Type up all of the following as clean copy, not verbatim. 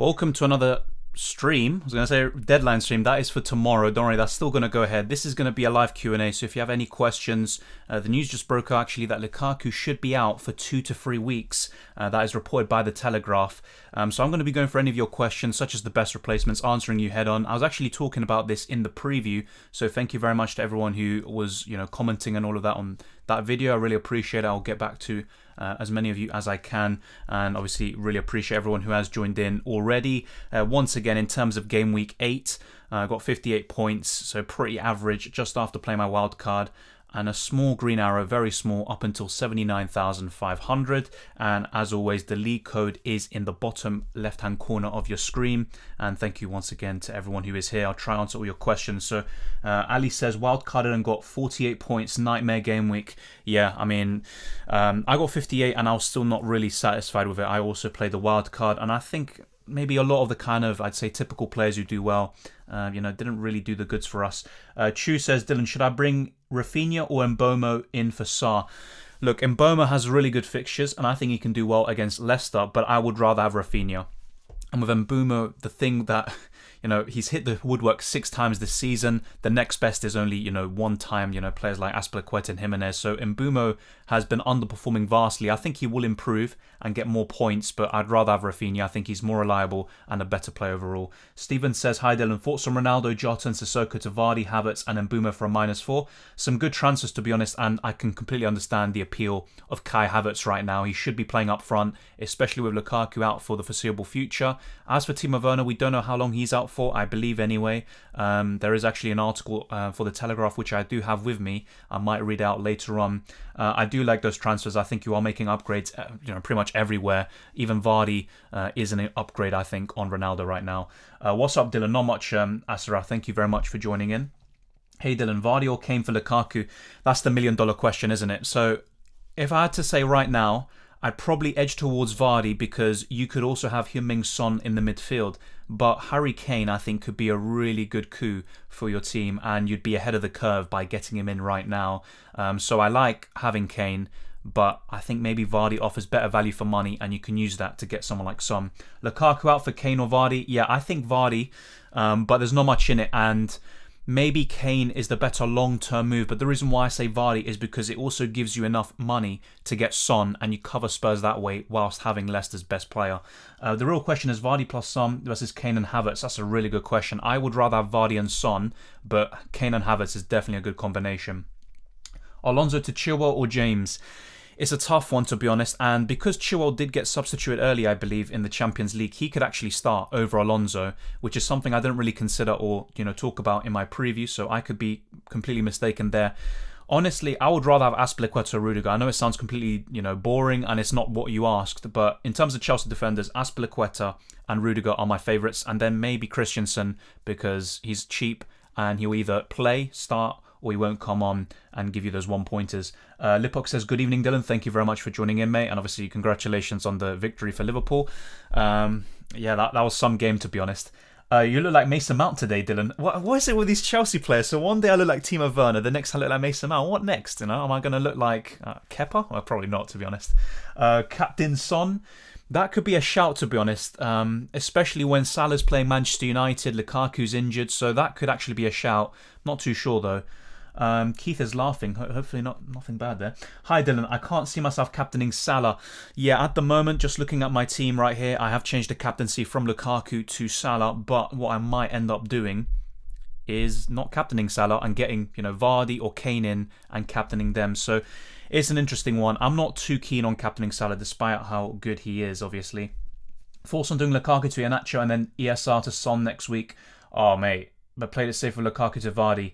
welcome to another stream. I was going to say deadline stream. That is for tomorrow. Don't worry, that's still going to go ahead. This is going to be a live Q&A, so if you have any questions, the news just broke out actually that Lukaku should be out for 2 to 3 weeks. That is reported by The Telegraph. So I'm going to be going for any of your questions, such as the best replacements, answering you head on. I was actually talking about this in the preview, so thank you very much to everyone who was, commenting and all of that on that video. I really appreciate it. I'll get back to as many of you as I can, and obviously really appreciate everyone who has joined in already. Once again, in terms of game week 8, I got 58 points, so pretty average just after playing my wild card, and a small green arrow, very small, up until 79,500. And as always, the league code is in the bottom left hand corner of your screen. And thank you once again to everyone who is here. I'll try to answer all your questions. So Ali says wildcarded and got 48 points, nightmare game week. Yeah, I mean, I got 58 and I was still not really satisfied with it. I also played the wild card, and I think maybe a lot of the kind of, I'd say, typical players who do well, didn't really do the goods for us. Chu says, Dylan, should I bring Rafinha or Mbomo in for Salah? Look, Mbomo has really good fixtures, and I think he can do well against Leicester, but I would rather have Rafinha. And with Mbomo, the thing that, he's hit the woodwork 6 times this season. The next best is only, 1 time, players like Azpilicueta and Jimenez. So Mbomo has been underperforming vastly. I think he will improve and get more points, but I'd rather have Rafinha. I think he's more reliable and a better player overall. Steven says, hi Dylan, thoughts on Ronaldo, Jota and Sissoko to Vardy, Havertz and Mbomo for a -4. Some good transfers, to be honest, and I can completely understand the appeal of Kai Havertz right now. He should be playing up front, especially with Lukaku out for the foreseeable future. As for Timo Werner, we don't know how long he's out for, I believe anyway. There is actually an article for The Telegraph, which I do have with me. I might read out later on. I do like those transfers. I think you are making upgrades, pretty much everywhere. Even Vardy is an upgrade, I think, on Ronaldo right now. What's up, Dylan? Not much, Asra. Thank you very much for joining in. Hey, Dylan, Vardy or Kane for Lukaku? That's the $1 million question, isn't it? So, if I had to say right now, I'd probably edge towards Vardy because you could also have Heung-min Son in the midfield. But Harry Kane, I think, could be a really good coup for your team, and you'd be ahead of the curve by getting him in right now. So I like having Kane, but I think maybe Vardy offers better value for money, and you can use that to get someone like Son. Lukaku out for Kane or Vardy? Yeah, I think Vardy, but there's not much in it, and maybe Kane is the better long-term move, but the reason why I say Vardy is because it also gives you enough money to get Son, and you cover Spurs that way whilst having Leicester's best player. The real question is Vardy plus Son versus Kane and Havertz. That's a really good question. I would rather have Vardy and Son, but Kane and Havertz is definitely a good combination. Alonso to Chilwell or James? It's a tough one, to be honest, and because Chilwell did get substituted early, I believe, in the Champions League, he could actually start over Alonso, which is something I didn't really consider or, talk about in my preview, so I could be completely mistaken there. Honestly, I would rather have Azpilicueta or Rudiger. I know it sounds completely, boring, and it's not what you asked, but in terms of Chelsea defenders, Azpilicueta and Rudiger are my favourites, and then maybe Christensen, because he's cheap, and he'll either play, start, or he won't come on and give you those 1-pointers. Lipok says, good evening, Dylan. Thank you very much for joining in, mate. And obviously, congratulations on the victory for Liverpool. Yeah, that was some game, to be honest. You look like Mason Mount today, Dylan. What is it with these Chelsea players? So one day I look like Timo Werner, the next I look like Mason Mount. What next? Am I going to look like Kepa? Well, probably not, to be honest. Captain Son. That could be a shout, to be honest, especially when Salah's playing Manchester United, Lukaku's injured, so that could actually be a shout. Not too sure, though. Keith is laughing. Hopefully nothing bad there. Hi, Dylan. I can't see myself captaining Salah. Yeah, at the moment, just looking at my team right here, I have changed the captaincy from Lukaku to Salah, but what I might end up doing is not captaining Salah and getting, Vardy or Kane in and captaining them. So it's an interesting one. I'm not too keen on captaining Salah, despite how good he is, obviously. Force on doing Lukaku to Iheanacho and then ESR to Son next week. Oh, mate. But played it safe with Lukaku to Vardy.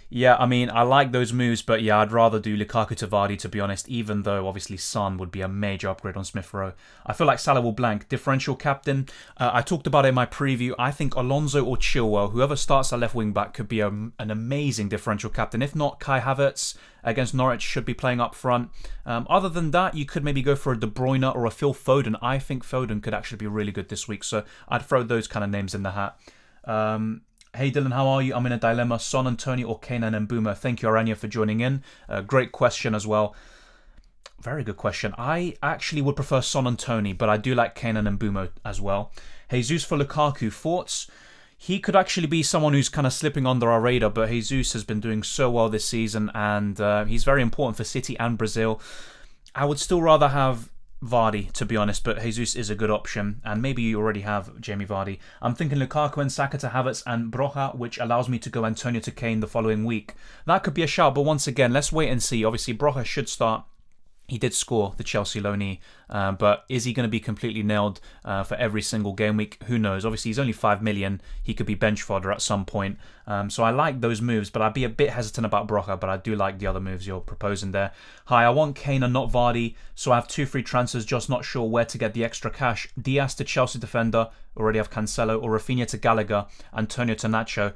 Yeah, I mean, I like those moves, but yeah, I'd rather do Lukaku to Vardy, to be honest, even though obviously Son would be a major upgrade on Smith Rowe. I feel like Salah will blank. Differential captain, I talked about it in my preview. I think Alonso or Chilwell, whoever starts at left wing back, could be an amazing differential captain. If not, Kai Havertz against Norwich should be playing up front. Other than that, you could maybe go for a De Bruyne or a Phil Fodon. I think Fodon could actually be really good this week, so I'd throw those kind of names in the hat. Hey Dylan, how are you? I'm in a dilemma. Son, Antonio or Kane and Mbeumo. Thank you, Aranya, for joining in. Great question as well. Very good question. I actually would prefer Son and Tony, but I do like Kane and Mbeumo as well. Jesus for Lukaku, thoughts? He could actually be someone who's kind of slipping under our radar, but Jesus has been doing so well this season, and he's very important for City and Brazil. I would still rather have Vardy, to be honest, but Jesus is a good option, and maybe you already have Jamie Vardy. I'm thinking Lukaku and Saka to Havertz and Broja, which allows me to go Antonio to Kane the following week. That could be a shout, but once again, let's wait and see. Obviously, Broja should start. He did score, the Chelsea loanee, but is he going to be completely nailed for every single game week? Who knows? Obviously, he's only 5 million. He could be bench fodder at some point. So I like those moves, but I'd be a bit hesitant about Broja, but I do like the other moves you're proposing there. Hi, I want Kane and not Vardy, so I have 2 free transfers, just not sure where to get the extra cash. Diaz to Chelsea defender, already have Cancelo, or Rafinha to Gallagher, Antonio to Nacho.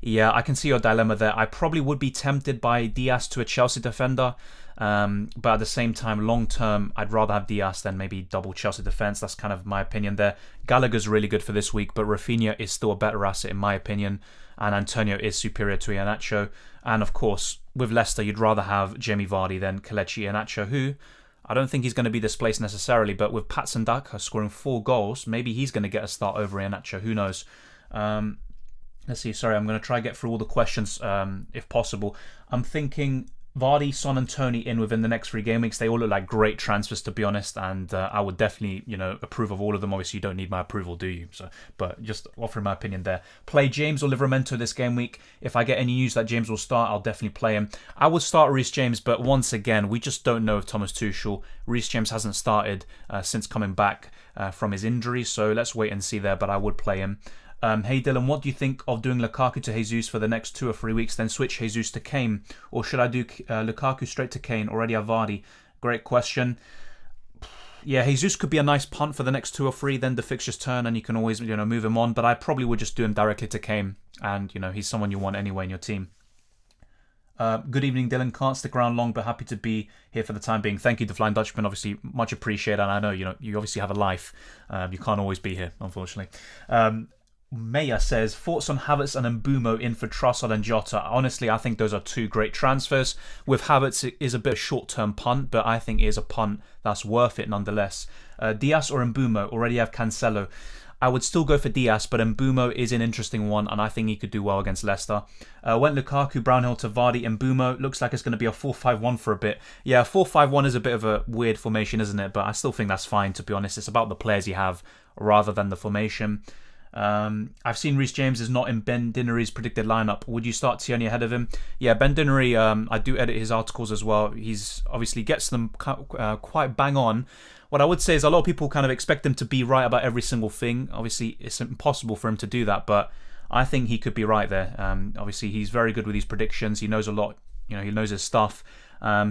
Yeah, I can see your dilemma there. I probably would be tempted by Diaz to a Chelsea defender, but at the same time, long term, I'd rather have Diaz than maybe double Chelsea defence. That's kind of my opinion there. Gallagher's really good for this week, but Rafinha is still a better asset in my opinion, and Antonio is superior to Iheanacho. And of course, with Leicester, you'd rather have Jamie Vardy than Kelechi Iheanacho, who I don't think he's going to be displaced necessarily, but with Patson Daka scoring 4 goals, maybe he's going to get a start over Iheanacho. Who knows? Let's see. Sorry, I'm going to try to get through all the questions if possible. I'm thinking Vardy, Son, and Tony in within the next 3 game weeks. They all look like great transfers, to be honest, and I would definitely, approve of all of them. Obviously, you don't need my approval, do you? But just offering my opinion there. Play James or Livramento this game week. If I get any news that James will start, I'll definitely play him. I would start Reece James, but once again, we just don't know if Thomas Tuchel. Reece James hasn't started since coming back from his injury, so let's wait and see there. But I would play him. Hey Dylan, what do you think of doing Lukaku to Jesus for the next 2 or 3 weeks, then switch Jesus to Kane? Or should I do Lukaku straight to Kane? Already have Vardy. Great question. Yeah, Jesus could be a nice punt for the next 2 or 3, then the fixtures turn and you can always move him on. But I probably would just do him directly to Kane. And, he's someone you want anyway in your team. Good evening, Dylan. Can't stick around long, but happy to be here for the time being. Thank you, The Flying Dutchman. Obviously, much appreciated. And I know, you obviously have a life. You can't always be here, unfortunately. Maya says, thoughts on Havertz and Mbumo in for Trossard and Jota? Honestly, I think those are 2 great transfers. With Havertz, it is a bit of a short-term punt, but I think it is a punt that's worth it nonetheless. Diaz or Mbumo? Already have Cancelo. I would still go for Diaz, but Mbumo is an interesting one, and I think he could do well against Leicester. Went Lukaku, Brownhill to Vardy, Mbumo. Looks like it's going to be a 4-5-1 for a bit. Yeah, 4-5-1 is a bit of a weird formation, isn't it? But I still think that's fine, to be honest. It's about the players you have rather than the formation. I've seen Reece James is not in Ben Dinnery's predicted lineup. Would you start Tierney ahead of him? Yeah, Ben Dinnery, I do edit his articles as well. He's obviously gets them quite bang on. What I would say is a lot of people kind of expect him to be right about every single thing. Obviously, it's impossible for him to do that, but I think he could be right there. Obviously, he's very good with these predictions. He knows a lot. He knows his stuff.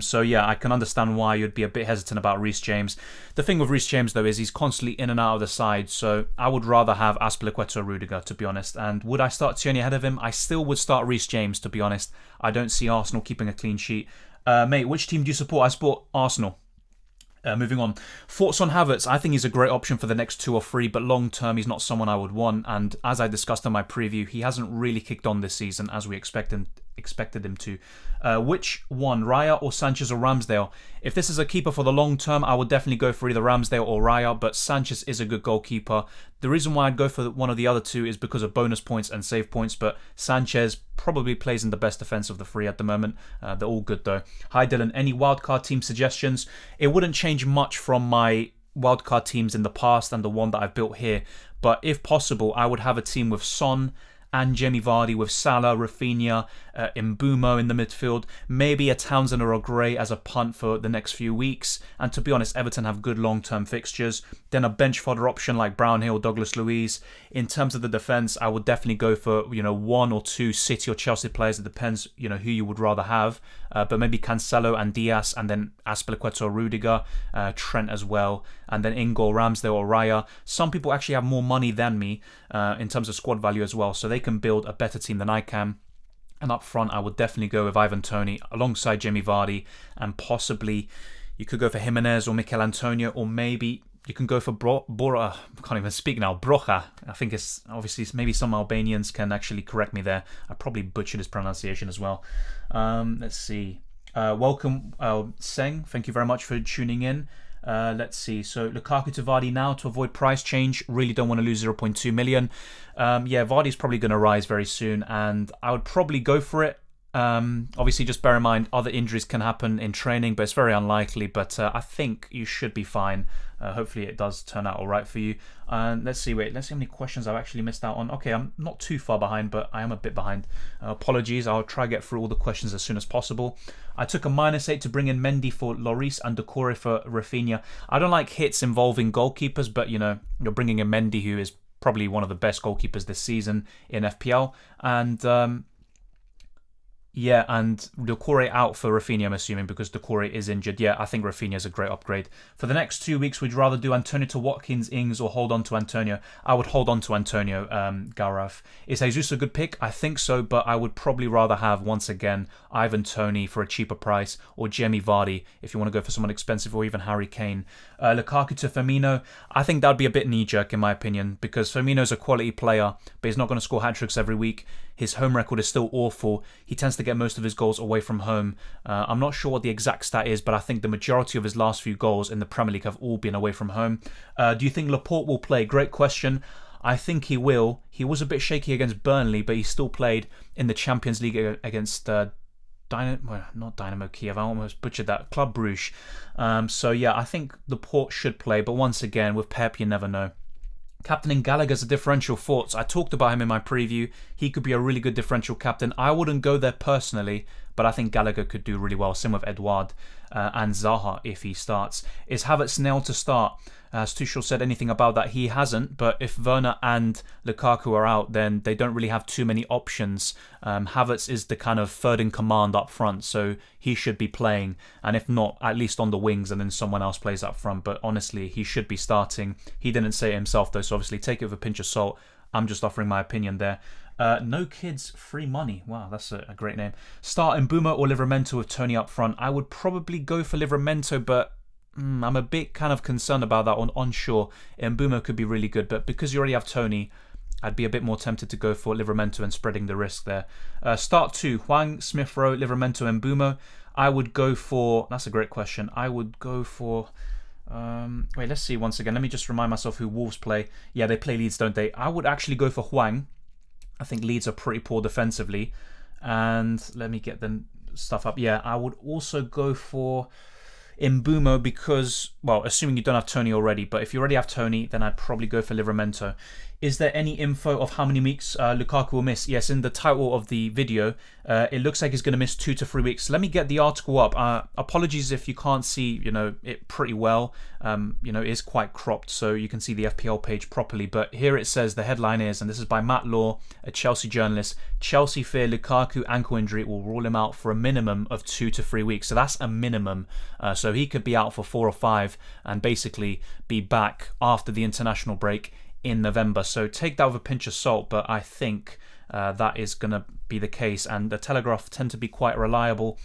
So yeah, I can understand why you'd be a bit hesitant about Reece James. The thing with Reece James though is he's constantly in and out of the side, so I would rather have Azpilicueta or Rudiger, to be honest. And would I start Tierney ahead of him? I still would start Reece James, to be honest. I don't see Arsenal keeping a clean sheet. Mate, which team do you support? I support Arsenal. Moving on. Thoughts on Havertz? I think he's a great option for the next 2 or 3, but long term he's not someone I would want. And as I discussed in my preview, he hasn't really kicked on this season as we expected him to. Which one, Raya or Sanchez or Ramsdale? If this is a keeper for the long term, I would definitely go for either Ramsdale or Raya, but Sanchez is a good goalkeeper. The reason why I'd go for one of the other 2 is because of bonus points and save points, but Sanchez probably plays in the best defense of the 3 at the moment. They're all good though. Hi Dylan, any wildcard team suggestions? It wouldn't change much from my wildcard teams in the past and the one that I've built here, but if possible, I would have a team with Son and Jamie Vardy, with Salah, Rafinha, Mbumo in the midfield, maybe a Townsend or a Gray as a punt for the next few weeks. And to be honest, Everton have good long-term fixtures. Then a bench fodder option like Brownhill, Douglas Luiz. In terms of the defence, I would definitely go for 1 or 2 City or Chelsea players. It depends who you would rather have. But maybe Cancelo and Diaz, and then Azpilicueta or Rudiger, Trent as well, and then Ingo, Ramsdale or Raya. Some people actually have more money than me in terms of squad value as well, so they can build a better team than I can. And up front, I would definitely go with Ivan Toney alongside Jamie Vardy, and possibly you could go for Jimenez or Mikel Antonio, or maybe you can go for I can't even speak now. Broja. I think it's obviously maybe some Albanians can actually correct me there. I probably butchered his pronunciation as well. Let's see. Welcome, Seng. Thank you very much for tuning in. Let's see. So Lukaku to Vardy now to avoid price change. Really don't want to lose 0.2 million. Yeah, Vardy's probably going to rise very soon, and I would probably go for it. Obviously, just bear in mind other injuries can happen in training, but it's very unlikely. But I think you should be fine. Hopefully, it does turn out all right for you. Let's see. Let's see how many questions I've actually missed out on. Okay, I'm not too far behind, but I am a bit behind. Apologies. I'll try to get through all the questions as soon as possible. I took a -8 to bring in Mendy for Lloris and Doucouré for Rafinha. I don't like hits involving goalkeepers, but you're bringing in Mendy, who is probably one of the best goalkeepers this season in FPL, and yeah, and Doucouré out for Rafinha, I'm assuming, because Doucouré is injured. Yeah, I think Rafinha is a great upgrade. For the next 2 weeks, would you rather do Antonio to Watkins, Ings, or hold on to Antonio? I would hold on to Antonio, Garaf. Is Jesus a good pick? I think so, but I would probably rather have, once again, Ivan Toney for a cheaper price, or Jamie Vardy if you want to go for someone expensive, or even Harry Kane. Lukaku to Firmino, I think that would be a bit knee-jerk in my opinion, because Firmino's a quality player, but he's not going to score hat-tricks every week. His home record is still awful. He tends to get most of his goals away from home. I'm not sure what the exact stat is, but I think the majority of his last few goals in the Premier League have all been away from home. Do you think Laporte will play? Great question. I think he will. He was a bit shaky against Burnley, but he still played in the Champions League against not Dynamo Kiev. I almost butchered that. Club Brugge. So yeah, I think Laporte should play, but once again, with Pep, you never know. Captaining Gallagher's a differential thoughts. I talked about him in my preview. He could be a really good differential captain. I wouldn't go there personally, but I think Gallagher could do really well. Same with Edouard and Zaha if he starts. Is Havertz nailed to start? As Tuchel said anything about that, he hasn't. But if Werner and Lukaku are out, then they don't really have too many options. Havertz is the kind of third in command up front, so he should be playing. And if not, at least on the wings, and then someone else plays up front. But honestly, he should be starting. He didn't say it himself though, so obviously take it with a pinch of salt. I'm just offering my opinion there. No kids, free money. Wow, that's a great name. Start Mbeumo or Livramento with Toney up front. I would probably go for Livramento, but I'm a bit kind of concerned about that one. Unsure. Mbeumo could be really good, but because you already have Toney, I'd be a bit more tempted to go for Livramento and spreading the risk there. Start 2, Hwang, Smith Rowe, Livramento, and Mbeumo. I would go for... That's a great question. I would go for... wait, let's see once again. Let me just remind myself who Wolves play. Yeah, they play Leeds, don't they? I would actually go for Hwang. I think Leeds are pretty poor defensively. And let me get the stuff up. Yeah, I would also go for Mbeumo because, well, assuming you don't have Toney already, but if you already have Toney, then I'd probably go for Livramento. Is there any info of how many weeks Lukaku will miss? Yes, in the title of the video, it looks like he's going to miss 2 to 3 weeks. Let me get the article up. Apologies if you can't see, it pretty well. It is quite cropped, so you can see the FPL page properly. But here it says the headline is, and this is by Matt Law, a Chelsea journalist. Chelsea fear Lukaku ankle injury will rule him out for a minimum of 2 to 3 weeks. So that's a minimum. So he could be out for 4 or 5 and basically be back after the international break in November. So take that with a pinch of salt, but I think that is going to be the case, and the Telegraph tend to be quite reliable,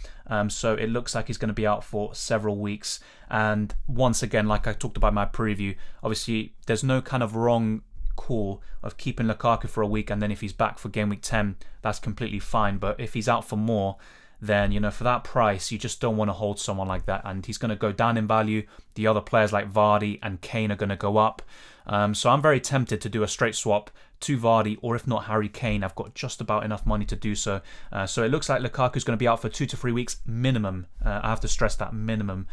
so it looks like he's going to be out for several weeks. And once again, like I talked about in my preview, obviously there's no kind of wrong call of keeping Lukaku for a week, and then if he's back for game week 10, that's completely fine. But if he's out for more, then for that price you just don't want to hold someone like that, and he's going to go down in value. The other players like Vardy and Kane are going to go up. So I'm very tempted to do a straight swap to Vardy, or if not Harry Kane. I've got just about enough money to do so. So it looks like Lukaku's going to be out for 2 to 3 weeks minimum. I have to stress that minimum.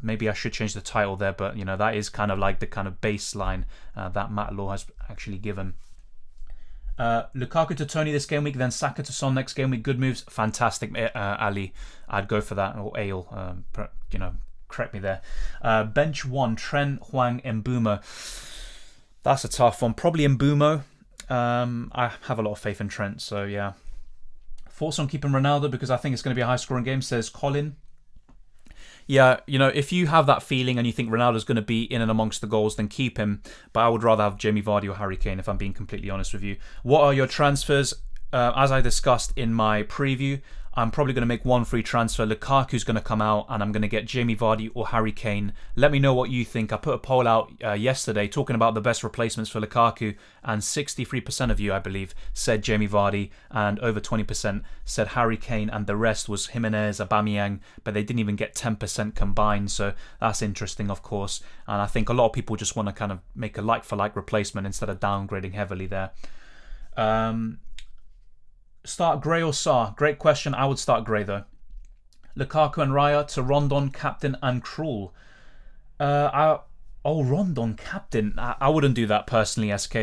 Maybe I should change the title there, but that is kind of like the kind of baseline that Matt Law has actually given. Lukaku to Toney this game week, then Saka to Son next game week. Good moves, fantastic, Ali. I'd go for that, or Ale. Correct me there. Bench 1, Trent, Hwang, Mbeumo. That's a tough one. Probably Mbeumo. I have a lot of faith in Trent, so yeah. Thoughts on keeping Ronaldo, because I think it's going to be a high-scoring game, says Colin. Yeah, if you have that feeling and you think Ronaldo's going to be in and amongst the goals, then keep him. But I would rather have Jamie Vardy or Harry Kane, if I'm being completely honest with you. What are your transfers? As I discussed in my preview, I'm probably going to make one free transfer. Lukaku's going to come out and I'm going to get Jamie Vardy or Harry Kane. Let me know what you think. I put a poll out yesterday talking about the best replacements for Lukaku, and 63% of you, I believe, said Jamie Vardy, and over 20% said Harry Kane, and the rest was Jimenez, Aubameyang, but they didn't even get 10% combined, so that's interesting, of course. And I think a lot of people just want to kind of make a like-for-like replacement instead of downgrading heavily there. Start Gray or Sarr? Great question. I would start Gray though. Lukaku and Raya to Rondon, captain, and Krul. Rondon, captain. I wouldn't do that personally, SK.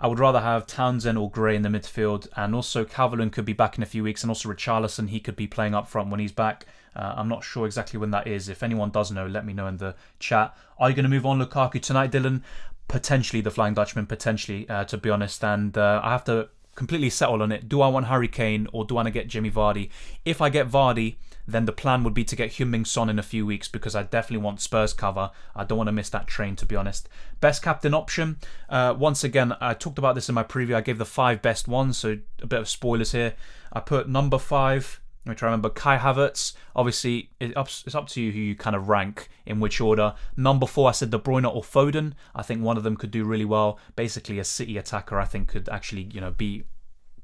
I would rather have Townsend or Gray in the midfield, and also Calvert-Lewin could be back in a few weeks, and also Richarlison, he could be playing up front when he's back. I'm not sure exactly when that is. If anyone does know, let me know in the chat. Are you going to move on Lukaku tonight, Dylan? Potentially, the Flying Dutchman, potentially, to be honest, and I have to completely settle on it. Do I want Harry Kane or do I want to get Jamie Vardy? If I get Vardy, then the plan would be to get Heung-min Son in a few weeks, because I definitely want Spurs cover. I don't want to miss that train, to be honest. Best captain option. Once again, I talked about this in my preview. I gave the 5 best ones, so a bit of spoilers here. I put number 5, let me try to remember, Kai Havertz. Obviously, it's up to you who you kind of rank in which order. Number 4, I said De Bruyne or Fodon. I think one of them could do really well. Basically, a City attacker, I think, could actually, be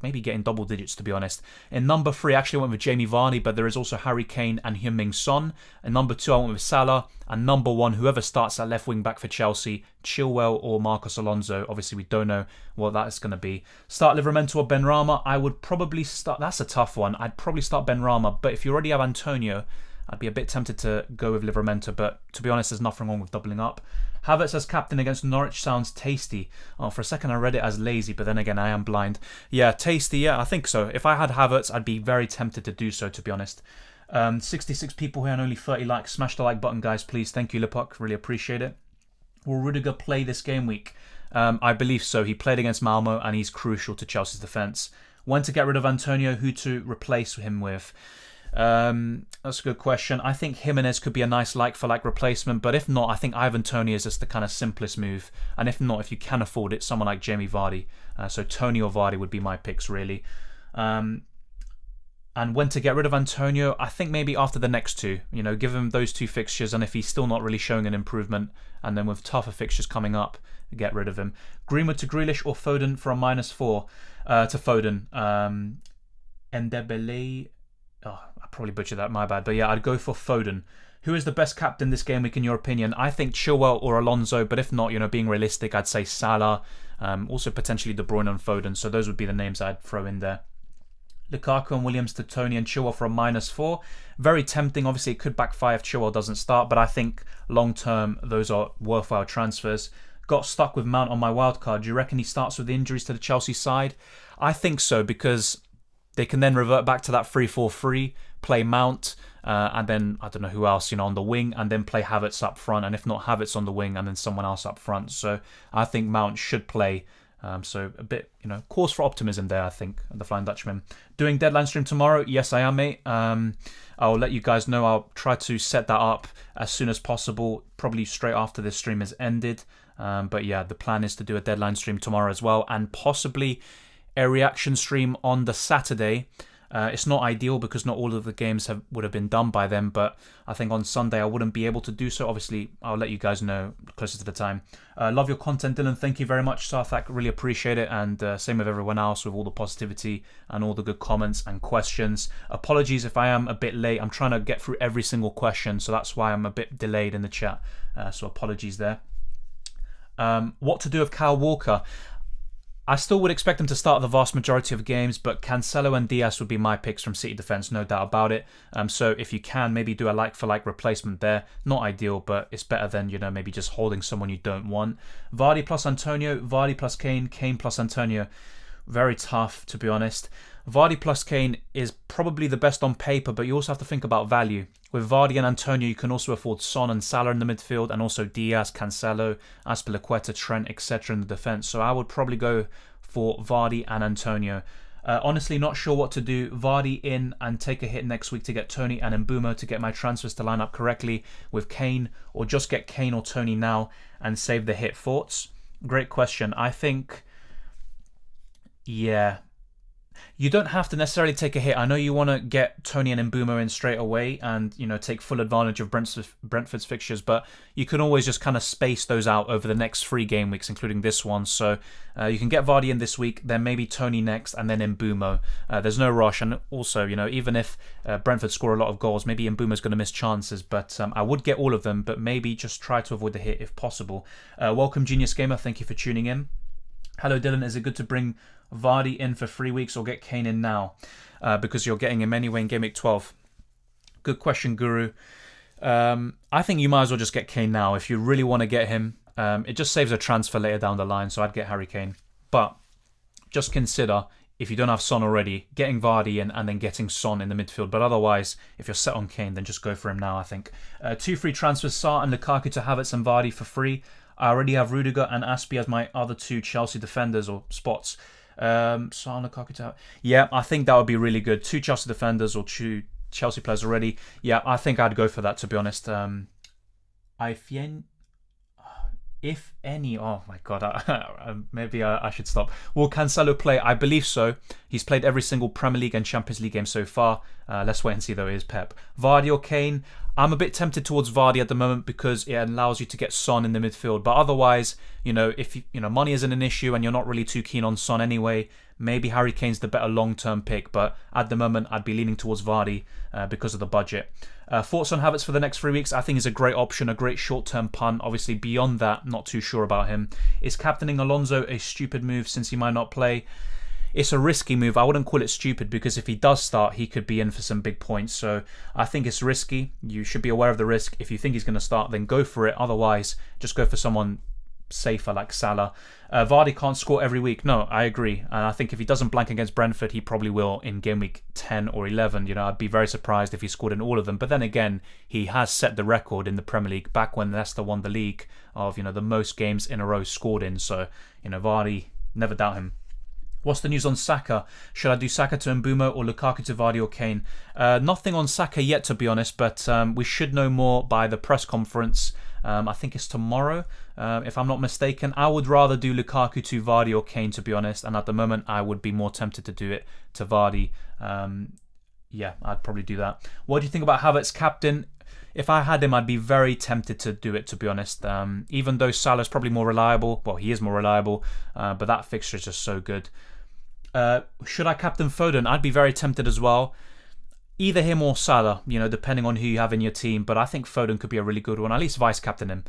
maybe getting double digits, to be honest. In number 3, I actually went with Jamie Vardy, but there is also Harry Kane and Heung-min Son. And number 2, I went with Salah. And number 1, whoever starts at left wing back for Chelsea, Chilwell or Marcos Alonso. Obviously, we don't know what that is going to be. Start Livramento or Benrahma. I would probably start. That's a tough one. I'd probably start Benrahma, but if you already have Antonio, I'd be a bit tempted to go with Livramento, but to be honest, there's nothing wrong with doubling up. Havertz as captain against Norwich sounds tasty. Oh, for a second I read it as lazy, but then again, I am blind. Yeah, tasty, yeah, I think so. If I had Havertz, I'd be very tempted to do so, to be honest. 66 people here and only 30 likes. Smash the like button, guys, please. Thank you, Lipok. Really appreciate it. Will Rudiger play this game week? I believe so. He played against Malmo, and he's crucial to Chelsea's defence. When to get rid of Antonio, who to replace him with? That's a good question. I think Jimenez could be a nice like-for-like replacement, but if not, I think Ivan Toney is just the kind of simplest move. And if not, if you can afford it, someone like Jamie Vardy. So Toney or Vardy would be my picks, really. And when to get rid of Antonio, I think maybe after the next 2. Give him those 2 fixtures, and if he's still not really showing an improvement, and then with tougher fixtures coming up, get rid of him. Greenwood to Grealish or Fodon for a -4 to Fodon. Ndebele. Oh, I probably butchered that, my bad. But yeah, I'd go for Fodon. Who is the best captain this game week in your opinion? I think Chilwell or Alonso, but if not, being realistic, I'd say Salah. Also potentially De Bruyne and Fodon. So those would be the names I'd throw in there. Lukaku and Williams to Toney and Chilwell for a -4. Very tempting. Obviously, it could backfire if Chilwell doesn't start, but I think long term, those are worthwhile transfers. Got stuck with Mount on my wildcard. Do you reckon he starts with injuries to the Chelsea side? I think so, because they can then revert back to that 3-4-3, play Mount, and then, I don't know who else, on the wing, and then play Havertz up front, and if not Havertz on the wing, and then someone else up front. So I think Mount should play. So a bit, cause for optimism there, I think, the Flying Dutchman. Doing deadline stream tomorrow? Yes, I am, mate. I'll let you guys know. I'll try to set that up as soon as possible, probably straight after this stream has ended. But yeah, the plan is to do a deadline stream tomorrow as well, and possibly a reaction stream on the Saturday. It's not ideal because not all of the games would have been done by then, but I think on Sunday I wouldn't be able to do so. Obviously, I'll let you guys know closer to the time. Love your content, Dylan. Thank you very much, Sarthak. Really appreciate it, and same with everyone else with all the positivity and all the good comments and questions. Apologies if I am a bit late. I'm trying to get through every single question, so that's why I'm a bit delayed in the chat. So apologies there. What to do with Kyle Walker? I still would expect him to start the vast majority of games, but Cancelo and Diaz would be my picks from City defence, no doubt about it. So if you can, maybe do a like-for-like replacement there. Not ideal, but it's better than, maybe just holding someone you don't want. Vardy plus Antonio, Vardy plus Kane, Kane plus Antonio. Very tough, to be honest. Vardy plus Kane is probably the best on paper, but you also have to think about value. With Vardy and Antonio, you can also afford Son and Salah in the midfield, and also Diaz, Cancelo, Azpilicueta, Trent, etc. in the defence. So I would probably go for Vardy and Antonio. Honestly, not sure what to do. Vardy in and take a hit next week to get Toney and Mbeumo to get my transfers to line up correctly with Kane, or just get Kane or Toney now and save the hit. Thoughts? Great question. I think, yeah. You don't have to necessarily take a hit. I know you want to get Tony and Mbeumo in straight away and, take full advantage of Brentford's fixtures, but you can always just kind of space those out over the next 3 game weeks, including this one. So you can get Vardy in this week, then maybe Tony next, and then Mbeumo. There's no rush. And also, even if Brentford score a lot of goals, maybe Mbeumo's going to miss chances, but I would get all of them, but maybe just try to avoid the hit if possible. Welcome, Genius Gamer. Thank you for tuning in. Hello, Dylan. Is it good to bring Vardy in for 3 weeks or get Kane in now? Because you're getting him anyway in Game Week 12. Good question, Guru. I think you might as well just get Kane now if you really want to get him. It just saves a transfer later down the line, so I'd get Harry Kane. But just consider, if you don't have Son already, getting Vardy in and then getting Son in the midfield. But otherwise, if you're set on Kane, then just go for him now, I think. 2 free transfers, Salah and Lukaku to Havertz and Vardy for free. I already have Rudiger and Aspie as my other 2 Chelsea defenders or spots. Salah and Lukaku to Havertz. Yeah, I think that would be really good. 2 Chelsea defenders or 2 Chelsea players already. Yeah, I think I'd go for that, to be honest. If any, oh my god, maybe I should stop. Will Cancelo play? I believe so. He's played every single Premier League and Champions League game so far. Let's wait and see though. Is Pep Vardy or Kane? I'm a bit tempted towards Vardy at the moment because it allows you to get Son in the midfield. But otherwise, if money isn't an issue and you're not really too keen on Son anyway, maybe Harry Kane's the better long-term pick. But at the moment, I'd be leaning towards Vardy because of the budget. Thoughts on Havertz for the next 3 weeks? I think he's a great option, a great short-term punt. Obviously, beyond that, not too sure about him. Is captaining Alonso a stupid move since he might not play? It's a risky move. I wouldn't call it stupid because if he does start, he could be in for some big points. So I think it's risky. You should be aware of the risk. If you think he's going to start, then go for it. Otherwise, just go for someone safer like Salah. Vardy can't score every week. No, I agree. And I think if he doesn't blank against Brentford, he probably will in game week 10 or 11. I'd be very surprised if he scored in all of them. But then again, he has set the record in the Premier League back when Leicester won the league of, the most games in a row scored in. So, Vardy, never doubt him. What's the news on Saka? Should I do Saka to Mbeumo or Lukaku to Vardy or Kane? Nothing on Saka yet, to be honest, but we should know more by the press conference. I think it's tomorrow, if I'm not mistaken. I would rather do Lukaku to Vardy or Kane, to be honest, and at the moment I would be more tempted to do it to Vardy. Yeah, I'd probably do that. What do you think about Havertz captain? If I had him, I'd be very tempted to do it, to be honest. Even though Salah's probably more reliable. Well, he is more reliable, but that fixture is just so good. Should I captain Fodon? I'd be very tempted as well. Either him or Salah, depending on who you have in your team. But I think Fodon could be a really good one. At least vice-captain him.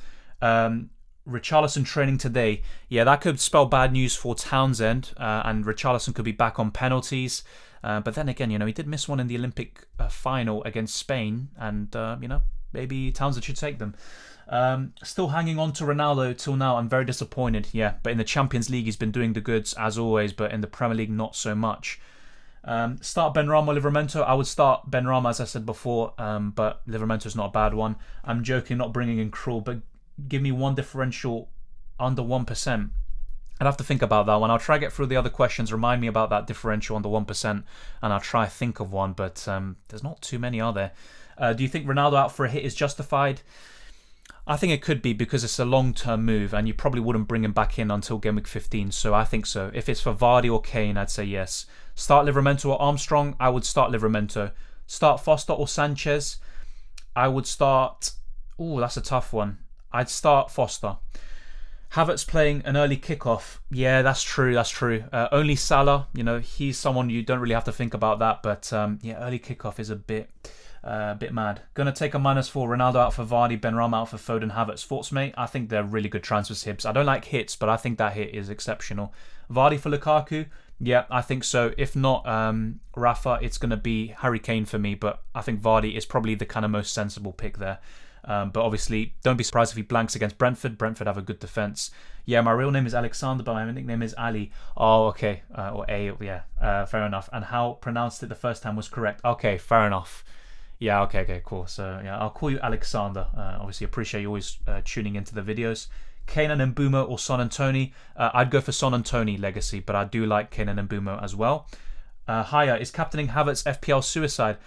Richarlison training today. Yeah, that could spell bad news for Townsend. And Richarlison could be back on penalties. But then again, he did miss one in the Olympic final against Spain. And, maybe Townsend should take them. Still hanging on to Ronaldo till now. I'm very disappointed. Yeah, but in the Champions League, he's been doing the goods as always. But in the Premier League, not so much. Start Benrahma or Livramento? I would start Benrahma, as I said before, but Livramento's not a bad one. I'm joking, not bringing in Krul, but give me one differential under 1%. I'd have to think about that one. I'll try to get through the other questions. Remind me about that differential under 1%, and I'll try to think of one, but there's not too many, are there? Do you think Ronaldo out for a hit is justified? I think it could be because it's a long-term move and you probably wouldn't bring him back in until game week 15, so I think so. If it's for Vardy or Kane, I'd say yes. Start Livramento or Armstrong? I would start Livramento. Start Foster or Sanchez? I would start... Ooh, that's a tough one. I'd start Foster. Havertz playing an early kickoff. Yeah, that's true. Only Salah, he's someone you don't really have to think about that, but yeah, early kickoff is a bit mad. Gonna take a -4. Ronaldo out for Vardy, Benrahma out for Fodon, Havertz. Thoughts, mate? I think they're really good transfers, Hibs. I don't like hits, but I think that hit is exceptional. Vardy for Lukaku? Yeah, I think so. If not Rafa, it's going to be Harry Kane for me, but I think Vardy is probably the kind of most sensible pick there. But obviously, don't be surprised if he blanks against Brentford. Brentford have a good defence. Yeah, my real name is Alexander, but my nickname is Ali. Oh, okay. Or A, yeah. Fair enough. And how pronounced it the first time was correct. Okay, fair enough. Yeah, okay, cool. So, yeah, I'll call you Alexander. Obviously, appreciate you always tuning into the videos. Kane and Mbeumo or Son and Tony? I'd go for Son and Tony legacy, but I do like Kane and Mbeumo as well. Haya, is captaining Havertz FPL suicide?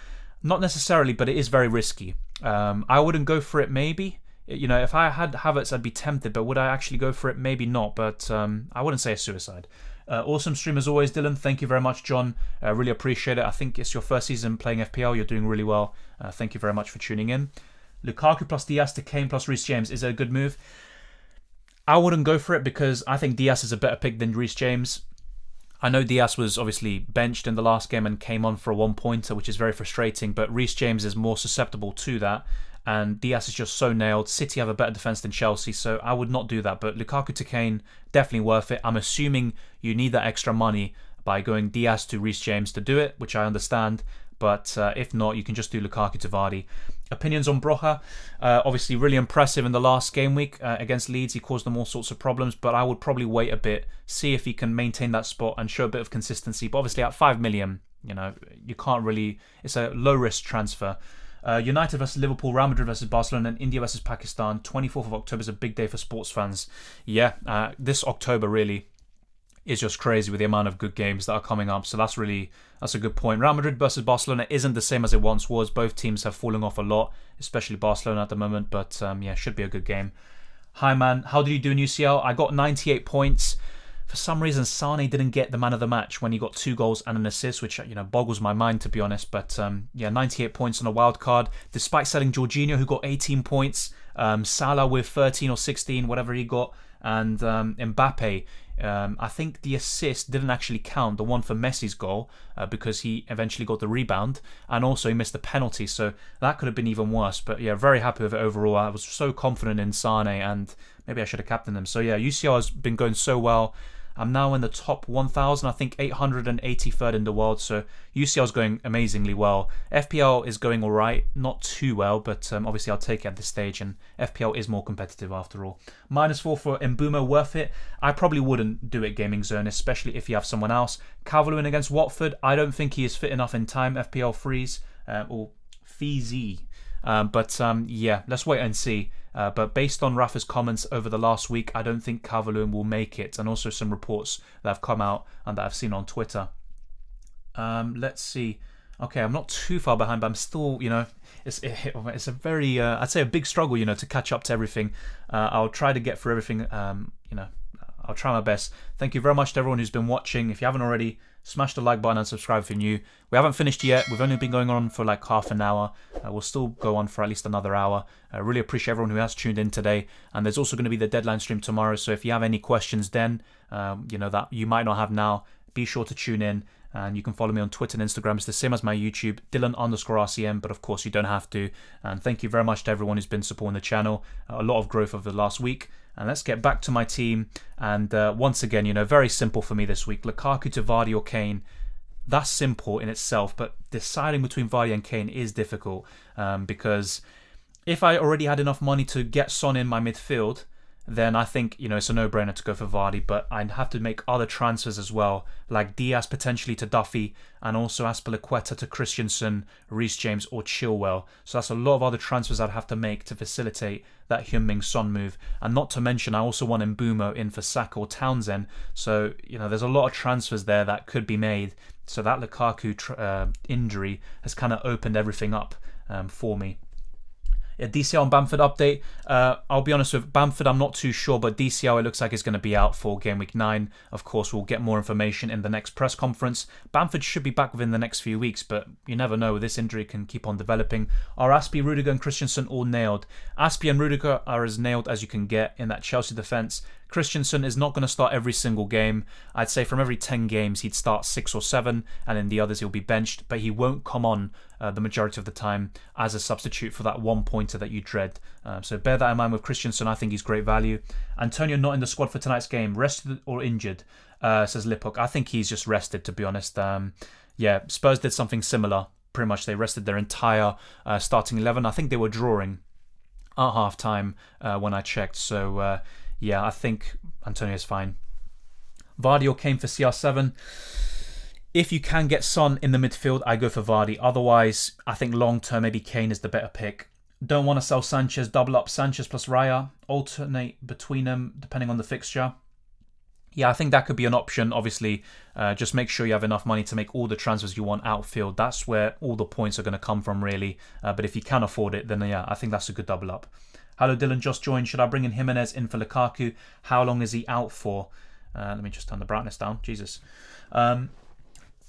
Not necessarily, but it is very risky. I wouldn't go for it maybe. If I had Havertz, I'd be tempted, but would I actually go for it? Maybe not, but I wouldn't say a suicide. Awesome stream as always, Dylan. Thank you very much, John. Really appreciate it. I think it's your first season playing FPL. You're doing really well. Thank you very much for tuning in. Lukaku plus Diaz to Kane plus Reece James. Is it a good move? I wouldn't go for it because I think Diaz is a better pick than Reece James. I know Diaz was obviously benched in the last game and came on for a one-pointer, which is very frustrating, but Reece James is more susceptible to that, and Diaz is just so nailed. City have a better defence than Chelsea, so I would not do that, but Lukaku to Kane, definitely worth it. I'm assuming you need that extra money by going Diaz to Reece James to do it, which I understand, but if not, you can just do Lukaku to Vardy. Opinions on Broja? Obviously really impressive in the last game week against Leeds. He caused them all sorts of problems, but I would probably wait a bit, see if he can maintain that spot and show a bit of consistency. But obviously at 5 million, you can't really, it's a low risk transfer. United versus Liverpool, Real Madrid versus Barcelona, and India versus Pakistan. 24th of October is a big day for sports fans. Yeah, this October really is just crazy with the amount of good games that are coming up. So that's a good point. Real Madrid versus Barcelona isn't the same as it once was. Both teams have fallen off a lot, especially Barcelona at the moment. But yeah, should be a good game. Hi man, how did you do in UCL? I got 98 points. For some reason, Sane didn't get the man of the match when he got 2 goals and an assist, which boggles my mind to be honest. But yeah, 98 points on a wild card, despite selling Jorginho, who got 18 points. Salah with 13 or 16, whatever he got, and Mbappe. I think the assist didn't actually count, the one for Messi's goal, because he eventually got the rebound, and also he missed the penalty, so that could have been even worse. But yeah, very happy with it overall. I was so confident in Sane, and maybe I should have captained him. So yeah, UCL has been going so well. I'm now in the top 1,000, I think 883rd in the world, so UCL is going amazingly well. FPL is going alright, not too well, but obviously I'll take it at this stage, and FPL is more competitive after all. -4 for Mbumo, worth it? I probably wouldn't do it Gaming Zone, especially if you have someone else. Calvert-Lewin against Watford, I don't think he is fit enough in time, FPL freeze, or Feezy. But yeah, let's wait and see. But based on Rafa's comments over the last week, I don't think Calvert-Lewin will make it, and also some reports that have come out and that I've seen on Twitter. Let's see. Okay, I'm not too far behind, but I'm still, it's a very, I'd say a big struggle, to catch up to everything. I'll try to get through everything, I'll try my best. Thank you very much to everyone who's been watching. If you haven't already, smash the like button and subscribe if you're new. We haven't finished yet. We've only been going on for like half an hour. We'll still go on for at least another hour. I really appreciate everyone who has tuned in today. And there's also going to be the deadline stream tomorrow. So if you have any questions then, that you might not have now, be sure to tune in. And you can follow me on Twitter and Instagram. It's the same as my YouTube, Dylan_RCM, but of course you don't have to. And thank you very much to everyone who's been supporting the channel. A lot of growth over the last week. And let's get back to my team. And once again, very simple for me this week. Lukaku to Vardy or Kane. That's simple in itself, but deciding between Vardy and Kane is difficult. Because if I already had enough money to get Son in my midfield, then I think, it's a no-brainer to go for Vardy, but I'd have to make other transfers as well, like Diaz potentially to Duffy, and also Azpilicueta to Christensen, Reece James or Chilwell. So that's a lot of other transfers I'd have to make to facilitate that Heung-min Son move. And not to mention, I also want Mbumo in for Saka or Townsend. So, there's a lot of transfers there that could be made. So that Lukaku injury has kind of opened everything up for me. Yeah, DCL and Bamford update. I'll be honest with Bamford, I'm not too sure, but DCL, it looks like it's going to be out for Game Week 9. Of course, we'll get more information in the next press conference. Bamford should be back within the next few weeks, but you never know. This injury can keep on developing. Are Aspie, Rudiger and Christensen all nailed? Aspie and Rudiger are as nailed as you can get in that Chelsea defence. Christensen is not going to start every single game. I'd say from every 10 games he'd start 6 or 7, and in the others he'll be benched, but he won't come on the majority of the time as a substitute for that one pointer that you dread. So bear that in mind with Christensen. I think he's great value. Antonio not in the squad for tonight's game. Rested or injured, says Lipok. I think he's just rested, to be honest. Yeah, Spurs did something similar. Pretty much they rested their entire starting 11. I think they were drawing at half-time when I checked. So yeah, I think Antonio's fine. Vardy or Kane for CR7. If you can get Son in the midfield, I go for Vardy. Otherwise, I think long-term, maybe Kane is the better pick. Don't want to sell Sanchez, double up Sanchez plus Raya. Alternate between them, depending on the fixture. Yeah, I think that could be an option. Obviously, just make sure you have enough money to make all the transfers you want outfield. That's where all the points are going to come from, really. But if you can afford it, then yeah, I think that's a good double up. Hello, Dylan, just joined. Should I bring in Jimenez in for Lukaku? How long is he out for? Let me just turn the brightness down. Jesus.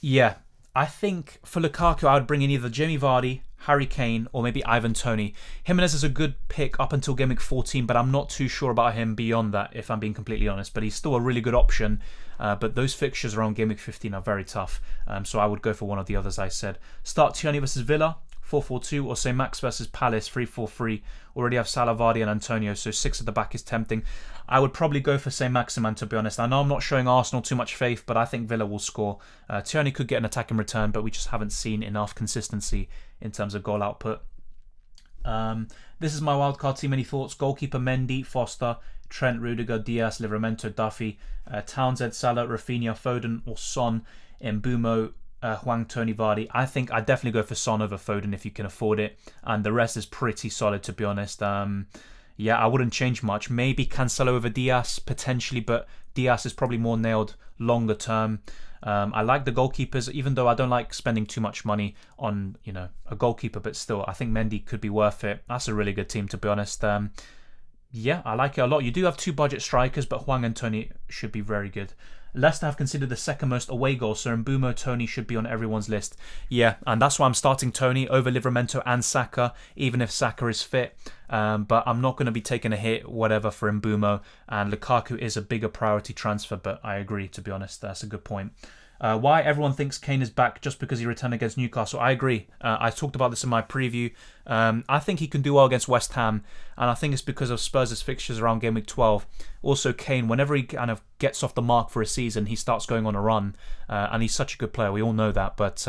Yeah, I think for Lukaku, I would bring in either Jamie Vardy, Harry Kane, or maybe Ivan Toney. Jimenez is a good pick up until Gameweek 14, but I'm not too sure about him beyond that, if I'm being completely honest. But he's still a really good option. But those fixtures around Gameweek 15 are very tough. So I would go for one of the others I said. Start Tierney versus Villa, 4-4-2, or say Max versus Palace, 3-4-3. Already have Salah, Vardy, and Antonio, so 6 at the back is tempting. I would probably go for St. Maximin, to be honest. I know I'm not showing Arsenal too much faith, but I think Villa will score. Tierney could get an attack in return, but we just haven't seen enough consistency in terms of goal output. This is my wildcard team. Any thoughts? Goalkeeper Mendy, Foster, Trent, Rudiger, Diaz, Livramento, Duffy, Townsend, Salah, Rafinha, Fodon, or Son, Mbumo, Hwang, Tony, Vardy. I think I'd definitely go for Son over Fodon if you can afford it. And the rest is pretty solid, to be honest. Yeah, I wouldn't change much. Maybe Cancelo over Diaz, potentially, but Diaz is probably more nailed longer term. I like the goalkeepers, even though I don't like spending too much money on, a goalkeeper, but still, I think Mendy could be worth it. That's a really good team, to be honest. Yeah, I like it a lot. You do have 2 budget strikers, but Hwang and Tony should be very good. Leicester have considered the second most away goals, so Mbumo, Tony should be on everyone's list. Yeah, and that's why I'm starting Tony over Livramento and Saka, even if Saka is fit. But I'm not going to be taking a hit, whatever, for Mbumo. And Lukaku is a bigger priority transfer, but I agree, to be honest. That's a good point. Why everyone thinks Kane is back just because he returned against Newcastle. I agree. I talked about this in my preview. I think he can do well against West Ham, and I think it's because of Spurs' fixtures around Game Week 12. Also, Kane, whenever he kind of gets off the mark for a season, he starts going on a run, and he's such a good player. We all know that, but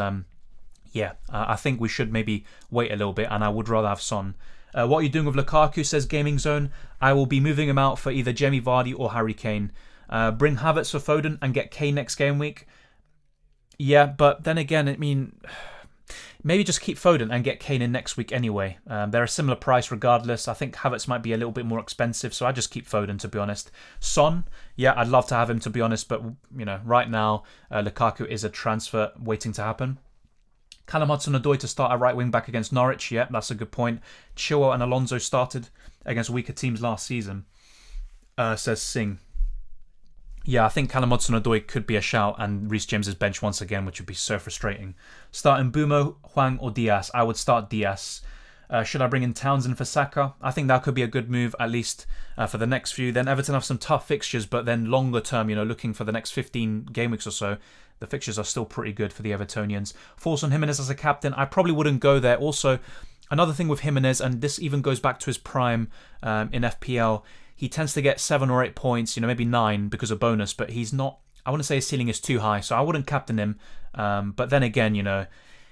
yeah, I think we should maybe wait a little bit, and I would rather have Son. What are you doing with Lukaku, says Gaming Zone. I will be moving him out for either Jamie Vardy or Harry Kane. Bring Havertz for Fodon and get Kane next game week. Yeah, but then again, I mean, maybe just keep Fodon and get Kane in next week anyway. They're a similar price regardless. I think Havertz might be a little bit more expensive, so I just keep Fodon, to be honest. Son, yeah, I'd love to have him, to be honest, but right now, Lukaku is a transfer waiting to happen. Callum Hudson-Odoi to start at right wing back against Norwich. Yeah, that's a good point. Chilwell and Alonso started against weaker teams last season, says Singh. Yeah, I think Callum Hudson-Odoi could be a shout, and Reece James' bench once again, which would be so frustrating. Starting Mbumo, Hwang, or Diaz? I would start Diaz. Should I bring in Townsend for Saka? I think that could be a good move, at least for the next few. Then Everton have some tough fixtures, but then longer term, looking for the next 15 game weeks or so, the fixtures are still pretty good for the Evertonians. Force on Jimenez as a captain, I probably wouldn't go there. Also, another thing with Jimenez, and this even goes back to his prime in FPL, he tends to get 7 or 8 points, maybe 9 because of bonus, but he's not, I want to say his ceiling is too high, so I wouldn't captain him. But then again,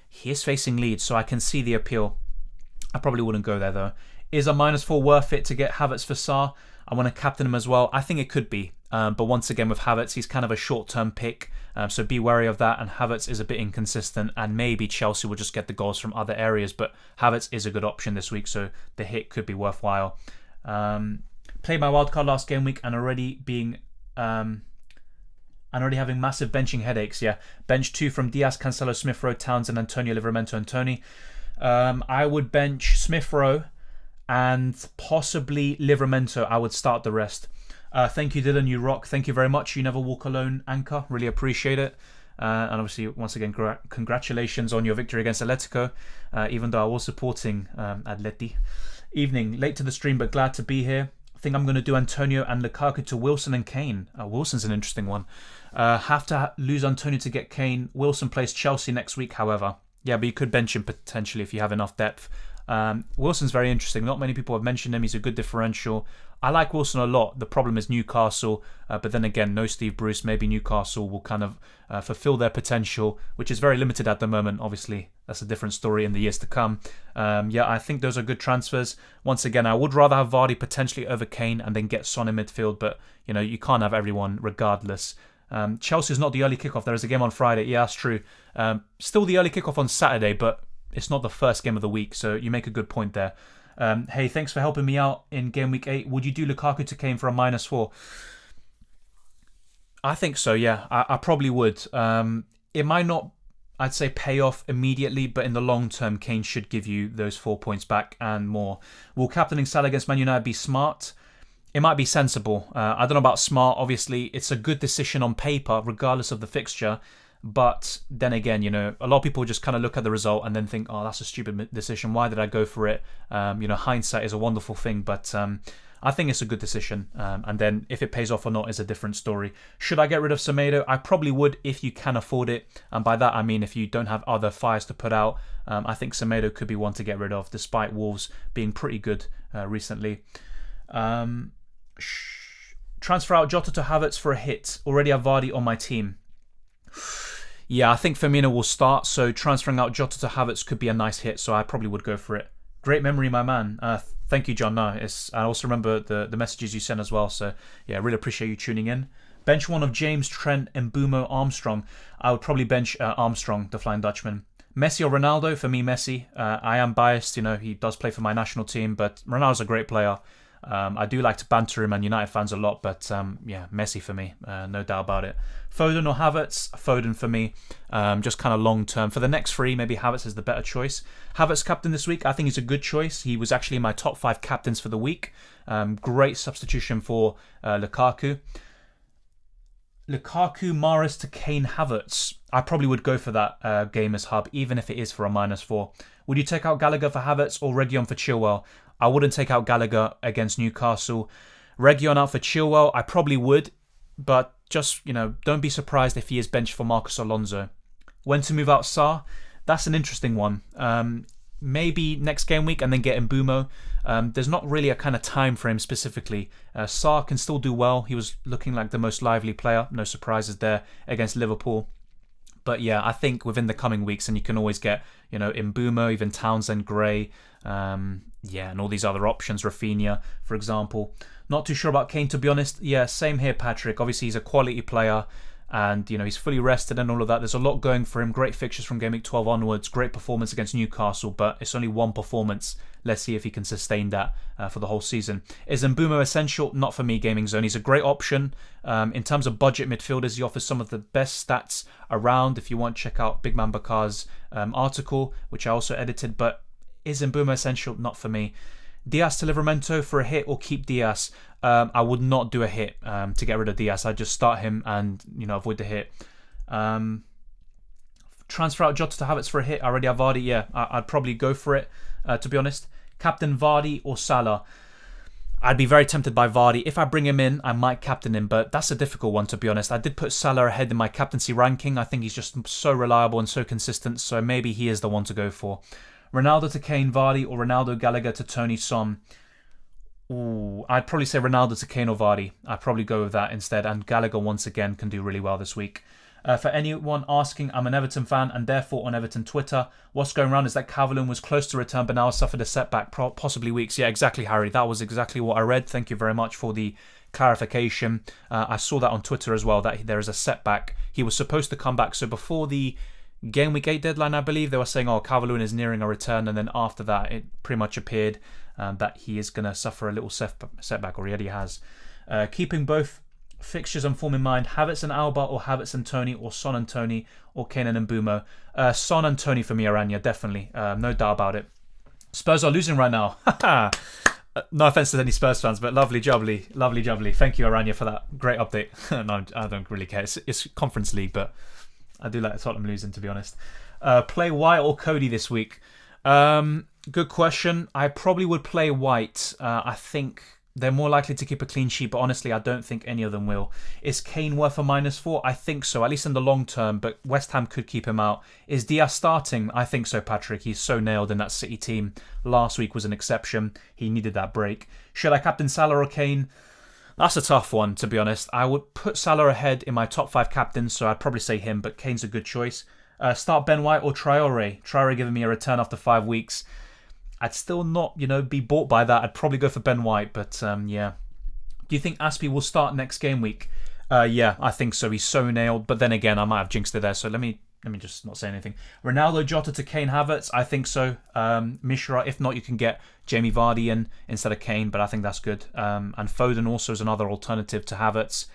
he is facing Leeds, so I can see the appeal. I probably wouldn't go there though. Is a -4 worth it to get Havertz for Sarr? I want to captain him as well. I think it could be. But once again with Havertz, he's kind of a short-term pick. So be wary of that. And Havertz is a bit inconsistent. And maybe Chelsea will just get the goals from other areas. But Havertz is a good option this week. So the hit could be worthwhile. Played my wildcard last game week and already having massive benching headaches. Yeah. Bench 2 from Diaz, Cancelo, Smith Rowe, Townsend, Antonio, Livramento, and Tony. I would bench Smith Rowe and possibly Livramento. I would start the rest. Thank you, Dylan. You rock. Thank you very much. You never walk alone, Anchor. Really appreciate it. And obviously, once again, congratulations on your victory against Atletico, even though I was supporting Atleti. Evening. Late to the stream, but glad to be here. I think I'm going to do Antonio and Lukaku to Wilson and Kane. Wilson's an interesting one. Have to lose Antonio to get Kane. Wilson plays Chelsea next week, however. Yeah, but you could bench him potentially if you have enough depth. Wilson's very interesting. Not many people have mentioned him. He's a good differential. I like Wilson a lot. The problem is Newcastle. But then again, no Steve Bruce. Maybe Newcastle will kind of fulfill their potential, which is very limited at the moment. Obviously, that's a different story in the years to come. Yeah, I think those are good transfers. Once again, I would rather have Vardy potentially over Kane and then get Son in midfield. But, you can't have everyone regardless. Chelsea's not the early kickoff. There is a game on Friday. Yeah, that's true. Still the early kickoff on Saturday, but it's not the first game of the week, so you make a good point there. Hey, thanks for helping me out in Game Week 8. Would you do Lukaku to Kane for a -4? I think so, yeah. I probably would. It might not, I'd say, pay off immediately, but in the long term, Kane should give you those 4 points back and more. Will captaining Salah against Man United be smart? it might be sensible. I don't know about smart. Obviously, it's a good decision on paper, regardless of the fixture. But then again, a lot of people just kind of look at the result and then think, oh, that's a stupid decision. Why did I go for it? Hindsight is a wonderful thing, but I think it's a good decision. And then if it pays off or not is a different story. Should I get rid of Semedo? I probably would if you can afford it. And by that, I mean if you don't have other fires to put out. I think Semedo could be one to get rid of, despite Wolves being pretty good recently. Transfer out Jota to Havertz for a hit. Already have Vardy on my team. Yeah, I think Firmino will start, so transferring out Jota to Havertz could be a nice hit, so I probably would go for it. Great memory, my man. Thank you, John. No, I also remember the messages you sent as well, so yeah, really appreciate you tuning in. Bench one of James, Trent, Mbeumo, Armstrong. I would probably bench Armstrong, the Flying Dutchman. Messi or Ronaldo? For me, Messi. I am biased, he does play for my national team, but Ronaldo's a great player. I do like to banter him and United fans a lot, but yeah, Messi for me, no doubt about it. Fodon or Havertz? Fodon for me, just kind of long term. For the next three, maybe Havertz is the better choice. Havertz captain this week, I think he's a good choice. He was actually in my top 5 captains for the week. Great substitution for Lukaku. Lukaku, Mahrez to Kane, Havertz. I probably would go for that Gamers Hub, even if it is for a -4. Would you take out Gallagher for Havertz or Reguilon for Chilwell? I wouldn't take out Gallagher against Newcastle. Reguilon out for Chilwell, I probably would, but just, don't be surprised if he is benched for Marcos Alonso. When to move out Sarr? That's an interesting one. Maybe next game week and then get Mbeumo. There's not really a kind of time frame specifically. Sarr can still do well. He was looking like the most lively player. No surprises there against Liverpool. But yeah, I think within the coming weeks, and you can always get, Mbeumo, even Townsend, Gray, and all these other options, Rafinha, for example. Not too sure about Kane, to be honest. Yeah, same here, Patrick. Obviously, he's a quality player, and he's fully rested and all of that. There's a lot going for him. Great fixtures from Game Week 12 onwards. Great performance against Newcastle, but it's only one performance. Let's see if he can sustain that for the whole season. Is Mbeumo essential? Not for me, Gaming Zone. He's a great option. In terms of budget midfielders, he offers some of the best stats around. If you want, check out Big Man Bakar's article, which I also edited. But is Mbeumo essential? Not for me. Diaz to Livramento for a hit or keep Diaz? I would not do a hit to get rid of Diaz. I'd just start him and avoid the hit. Transfer out Jota to Havertz for a hit. I already have Vardy. Yeah, I'd probably go for it, to be honest. Captain Vardy or Salah? I'd be very tempted by Vardy. If I bring him in, I might captain him, but that's a difficult one, to be honest. I did put Salah ahead in my captaincy ranking. I think he's just so reliable and so consistent, so maybe he is the one to go for. Ronaldo to Kane, Vardy, or Ronaldo, Gallagher to Tony, Son? Ooh, I'd probably say Ronaldo to Kane or Vardy. I'd probably go with that instead, and Gallagher once again can do really well this week. For anyone asking, I'm an Everton fan and therefore on Everton Twitter. What's going around is that Calvert-Lewin was close to return but now suffered a setback, possibly weeks. Yeah, exactly, Harry. That was exactly what I read. Thank you very much for the clarification. I saw that on Twitter as well, that there is a setback. He was supposed to come back. So before the Game Week 8 deadline, I believe, they were saying, Calvert-Lewin is nearing a return. And then after that, it pretty much appeared that he is going to suffer a little setback, or he already has. Keeping both fixtures and form in mind, Havertz and Alba or Havertz and Tony or Son and Tony or Kane and Mbeumo. Son and Tony for me, Aranya, definitely. No doubt about it. Spurs are losing right now. No offense to any Spurs fans, but lovely jubbly. Thank you, Aranya, for that great update. No, I don't really care. It's Conference League, but I do like Tottenham losing, to be honest. Play White or Cody this week? Good question. I probably would play White. I think they're more likely to keep a clean sheet, but honestly, I don't think any of them will. Is Kane worth a -4? I think so, at least in the long term, but West Ham could keep him out. Is Diaz starting? I think so, Patrick. He's so nailed in that City team. Last week was an exception. He needed that break. Should I captain Salah or Kane? That's a tough one, to be honest. I would put Salah ahead in my top 5 captains, so I'd probably say him, but Kane's a good choice. Start Ben White or Traore? Traore giving me a return after 5 weeks. I'd still not, be bought by that. I'd probably go for Ben White, but yeah. Do you think Aspie will start next game week? Yeah, I think so. He's so nailed. But then again, I might have jinxed it there, so let me just not say anything. Ronaldo, Jota to Kane, Havertz? I think so. Mishra, if not, you can get Jamie Vardy in instead of Kane, but I think that's good. And Fodon also is another alternative to Havertz.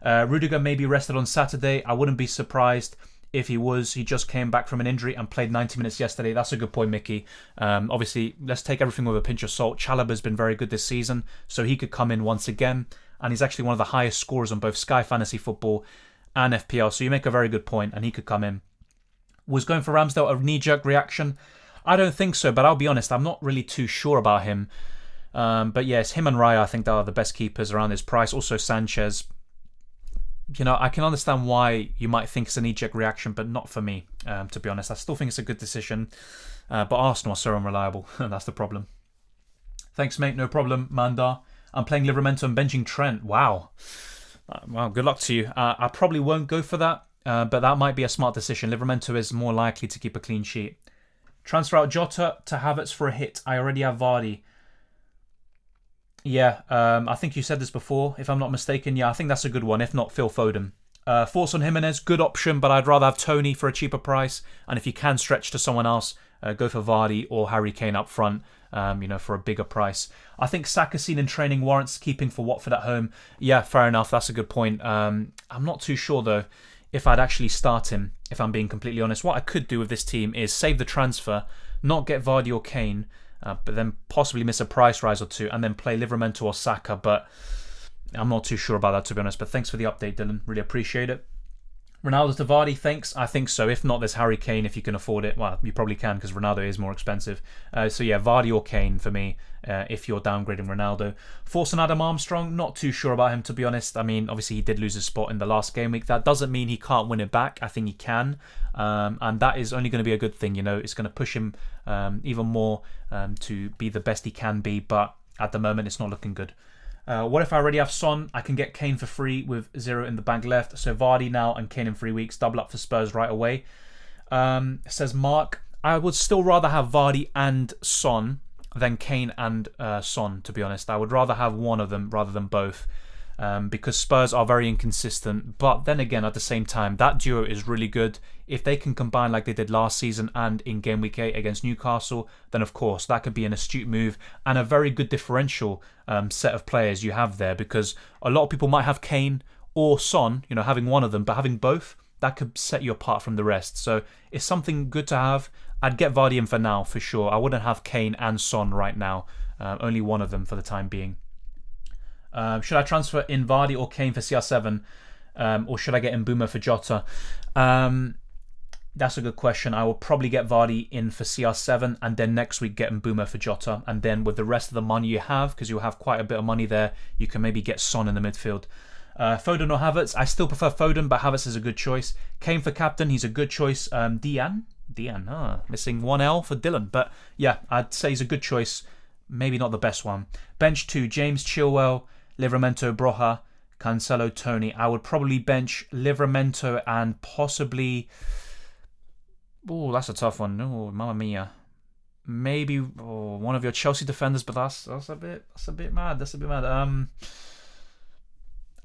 Rudiger may be rested on Saturday. I wouldn't be surprised. if he just came back from an injury and played 90 minutes yesterday. That's a good point, Mickey. Obviously, let's take everything with a pinch of salt. Chalobah's been very good this season, so he could come in once again. And he's actually one of the highest scorers on both Sky Fantasy Football and FPL. So you make a very good point, and he could come in. Was going for Ramsdale a knee-jerk reaction? I don't think so, but I'll be honest, I'm not really too sure about him. But yes, him and Raya, I think they are the best keepers around this price. Also Sanchez. You know, I can understand why you might think it's a knee-jerk reaction, but not for me, to be honest. I still think it's a good decision. But Arsenal are so unreliable. That's the problem. Thanks, mate. No problem, Mandar. I'm playing Livramento and benching Trent. Wow. Well, good luck to you. I probably won't go for that, but that might be a smart decision. Livramento is more likely to keep a clean sheet. Transfer out Jota to Havertz for a hit. I already have Vardy. Yeah, I think you said this before, if I'm not mistaken. Yeah, I think that's a good one, if not Phil Foden. Thoughts on Jimenez? Good option, but I'd rather have Tony for a cheaper price. And if you can stretch to someone else, go for Vardy or Harry Kane up front, for a bigger price. I think Saka seen in training warrants keeping for Watford at home. Yeah, fair enough. That's a good point. I'm not too sure, though, if I'd actually start him, if I'm being completely honest. What I could do with this team is save the transfer, not get Vardy or Kane, but then possibly miss a price rise or two, and then play Livramento or Saka. But I'm not too sure about that, to be honest. But thanks for the update, Dylan. Really appreciate it. Ronaldo to Vardy, thanks. I think so. If not, there's Harry Kane if you can afford it. Well, you probably can because Ronaldo is more expensive. So yeah, Vardy or Kane for me if you're downgrading Ronaldo. Force on Adam Armstrong, not too sure about him, to be honest. I mean, obviously he did lose his spot in the last game week. That doesn't mean he can't win it back. I think he can. And that is only going to be a good thing. You know, it's going to push him even more to be the best he can be. But at the moment, it's not looking good. What if I already have Son? I can get Kane for free with 0 in the bank left. So Vardy now and Kane in 3 weeks. Double up for Spurs right away. Says Mark, I would still rather have Vardy and Son than Kane and Son, to be honest. I would rather have one of them rather than both. Because Spurs are very inconsistent. But then again, at the same time, that duo is really good. If they can combine like they did last season and in Game Week 8 against Newcastle, then of course that could be an astute move and a very good differential set of players you have there. Because a lot of people might have Kane or Son, having one of them, but having both, that could set you apart from the rest. So it's something good to have. I'd get Vardy in for now, for sure. I wouldn't have Kane and Son right now. Only one of them for the time being. Should I transfer in Vardy or Kane for CR7? Or should I get Mbeumo for Jota? That's a good question. I will probably get Vardy in for CR7 and then next week get Mbeumo for Jota. And then with the rest of the money you have, because you'll have quite a bit of money there, you can maybe get Son in the midfield. Fodon or Havertz? I still prefer Fodon, but Havertz is a good choice. Kane for captain, he's a good choice. Dian, missing one L for Dylan. But yeah, I'd say he's a good choice. Maybe not the best one. Bench 2, James Chilwell, Livramento, Broja, Cancelo, Tony. I would probably bench Livramento and possibly... Oh, that's a tough one. Oh, mamma mia. Maybe one of your Chelsea defenders, but that's a bit mad.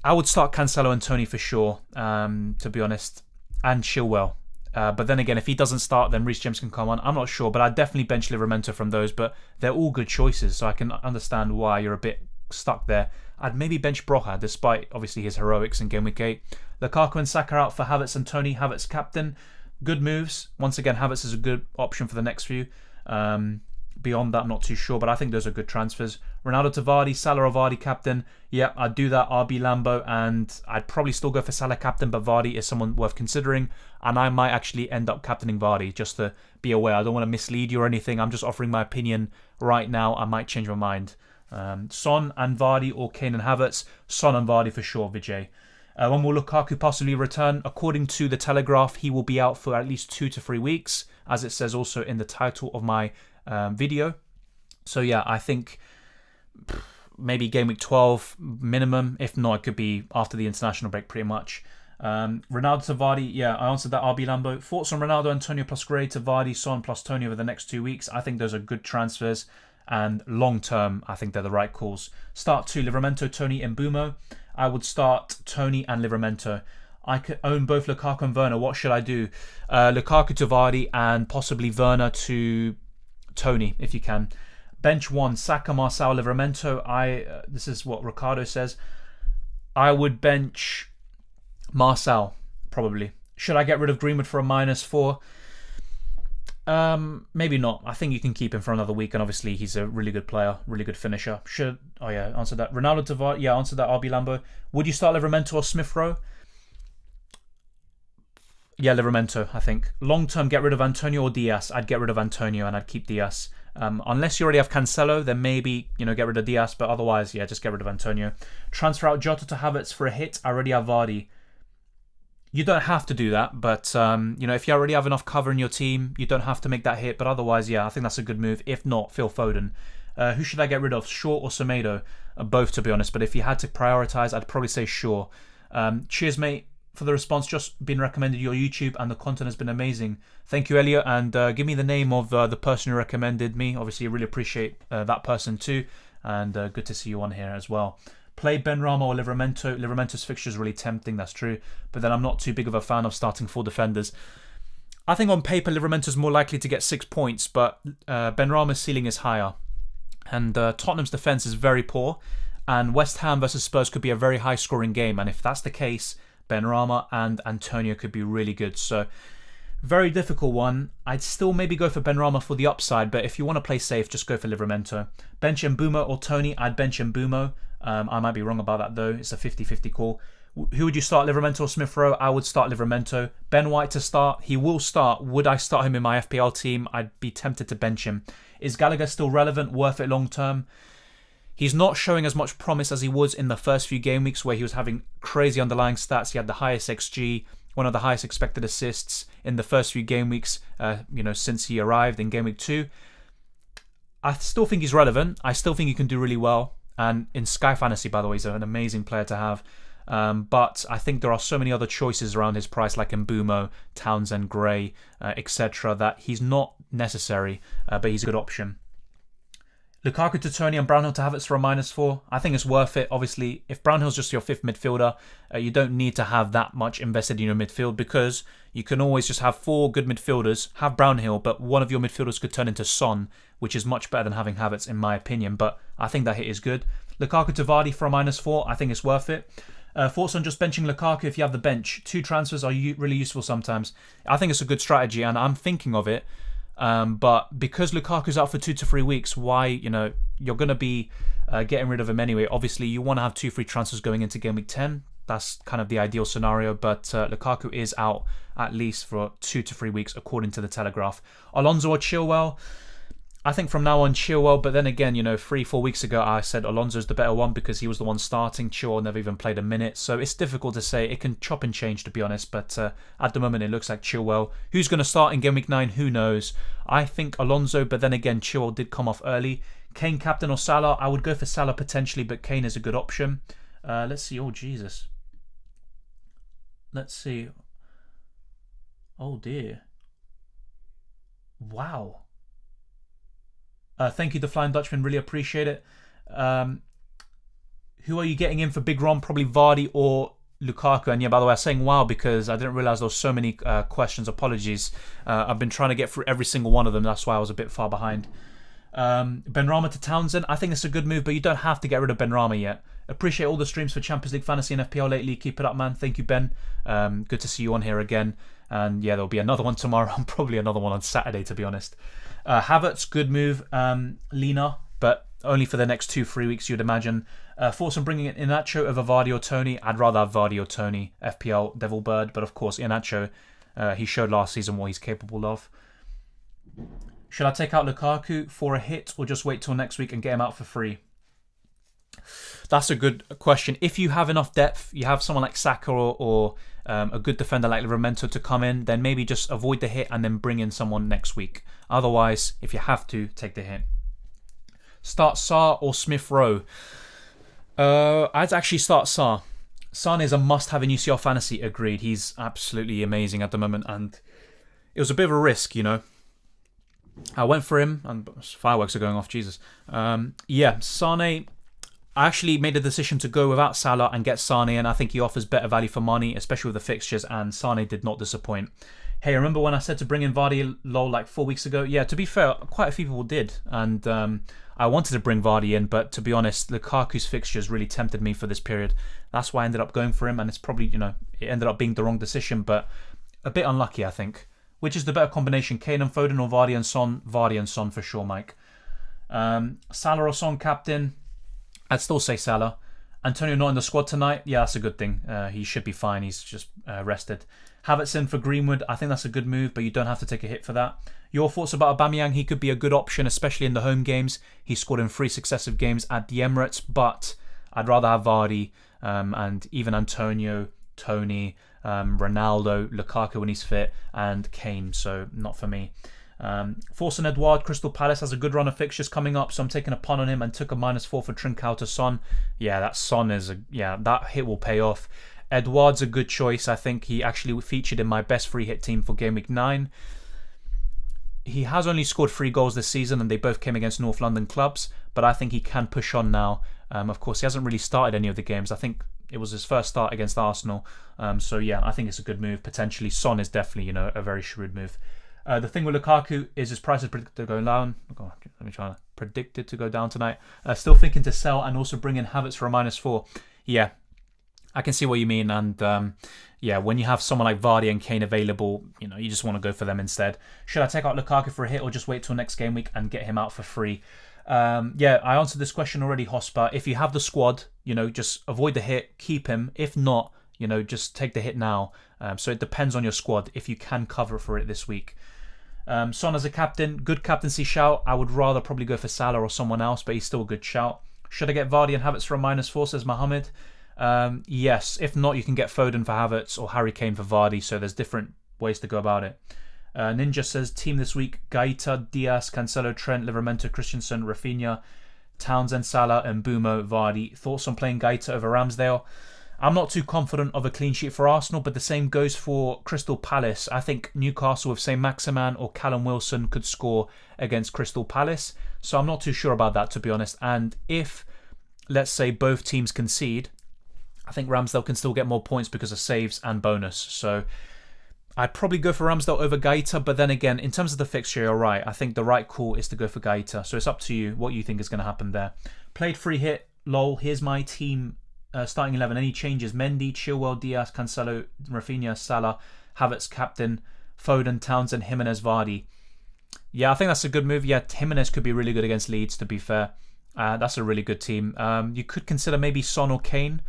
I would start Cancelo and Tony for sure, to be honest, and Chilwell. But then again, if he doesn't start, then Reece James can come on. I'm not sure, but I'd definitely bench Livramento from those. But they're all good choices, so I can understand why you're a bit stuck there. I'd maybe bench Broja, despite obviously his heroics in Game Week 8. Lukaku and Saka out for Havertz and Tony. Havertz captain. Good moves. Once again, Havertz is a good option for the next few. Beyond that, I'm not too sure, but I think those are good transfers. Ronaldo to Vardy, Salah or Vardy captain. Yeah, I'd do that. RB Lambo, and I'd probably still go for Salah captain, but Vardy is someone worth considering, and I might actually end up captaining Vardy, just to be aware. I don't want to mislead you or anything. I'm just offering my opinion right now. I might change my mind. Son and Vardy or Kane and Havertz. Son and Vardy for sure, Vijay. When will Lukaku possibly return? According to the Telegraph, he will be out for at least 2 to 3 weeks, as it says also in the title of my video. So yeah, I think maybe Game Week 12 minimum. If not, it could be after the international break pretty much. Ronaldo to Vardy, yeah, I answered that. RB Lambo. Thoughts on Ronaldo, Antonio plus Gray to Vardy, Son plus Tony over the next 2 weeks? I think those are good transfers, and long term, I think they're the right calls. Start 2, Livramento, Tony, and Mbeumo. I would start Tony and Livramento. I could own both Lukaku and Werner. What should I do? Lukaku to Vardy and possibly Werner to Tony, if you can. Bench 1, Saka, Marcel, Livramento. This is what Ricardo says. I would bench Marcel, probably. Should I get rid of Greenwood for a -4? Maybe not. I think you can keep him for another week, and obviously he's a really good player, really good finisher. Oh yeah, answer that. Ronaldo Tavares, yeah, answer that. RB Lambo. Would you start Livramento or Smith Rowe? Yeah, Livramento, I think. Long term, get rid of Antonio or Diaz. I'd get rid of Antonio and I'd keep Diaz. Unless you already have Cancelo, then maybe, get rid of Diaz. But otherwise, yeah, just get rid of Antonio. Transfer out Jota to Havertz for a hit. I already have Vardy. You don't have to do that, but if you already have enough cover in your team, you don't have to make that hit. But otherwise, yeah, I think that's a good move. If not, Phil Fodon. Who should I get rid of, Shaw or Semedo? Both, to be honest. But if you had to prioritise, I'd probably say Shaw. Cheers, mate, for the response. Just been recommended your YouTube, and the content has been amazing. Thank you, Elliot, and give me the name of the person who recommended me. Obviously, I really appreciate that person too, and good to see you on here as well. Play Benrahma or Livramento. Livramento's fixture is really tempting, that's true. But then I'm not too big of a fan of starting 4 defenders. I think on paper, Livramento's more likely to get 6 points, but Benrahma's ceiling is higher. And Tottenham's defence is very poor. And West Ham versus Spurs could be a very high-scoring game. And if that's the case, Benrahma and Antonio could be really good. So, very difficult one. I'd still maybe go for Benrahma for the upside, but if you want to play safe, just go for Livramento. Bench Mbumo or Tony, I'd bench Mbumo. I might be wrong about that though. It's a 50-50 call. Who would you start, Livramento or Smith Rowe? I would start Livramento. Ben White to start. He will start. Would I start him in my FPL team? I'd be tempted to bench him. Is Gallagher still relevant? Worth it long term? He's not showing as much promise as he was in the first few game weeks, where he was having crazy underlying stats. He had the highest XG, one of the highest expected assists in the first few game weeks, since he arrived in game week 2. I still think he's relevant. I still think he can do really well. And in Sky Fantasy, by the way, he's an amazing player to have. But I think there are so many other choices around his price, like Mbumo, Townsend, Gray, etc., that he's not necessary, but he's a good option. Lukaku to Tony and Brownhill to Havertz for a -4. I think it's worth it. Obviously, if Brownhill's just your 5th midfielder, you don't need to have that much invested in your midfield, because you can always just have 4 good midfielders, have Brownhill, but one of your midfielders could turn into Son, which is much better than having Havertz, in my opinion. But I think that hit is good. Lukaku to Vardy for a -4. I think it's worth it. Thoughts on just benching Lukaku if you have the bench? 2 transfers are really useful sometimes. I think it's a good strategy, and I'm thinking of it. But because Lukaku's out for 2 to 3 weeks, why, you're going to be getting rid of him anyway. Obviously, you want to have 2 free transfers going into game week 10. That's kind of the ideal scenario, but Lukaku is out at least for 2 to 3 weeks, according to the Telegraph. Alonso or Chilwell? I think from now on, Chilwell, but then again, 3-4 weeks ago, I said Alonso's the better one because he was the one starting. Chilwell never even played a minute, so it's difficult to say. It can chop and change, to be honest, but at the moment, it looks like Chilwell. Who's going to start in game week 9? Who knows? I think Alonso, but then again, Chilwell did come off early. Kane captain or Salah? I would go for Salah potentially, but Kane is a good option. Let's see. Oh, Jesus. Let's see. Oh, dear. Wow. Thank you, the Flying Dutchman. Really appreciate it. Who are you getting in for Big Ron? Probably Vardy or Lukaku. And yeah, by the way, I was saying wow because I didn't realise there were so many questions. Apologies. I've been trying to get through every single one of them. That's why I was a bit far behind. Benrahma to Townsend. I think it's a good move, but you don't have to get rid of Benrahma yet. Appreciate all the streams for Champions League Fantasy and FPL lately. Keep it up, man. Thank you, Ben. Good to see you on here again. And yeah, there'll be another one tomorrow and probably another one on Saturday, to be honest. Havertz, good move. Lena, but only for the next 2-3 weeks, you'd imagine. Thoughts on bringing in Iheanacho over Vardy or Tony? I'd rather have Vardy or Tony, FPL Devil Bird. But of course, Iheanacho, he showed last season what he's capable of. Should I take out Lukaku for a hit or just wait till next week and get him out for free? That's a good question. If you have enough depth, you have someone like Saka or a good defender like Livramento to come in, then maybe just avoid the hit and then bring in someone next week. Otherwise, if you have to, take the hit. Start Sarr or Smith Rowe? I'd actually start Sarr. Sane is a must-have in UCL Fantasy, agreed. He's absolutely amazing at the moment, and it was a bit of a risk, I went for him, and fireworks are going off, Jesus. Yeah, Sane, I actually made a decision to go without Salah and get Sane, and I think he offers better value for money, especially with the fixtures, and Sane did not disappoint. Hey, remember when I said to bring in Vardy lol like 4 weeks ago? Yeah, to be fair, quite a few people did, and I wanted to bring Vardy in, but to be honest, Lukaku's fixtures really tempted me for this period. That's why I ended up going for him, and it's probably, it ended up being the wrong decision, but a bit unlucky, I think. Which is the better combination, Kane and Fodon or Vardy and Son? Vardy and Son for sure, Mike. Salah or Son captain? I'd still say Salah. Antonio not in the squad tonight? Yeah, that's a good thing. He should be fine. He's just rested. Havertz in for Greenwood. I think that's a good move, but you don't have to take a hit for that. Your thoughts about Aubameyang? He could be a good option, especially in the home games. He scored in 3 successive games at the Emirates, but I'd rather have Vardy and even Antonio, Tony, Ronaldo, Lukaku when he's fit, and Kane, so not for me. Forson Edouard, Crystal Palace has a good run of fixtures coming up, so I'm taking a punt on him and took a -4 for Trincao to Son. Yeah, that Son is that hit will pay off. Edouard's a good choice. I think he actually featured in my best free hit team for Game Week 9. He has only scored 3 goals this season, and they both came against North London clubs, but I think he can push on now. Of course, he hasn't really started any of the games. I think it was his first start against Arsenal. So yeah, I think it's a good move. Potentially, Son is definitely a very shrewd move. The thing with Lukaku is his price is predicted to go down. Oh, let me try to predict it to go down tonight. Still thinking to sell and also bring in Havertz for a -4. Yeah, I can see what you mean. And yeah, when you have someone like Vardy and Kane available, you just want to go for them instead. Should I take out Lukaku for a hit or just wait till next game week and get him out for free? Yeah, I answered this question already, Hosper. If you have the squad, just avoid the hit, keep him. If not, just take the hit now. So it depends on your squad if you can cover for it this week. Son as a captain, good captaincy shout. I would rather probably go for Salah or someone else, but he's still a good shout. Should I get Vardy and Havertz for a -4, says Mohammed? Yes. If not, you can get Fodon for Havertz or Harry Kane for Vardy, so there's different ways to go about it. Ninja says, team this week, Gaeta, Diaz, Cancelo, Trent, Livramento, Christensen, Rafinha, Townsend, Salah, and Mbeumo, Vardy. Thoughts on playing Gaeta over Ramsdale? I'm not too confident of a clean sheet for Arsenal, but the same goes for Crystal Palace. I think Newcastle with, say, Maximan or Callum Wilson could score against Crystal Palace. So I'm not too sure about that, to be honest. And if, let's say, both teams concede, I think Ramsdale can still get more points because of saves and bonus. So I'd probably go for Ramsdale over Gaeta. But then again, in terms of the fixture, you're right. I think the right call is to go for Gaeta. So it's up to you what you think is going to happen there. Played free hit. Lol, here's my team. Starting 11, any changes? Mendy, Chilwell, Diaz, Cancelo, Rafinha, Salah, Havertz, captain, Fodon, Townsend, Jimenez, Vardy. Yeah, I think that's a good move. Yeah, Jimenez could be really good against Leeds, to be fair. That's a really good team. You could consider maybe Son or Kane.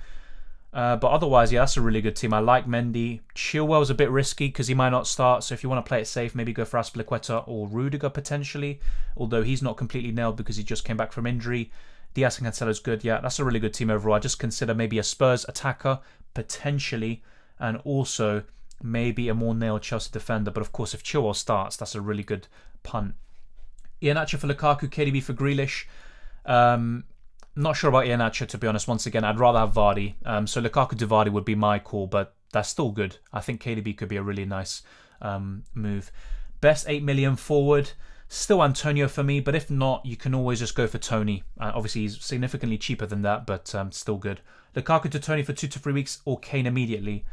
But otherwise, yeah, that's a really good team. I like Mendy. Chilwell's a bit risky because he might not start. So if you want to play it safe, maybe go for Azpilicueta or Rudiger potentially. Although he's not completely nailed because he just came back from injury. Diaz and Cancelo's good. Yeah, that's a really good team overall. I just consider maybe a Spurs attacker, potentially, and also maybe a more nailed Chelsea defender. But of course, if Chilwell starts, that's a really good punt. Iheanacho for Lukaku, KDB for Grealish. Not sure about Iheanacho, to be honest. Once again, I'd rather have Vardy. So Lukaku to Vardy would be my call, but that's still good. I think KDB could be a really nice move. Best 8 million forward. Still Antonio for me, but if not, you can always just go for Tony. Obviously, he's significantly cheaper than that, but still good. Lukaku to Tony for 2 to 3 weeks or Kane immediately.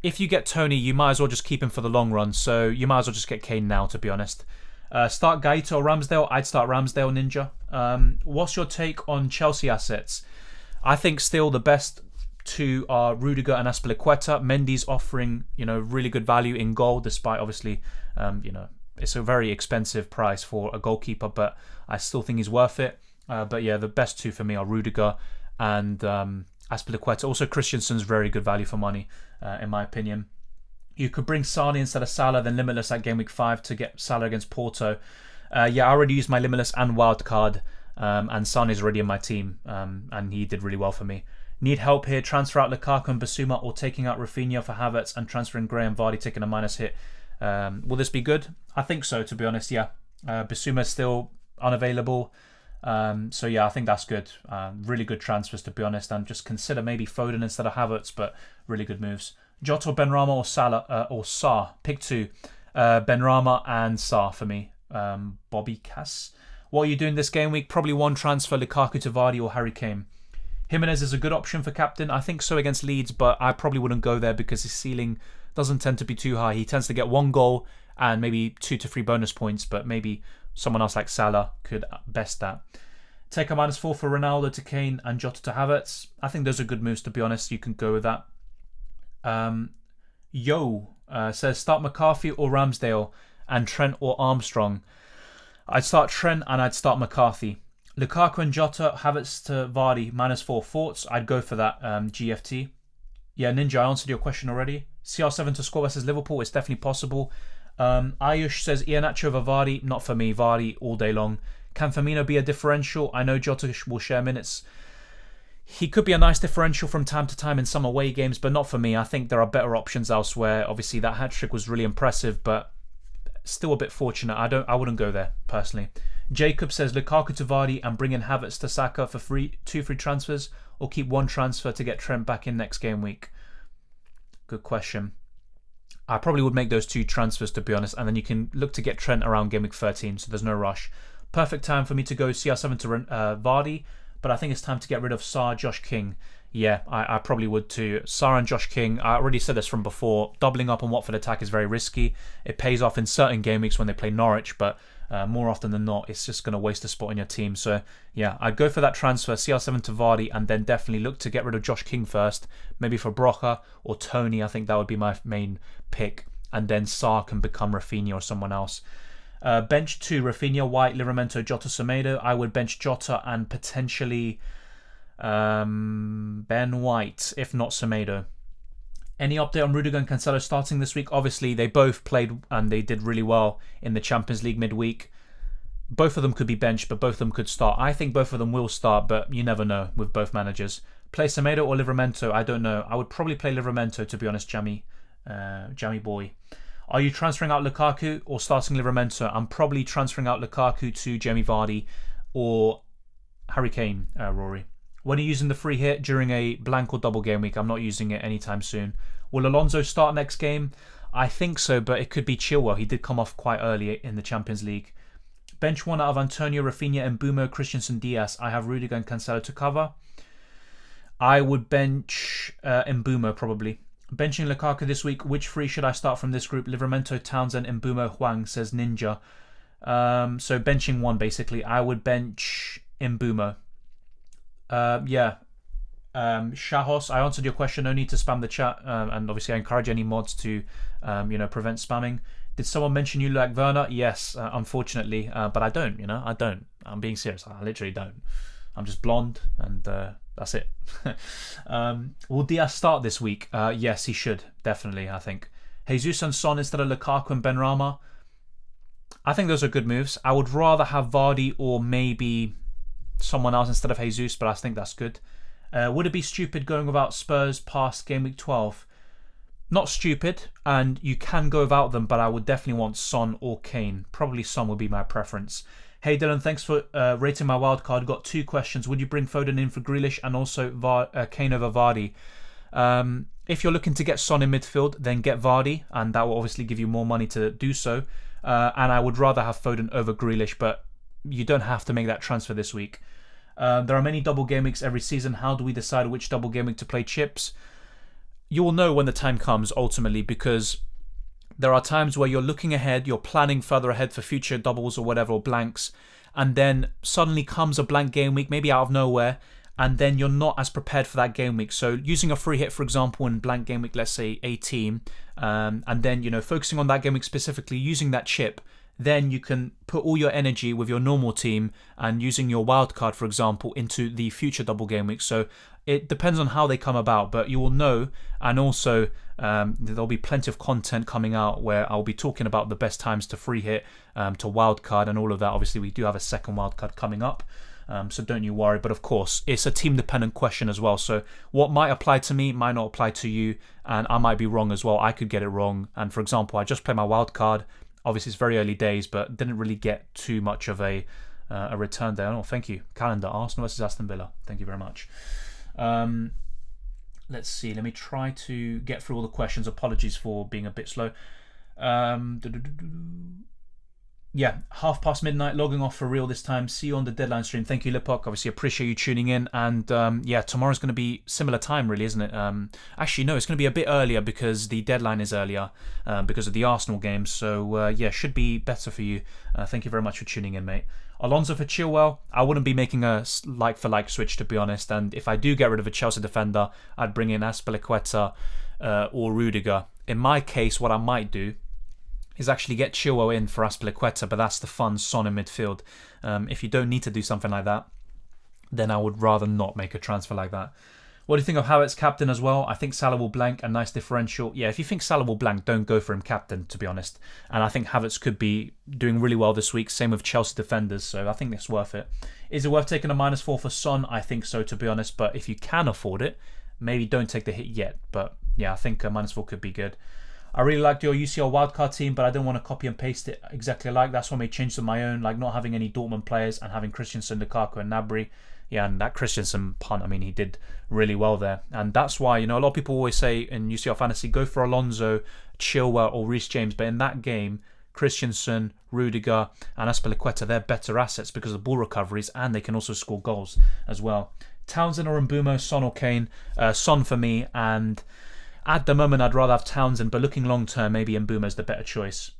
If you get Tony, you might as well just keep him for the long run, so you might as well just get Kane now, to be honest. Start Gaeta or Ramsdale? I'd start Ramsdale, Ninja. What's your take on Chelsea assets? I think still the best two are Rudiger and Azpilicueta. Mendy's offering, really good value in goal, despite obviously, it's a very expensive price for a goalkeeper, but I still think he's worth it. But yeah, the best two for me are Rudiger and Azpilicueta. Also, Christensen's very good value for money, in my opinion. You could bring Sane instead of Salah, then Limitless at Game Week 5 to get Salah against Porto. Yeah, I already used my Limitless and Wildcard, and Sane is already in my team, and he did really well for me. Need help here. Transfer out Lukaku and Basuma or taking out Rafinha for Havertz and transferring Graham Vardy, taking a minus hit. Will this be good? I think so, to be honest, yeah. Basuma's still unavailable. So yeah, I think that's good. Really good transfers, to be honest, and just consider maybe Fodon instead of Havertz, but really good moves. Jota, Benrahma or Salah or Sarr. Pick two. Benrahma and Sarr for me. Bobby Cass. What are you doing this game week? Probably one transfer, Lukaku to Vardy or Harry Kane. Jimenez is a good option for captain. I think so against Leeds, but I probably wouldn't go there because his ceiling doesn't tend to be too high. He tends to get 1 goal and maybe 2 to 3 bonus points, but maybe someone else like Salah could best that. Take a -4 for Ronaldo to Kane and Jota to Havertz. I think those are good moves, to be honest. You can go with that. Yo, Says start McCarthy or Ramsdale and Trent or Armstrong. I'd start Trent and I'd start McCarthy. Lukaku and Jota, Havertz to Vardy, -4 thoughts. I'd go for that GFT. Yeah, Ninja, I answered your question already. CR7 to score versus Liverpool, it's definitely possible. Ayush says Iheanacho over Vardy. Not for me, Vardy all day long. Can Firmino be a differential? I know Jota will share minutes. He could be a nice differential from time to time in some away games, but not for me. I think there are better options elsewhere. Obviously, that hat-trick was really impressive, but still a bit fortunate. I wouldn't go there, personally. Jacob says Lukaku to Vardy and bring in Havertz to Saka for two free transfers, or keep one transfer to get Trent back in next game week. Good question. I probably would make those 2 transfers, to be honest, and then you can look to get Trent around game week 13, so there's no rush. Perfect time for me to go CR7 to Vardy, but I think it's time to get rid of Sarr, Josh King. Yeah, I probably would too. Sarr and Josh King, I already said this from before, doubling up on Watford attack is very risky. It pays off in certain game weeks when they play Norwich, but more often than not, it's just going to waste a spot in your team. So yeah, I'd go for that transfer, CR7 to Vardy, and then definitely look to get rid of Josh King first, maybe for Broca or Tony. I think that would be my main pick, and then Sarr can become Rafinha or someone else. Bench 2, Rafinha, White, Livramento, Jota, Semedo. I would bench Jota and potentially Ben White, if not Semedo. Any update on Rudiger and Cancelo starting this week? Obviously, they both played and they did really well in the Champions League midweek. Both of them could be benched, but both of them could start. I think both of them will start, but you never know with both managers. Play Semedo or Livramento? I don't know. I would probably play Livramento, to be honest, Jammy boy. Are you transferring out Lukaku or starting Livramento? I'm probably transferring out Lukaku to Jamie Vardy or Harry Kane, Rory. When are you using the free hit? During a blank or double game week. I'm not using it anytime soon. Will Alonso start next game? I think so, but it could be Chilwell. He did come off quite early in the Champions League. Bench 1 out of Antonio, Rafinha, Mbumo, Christensen, Diaz. I have Rudiger and Cancelo to cover. I would bench Mbumo probably. Benching Lukaku this week. Which 3 should I start from this group? Livramento, Townsend, Mbumo, Huang, says Ninja. So benching 1 basically. I would bench Mbumo. Shahos, I answered your question. No need to spam the chat, and obviously I encourage any mods to prevent spamming. Did someone mention you like Werner? Yes, unfortunately, but I don't. I don't. I'm being serious. I literally don't. I'm just blonde, and that's it. Will Diaz start this week? Yes, he should, definitely. I think Jesus and Son instead of Lukaku and Benrahma. I think those are good moves. I would rather have Vardy or maybe someone else instead of Jesus, but I think that's good. Would it be stupid going without Spurs past game week 12? Not stupid, and you can go without them, but I would definitely want Son or Kane. Probably Son would be my preference. Hey Dylan, thanks for rating my wildcard. Got 2 questions. Would you bring Fodon in for Grealish and also Kane over Vardy? If you're looking to get Son in midfield, then get Vardy, and that will obviously give you more money to do so. And I would rather have Fodon over Grealish, but you don't have to make that transfer this week. There are many double game weeks every season. How do we decide which double game week to play chips? You will know when the time comes, ultimately, because there are times where you're looking ahead, you're planning further ahead for future doubles or whatever, or blanks, and then suddenly comes a blank game week, maybe out of nowhere, and then you're not as prepared for that game week. So using a free hit, for example, in blank game week, let's say 18, and then focusing on that game week specifically, using that chip, then you can put all your energy with your normal team and using your wild card, for example, into the future double game week. So it depends on how they come about, but you will know, and also there'll be plenty of content coming out where I'll be talking about the best times to free hit, to wild card, and all of that. Obviously, we do have a second wild card coming up, so don't you worry. But of course, it's a team dependent question as well. So what might apply to me might not apply to you, and I might be wrong as well. I could get it wrong. And for example, I just played my wild card. Obviously, it's very early days, but didn't really get too much of a return there. Oh, thank you. Calendar, Arsenal versus Aston Villa. Thank you very much. Let's see. Let me try to get through all the questions. Apologies for being a bit slow. Yeah, midnight, logging off for real this time. See you on the deadline stream. Thank you, Lipok. Obviously, appreciate you tuning in. And yeah, tomorrow's going to be similar time, really, isn't it? Actually, no, it's going to be a bit earlier because the deadline is earlier because of the Arsenal game. So yeah, should be better for you. Thank you very much for tuning in, mate. Alonso for Chilwell. I wouldn't be making a like-for-like switch, to be honest. And if I do get rid of a Chelsea defender, I'd bring in Azpilicueta or Rudiger. in my case, what I might do is actually get Chilwell in for Azpilicueta, but that's the fun Son in midfield. If you don't need to do something like that, then I would rather not make a transfer like that. What do you think of Havertz captain as well? I think Salah will blank, a nice differential. Yeah, if you think Salah will blank, don't go for him captain, to be honest. And I think Havertz could be doing really well this week. Same with Chelsea defenders, so I think it's worth it. Is it worth taking a -4 for Son? I think so, to be honest. But if you can afford it, maybe don't take the hit yet. But yeah, I think a -4 could be good. I really liked your UCL wildcard team, but I don't want to copy and paste it exactly like. That's why I made changes of my own, like not having any Dortmund players and having Christensen, Lukaku and Gnabry. Yeah, and that Christensen punt, I mean, he did really well there. And that's why, a lot of people always say in UCL Fantasy, go for Alonso, Chilwell or Reece James. But in that game, Christensen, Rudiger and Azpilicueta, they're better assets because of ball recoveries and they can also score goals as well. Townsend or Mbeumo, Son or Kane? Son for me, and at the moment I'd rather have Townsend, but looking long term, maybe Mbeumo's the better choice.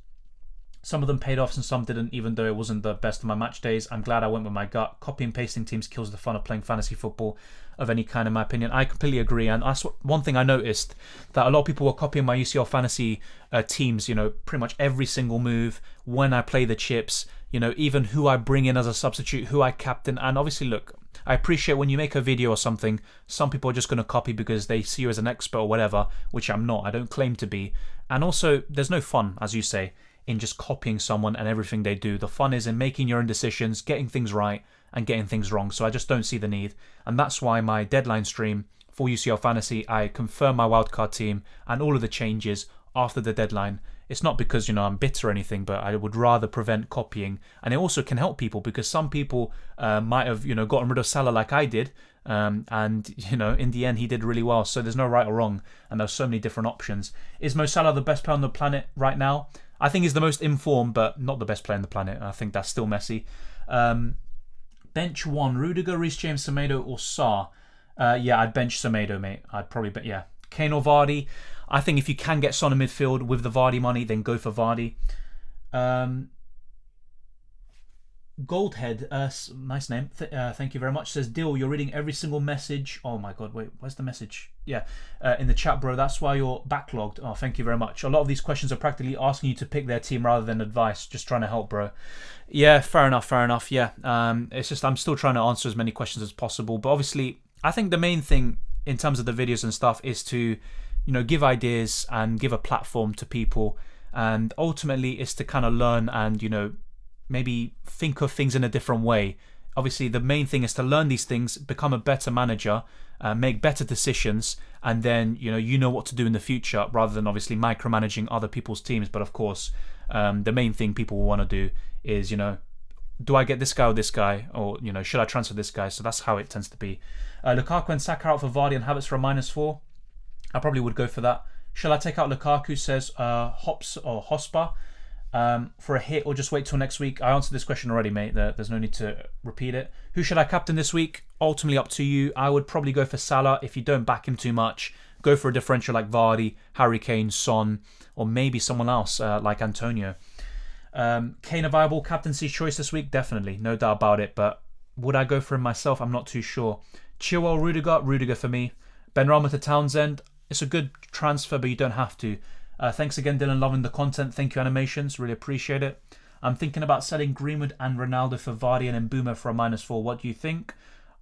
Some of them paid off and some didn't, even though it wasn't the best of my match days. I'm glad I went with my gut. Copy and pasting teams kills the fun of playing fantasy football of any kind, in my opinion. I completely agree. And that's one thing I noticed, that a lot of people were copying my UCL fantasy teams, pretty much every single move, when I play the chips, even who I bring in as a substitute, who I captain. And obviously, look, I appreciate when you make a video or something, some people are just going to copy because they see you as an expert or whatever, which I'm not. I don't claim to be. And also, there's no fun, as you say, in just copying someone and everything they do. The fun is in making your own decisions, getting things right and getting things wrong. So I just don't see the need. And that's why my deadline stream for UCL Fantasy, I confirm my wildcard team and all of the changes after the deadline. It's not because, I'm bitter or anything, but I would rather prevent copying. And it also can help people because some people might have, gotten rid of Salah like I did. And, in the end, he did really well. So there's no right or wrong. And there's so many different options. Is Mo Salah the best player on the planet right now? I think he's the most informed, but not the best player on the planet. I think that's still messy. Bench 1, Rudiger, Reece James, Semedo or Sarr? Yeah, I'd bench Semedo, mate. I'd probably bet, yeah. Kane or Vardy? I think if you can get Son in midfield with the Vardy money, then go for Vardy. Goldhead, nice name. Thank you very much. Says, Dill, you're reading every single message. Oh my god, wait, where's the message? Yeah, in the chat, bro. That's why you're backlogged. Oh, thank you very much. A lot of these questions are practically asking you to pick their team rather than advice. Just trying to help, bro. Yeah, fair enough. Yeah. It's just I'm still trying to answer as many questions as possible. But obviously, I think the main thing in terms of the videos and stuff is to, give ideas and give a platform to people. And ultimately, it's to kind of learn and, maybe think of things in a different way. Obviously, the main thing is to learn these things, become a better manager, make better decisions, and then you know what to do in the future, rather than obviously micromanaging other people's teams. But of course, the main thing people will want to do is, do I get this guy or this guy, or should I transfer this guy? So that's how it tends to be. Lukaku and Saka out for Vardy and Havertz for a -4. I probably would go for that. Shall I take out Lukaku? Says Hops or Hospa. For a hit or just wait till next week? I answered this question already, mate. There's no need to repeat it. Who should I captain this week? Ultimately up to you. I would probably go for Salah. If you don't back him too much, go for a differential like Vardy, Harry Kane, Son, or maybe someone else like Antonio. Kane a viable captaincy choice this week? Definitely, no doubt about it. But would I go for him myself? I'm not too sure. Chilwell, Rudiger for me. Bernardo to Townsend. It's a good transfer, but you don't have to. Thanks again, Dylan. Loving the content. Thank you, Animations. Really appreciate it. I'm thinking about selling Greenwood and Ronaldo for Vardy and Mbeumo for a -4. What do you think?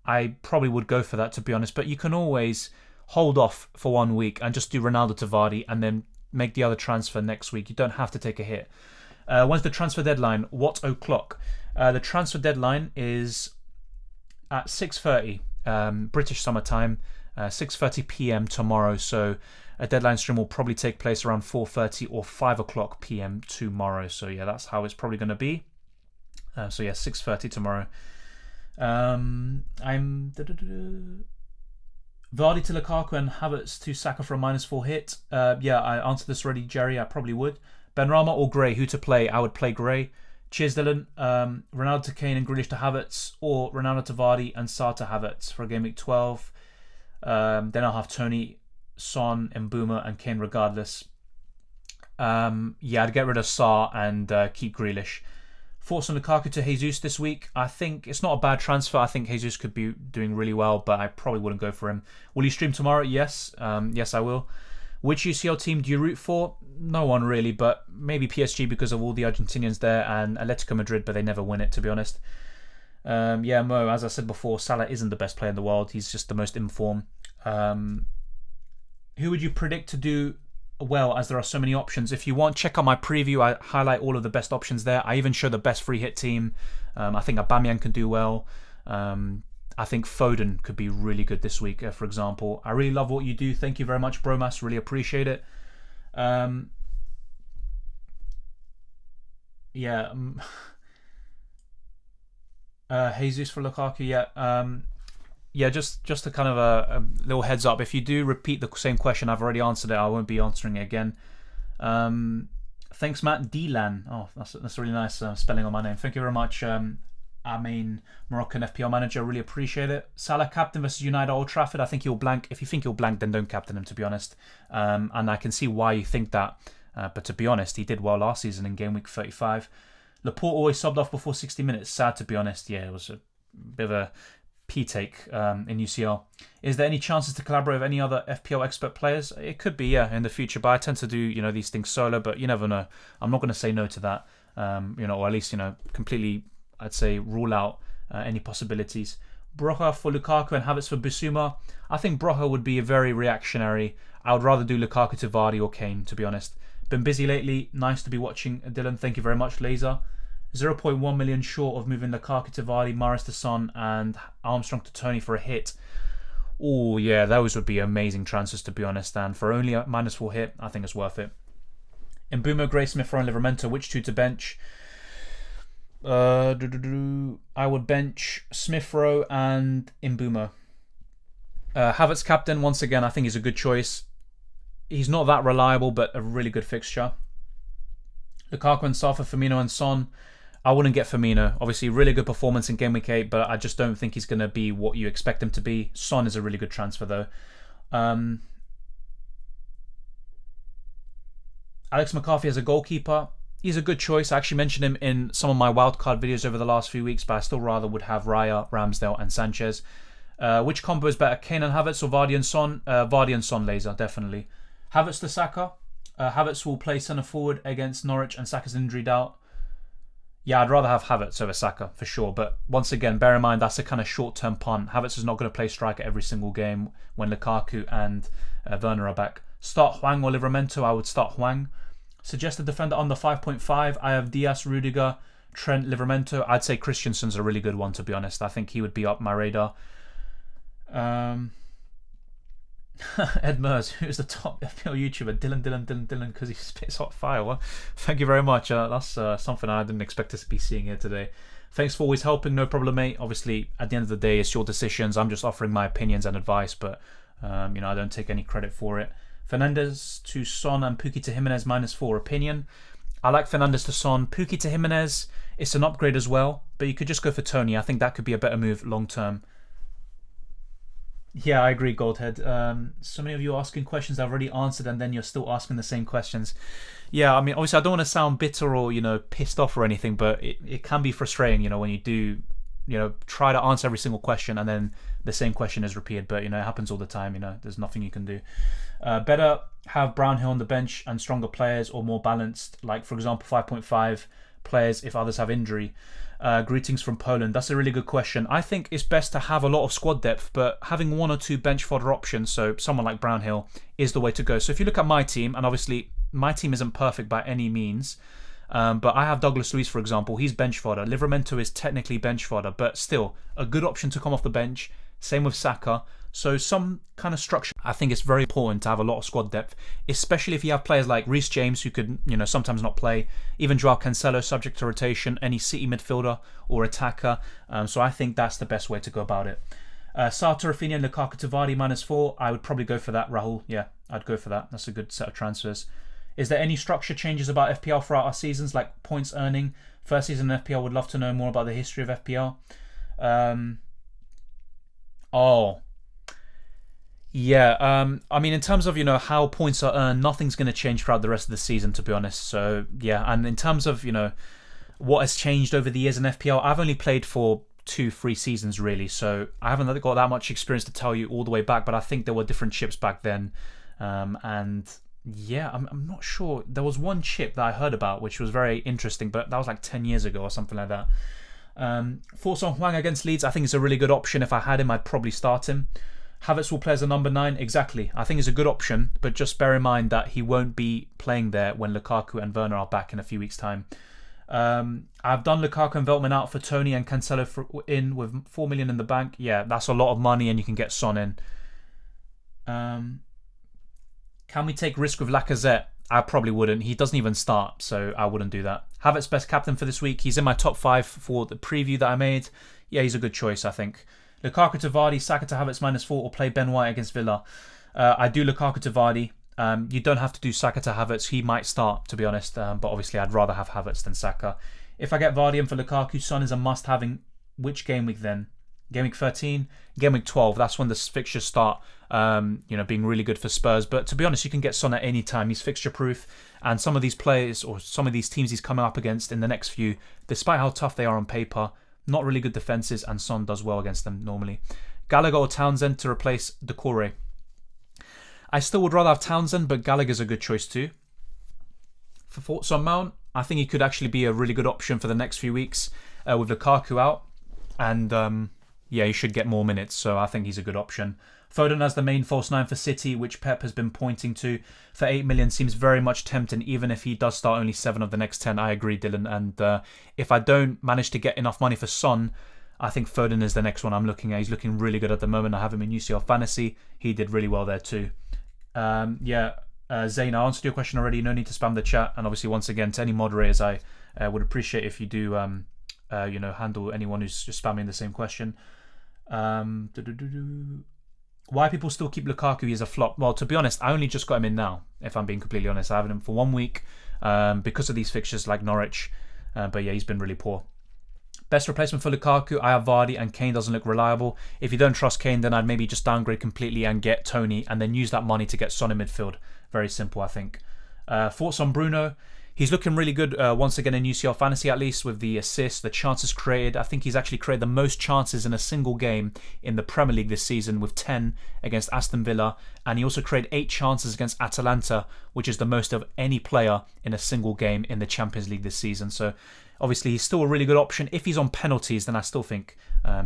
I probably would go for that, to be honest. But you can always hold off for 1 week and just do Ronaldo to Vardy and then make the other transfer next week. You don't have to take a hit. When's the transfer deadline? What o'clock? The transfer deadline is at 6:30 British summer time, 6:30 p.m. tomorrow. So a deadline stream will probably take place around 4:30 or 5 o'clock p.m. tomorrow. So yeah, that's how it's probably going to be. So yeah, 6:30 tomorrow. I'm Vardy to Lukaku and Havertz to Saka for a -4 hit. Yeah, I answered this already, Jerry. I probably would. Benrahma or Gray? Who to play? I would play Gray. Cheers, Dylan. Ronaldo to Kane and Grealish to Havertz, or Ronaldo to Vardy and Sarr to Havertz for Game Week 12. Then I'll have Tony, Son, Mbeumo and Kane regardless. Yeah, I'd get rid of Sarr and keep Grealish. Thoughts on Lukaku to Jesus this week? I think it's not a bad transfer. I think Jesus could be doing really well, but I probably wouldn't go for him. Will you stream tomorrow? Yes. Yes, I will. Which UCL team do you root for? No one really, but maybe PSG because of all the Argentinians there, and Atletico Madrid, but they never win it, to be honest. Yeah, Mo, as I said before, Salah isn't the best player in the world. He's just the most informed. Who would you predict to do well, as there are so many options? If you want, check out my preview. I highlight all of the best options there. I even show the best free hit team. I think Aubameyang can do well. I think Fodon could be really good this week, for example. I really love what you do. Thank you very much, Bromas. Really appreciate it. Yeah. Jesus for Lukaku, yeah. Yeah, just a kind of a little heads up. If you do repeat the same question, I've already answered it. I won't be answering it again. Thanks, Matt. Dilan. Oh, that's a really nice spelling on my name. Thank you very much. Amin, Moroccan FPL manager. Really appreciate it. Salah captain versus United Old Trafford. I think he'll blank. If you think he'll blank, then don't captain him, to be honest. And I can see why you think that. But to be honest, he did well last season in game week 35. Laporte always subbed off before 60 minutes. Sad, to be honest. Yeah, it was a bit of a P-take in UCL. Is there any chances to collaborate with any other FPL expert players? It could be, yeah, in the future. But I tend to do, these things solo. But you never know. I'm not going to say no to that. Or at least, completely, I'd say, rule out any possibilities. Broja for Lukaku and Havertz for Bissouma. I think Broja would be a very reactionary. I would rather do Lukaku to Vardy or Kane, to be honest. Been busy lately. Nice to be watching, Dylan. Thank you very much, Laser. 0.1 million short of moving Lukaku to Vardy, Mahrez to Son, and Armstrong to Tony for a hit. Oh, yeah, those would be amazing transfers, to be honest. And for only a -4 hit, I think it's worth it. Mbeumo, Gray, Smith Rowe, and Livramento, which two to bench? I would bench Smith Rowe and Mbeumo. Havertz captain, once again, I think he's a good choice. He's not that reliable, but a really good fixture. Lukaku and Salah for Firmino and Son. I wouldn't get Firmino. Obviously, really good performance in Game Week 8, but I just don't think he's going to be what you expect him to be. Son is a really good transfer, though. Alex McCarthy as a goalkeeper. He's a good choice. I actually mentioned him in some of my wildcard videos over the last few weeks, but I still rather would have Raya, Ramsdale, and Sanchez. Which combo is better, Kane and Havertz or Vardy and Son? Vardy and Son, Laser, definitely. Havertz to Saka. Havertz will play centre forward against Norwich and Saka's injured out. Yeah, I'd rather have Havertz over Saka, for sure. But once again, bear in mind, that's a kind of short-term punt. Havertz is not going to play striker every single game when Lukaku and Werner are back. Start Hwang or Livramento? I would start Hwang. Suggest a defender under 5.5. I have Diaz, Rudiger, Trent, Livramento. I'd say Christensen's a really good one, to be honest. I think he would be up my radar. Ed Mers, who's the top FPL YouTuber? Dylan, because he spits hot fire. Well, thank you very much. That's something I didn't expect to be seeing here today. Thanks for always helping. No problem, mate. Obviously, at the end of the day, it's your decisions. I'm just offering my opinions and advice, but I don't take any credit for it. Fernandez to Son and Pukki to Jimenez -4 opinion. I like Fernandez to Son. Pukki to Jimenez, it's an upgrade as well, but you could just go for Tony. I think that could be a better move long term. Yeah, I agree, Goldhead. So many of you are asking questions I've already answered, and then you're still asking the same questions. Yeah, I mean, obviously, I don't want to sound bitter or, pissed off or anything, but it can be frustrating, when you do, try to answer every single question and then the same question is repeated. But, it happens all the time, there's nothing you can do. Better have Brownhill on the bench and stronger players, or more balanced, like, for example, 5.5 players if others have injury. Greetings from Poland. That's a really good question. I think it's best to have a lot of squad depth, but having one or two bench fodder options, so someone like Brownhill, is the way to go. So if you look at my team, and obviously my team isn't perfect by any means, but I have Douglas Luiz, for example. He's bench fodder. Livramento is technically bench fodder, but still a good option to come off the bench. Same with Saka. So some kind of structure. I think it's very important to have a lot of squad depth, especially if you have players like Reece James, who could, sometimes not play. Even Joao Cancelo, subject to rotation. Any City midfielder or attacker. So I think that's the best way to go about it. Sartor, Rafinha, and Lukaku to Vardy -4. I would probably go for that, Rahul. Yeah, I'd go for that. That's a good set of transfers. Is there any structure changes about FPL throughout our seasons, like points earning? First season in FPL, would love to know more about the history of FPL. Yeah, I mean, in terms of, how points are earned, nothing's going to change throughout the rest of the season, to be honest. So, yeah, and in terms of, what has changed over the years in FPL, I've only played for 2-3 seasons, really. So I haven't got that much experience to tell you all the way back, but I think there were different chips back then. And yeah, I'm not sure. There was one chip that I heard about which was very interesting, but that was like 10 years ago or something like that. Thoughts on Hwang against Leeds? I think it's a really good option. If I had him, I'd probably start him. Havertz will play as a number 9. Exactly. I think it's a good option, but just bear in mind that he won't be playing there when Lukaku and Werner are back in a few weeks' time. I've done Lukaku and Veltman out for Tony and Cancelo in with 4 million in the bank. Yeah, that's a lot of money, and you can get Son in. Can we take risk with Lacazette? I probably wouldn't. He doesn't even start, so I wouldn't do that. Havertz best captain for this week. He's in my top 5 for the preview that I made. Yeah, he's a good choice, I think. Lukaku to Vardy, Saka to Havertz -4, or play Ben White against Villa. I do Lukaku to Vardy. You don't have to do Saka to Havertz. He might start, to be honest, but obviously I'd rather have Havertz than Saka. If I get Vardy in for Lukaku, Son is a must-have in which game week then? Game week 13? Game week 12. That's when the fixtures start being really good for Spurs. But to be honest, you can get Son at any time. He's fixture-proof. And some of these players or some of these teams he's coming up against in the next few, despite how tough they are on paper, not really good defences, and Son does well against them normally. Gallagher or Townsend to replace Decore? I still would rather have Townsend, but Gallagher's a good choice too. For thoughts on Mount, I think he could actually be a really good option for the next few weeks with Lukaku out. And he should get more minutes, so I think he's a good option. Fodon as the main false 9 for City, which Pep has been pointing to, for 8 million seems very much tempting, even if he does start only 7 of the next 10. I agree, Dylan. And if I don't manage to get enough money for Son, I think Fodon is the next one I'm looking at. He's looking really good at the moment. I have him in UCL Fantasy. He did really well there too. Zayn, I answered your question already. No need to spam the chat. And obviously, once again, to any moderators, I would appreciate if you do handle anyone who's just spamming the same question. Why people still keep Lukaku as a flop? Well, to be honest, I only just got him in now, if I'm being completely honest. I have him for 1 week because of these fixtures like Norwich. But yeah, he's been really poor. Best replacement for Lukaku, I have Vardy, and Kane doesn't look reliable. If you don't trust Kane, then I'd maybe just downgrade completely and get Tony, and then use that money to get Son in midfield. Very simple, I think. Thoughts on Bruno? He's looking really good once again in UCL Fantasy, at least with the assists, the chances created. I think he's actually created the most chances in a single game in the Premier League this season with 10 against Aston Villa. And he also created 8 chances against Atalanta, which is the most of any player in a single game in the Champions League this season. So obviously he's still a really good option. If he's on penalties, then I still think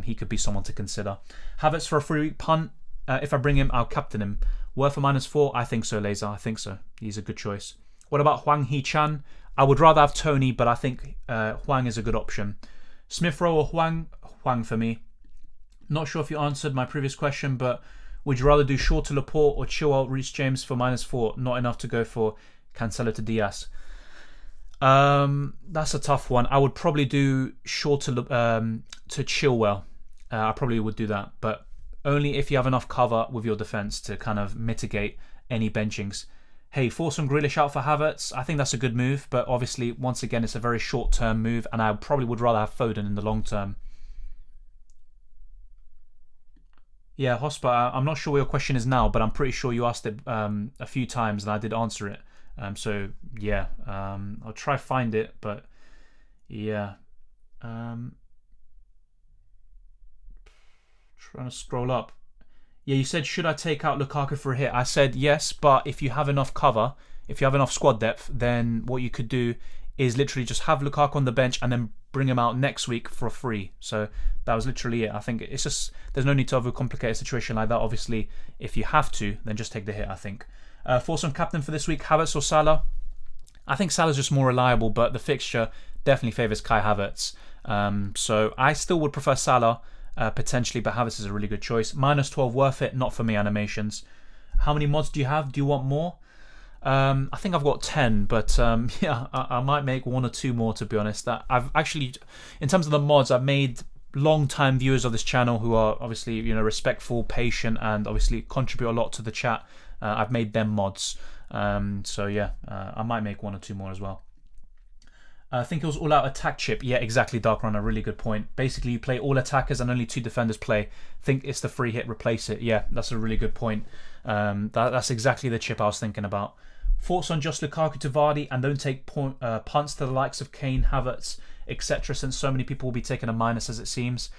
he could be someone to consider. Havertz for a free punt. If I bring him, I'll captain him. Worth a -4? I think so, Laser. I think so. He's a good choice. What about Hwang Hee-chan? I would rather have Tony, but I think Hwang is a good option. Smith Rowe or Hwang? Hwang for me. Not sure if you answered my previous question, but would you rather do Shaw to Laporte or Chilwell Reece James for -4? Not enough to go for Cancelo to Diaz. That's a tough one. I would probably do Shaw to Chilwell. I probably would do that, but only if you have enough cover with your defence to kind of mitigate any benchings. Hey, force some Grealish out for Havertz. I think that's a good move, but obviously, once again, it's a very short-term move, and I probably would rather have Fodon in the long term. Yeah, Hospa, I'm not sure what your question is now, but I'm pretty sure you asked it a few times, and I did answer it. I'll try find it, but yeah. Trying to scroll up. Yeah, you said, should I take out Lukaku for a hit? I said yes, but if you have enough cover, if you have enough squad depth, then what you could do is literally just have Lukaku on the bench and then bring him out next week for a free. So that was literally it. I think it's just, there's no need to overcomplicate a situation like that. Obviously, if you have to, then just take the hit, I think. For some captain for this week, Havertz or Salah? I think Salah's just more reliable, but the fixture definitely favours Kai Havertz. So I still would prefer Salah. Potentially, but Havertz is a really good choice. -12 worth it, not for me, animations. How many mods do you have? Do you want more? I think I've got 10, but I might make 1 or 2 more, to be honest. I've actually, in terms of the mods, I've made long-time viewers of this channel who are obviously respectful, patient, and obviously contribute a lot to the chat. I've made them mods. I might make 1 or 2 more as well. I think it was all-out attack chip. Yeah, exactly, Dark Runner. Really good point. Basically, you play all attackers and only 2 defenders play. Think it's the free hit, replace it. Yeah, that's a really good point. That's exactly the chip I was thinking about. Thoughts on just Lukaku to Vardy and don't take punts to the likes of Kane, Havertz, etc. Since so many people will be taking a minus as it seems.